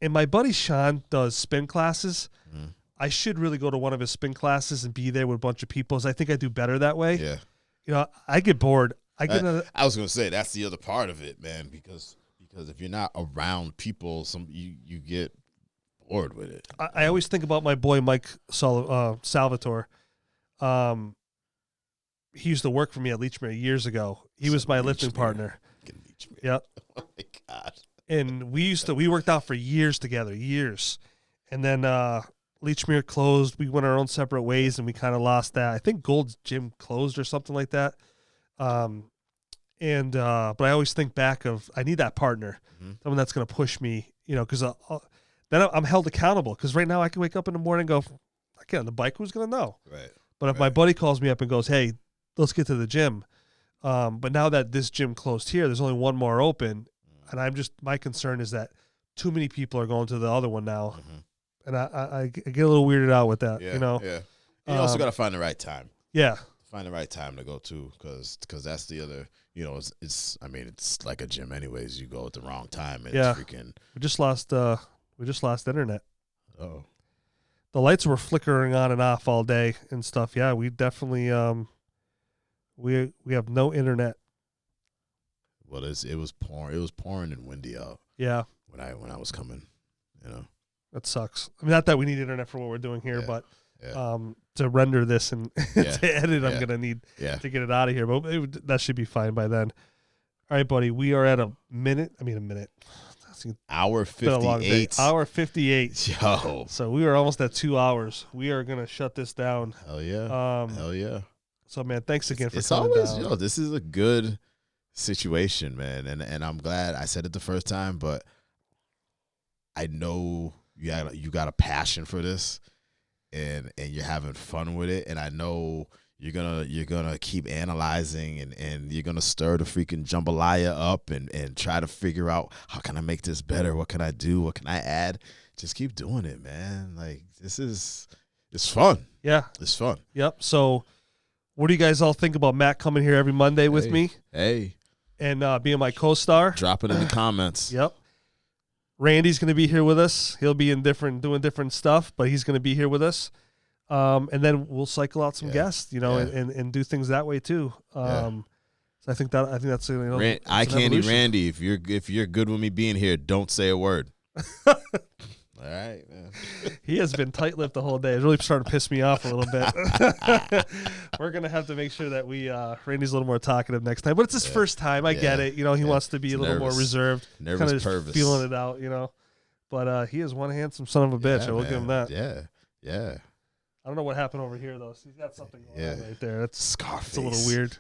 And my buddy Sean does spin classes. Mm. I should really go to one of his spin classes and be there with a bunch of people. I think I do better that way. Yeah. I get bored. I was gonna say that's the other part of it, man, because if you're not around people, you get bored with it. I always think about my boy Mike Salvatore. He used to work for me at Leechmere years ago. He was my lifting partner. Yep. Oh my god. And we worked out for years together, and then Leechmere closed. We went our own separate ways, and we kind of lost that. I think Gold's Gym closed or something like that. But I always think back of, I need that partner, someone that's going to push me, because then I'm held accountable. Because right now I can wake up in the morning and go, I get on the bike. Who's going to know? Right. But if my buddy calls me up and goes, hey, let's get to the gym. But now that this gym closed here, there's only one more open. And my concern is that too many people are going to the other one now. Mm-hmm. And I get a little weirded out with that, Yeah. You also got to find the right time. Yeah. Find the right time to go to, because that's the other, it's like a gym anyways. You go at the wrong time. And it's freaking. We just lost internet. Oh. The lights were flickering on and off all day and stuff. Yeah, we definitely we have no internet. Well, it was pouring. It was pouring and windy out. Yeah. When I was coming, That sucks. I mean, not that we need internet for what we're doing here, but Yeah. To render this and to edit, I'm gonna need to get it out of here. But that should be fine by then. All right, buddy. We are at a minute. Hour Been a long day. 58. Hour 58. Yo. So we are almost at 2 hours. We are gonna shut this down. Hell yeah. Hell yeah. So man, thanks again for it's coming always, down. this is a good situation, man. And I'm glad I said it the first time, but I know you got a passion for this, and you're having fun with it. And I know you're gonna keep analyzing and you're gonna stir the freaking jambalaya up and try to figure out, how can I make this better? What can I do? What can I add? Just keep doing it, man. Like, it's fun. Yeah. It's fun. Yep. So what do you guys all think about Matt coming here every Monday with me? Hey. And being my co-star? Drop it in the comments. Yep. Randy's going to be here with us. He'll be doing different stuff, but he's going to be here with us. And then we'll cycle out some guests, and do things that way too. So I think that's Eye Candy Randy. If you're good with me being here, don't say a word. All right, man. He has been tight-lipped the whole day. It's really starting to piss me off a little bit. We're gonna have to make sure that Randy's a little more talkative next time. But it's his first time. I get it. He wants to be a little more reserved, nervous, kind of pervous, feeling it out. But he is one handsome son of a bitch. I will give him that. Yeah. I don't know what happened over here though. So he's got something going on right there. That's Scarface. It's a little weird.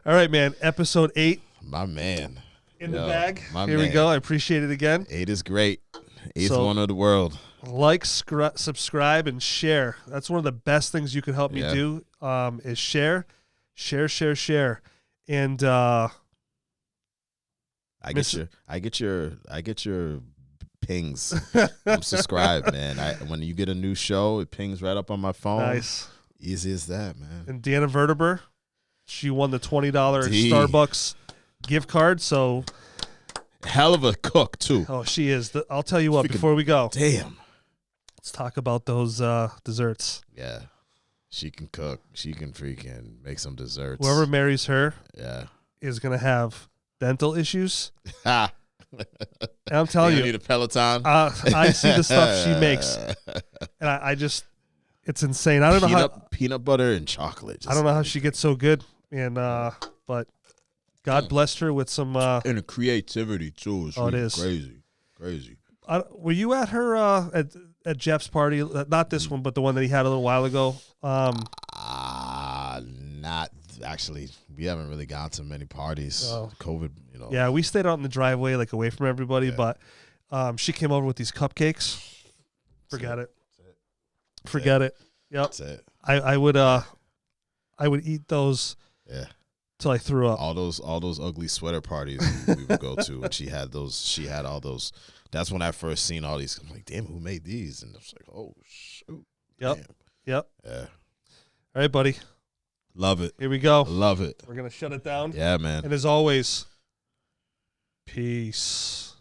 All right, man. Episode 8. My man. In the bag. Here man. we go. I appreciate it again. 8 is great. 8th one of the world. Like, subscribe, and share. That's one of the best things you can help me do. Is share. And I get your pings. I'm subscribed, man. When you get a new show, it pings right up on my phone. Nice. Easy as that, man. And Deanna Verteber, she won the $20 Starbucks gift card. So hell of a cook too. Oh, she is. I'll tell you what. Before we go, damn, let's talk about those desserts. Yeah, she can cook. She can freaking make some desserts. Whoever marries her, is gonna have dental issues. And I'm telling you, need a Peloton. I see the stuff she makes, and I just, it's insane. I don't know how peanut butter and chocolate. I don't know how she gets so good, and but God blessed her with some and the creativity too. It's it is crazy. Were you at her at Jeff's party? Not this one, but the one that he had a little while ago. Not actually. We haven't really gone to many parties. COVID, Yeah, we stayed out in the driveway, like away from everybody. But she came over with these cupcakes. Forget it. Forget it. Yep. That's it. I would eat those. Yeah. Till I threw up. All those ugly sweater parties we would go to, and she had all those. That's when I first seen all these. I'm like, damn, who made these? And I was like, oh shoot. Yep. Damn. Yep. Yeah. All right, buddy. Love it. Here we go. Love it. We're gonna shut it down. Yeah, man. And as always, peace.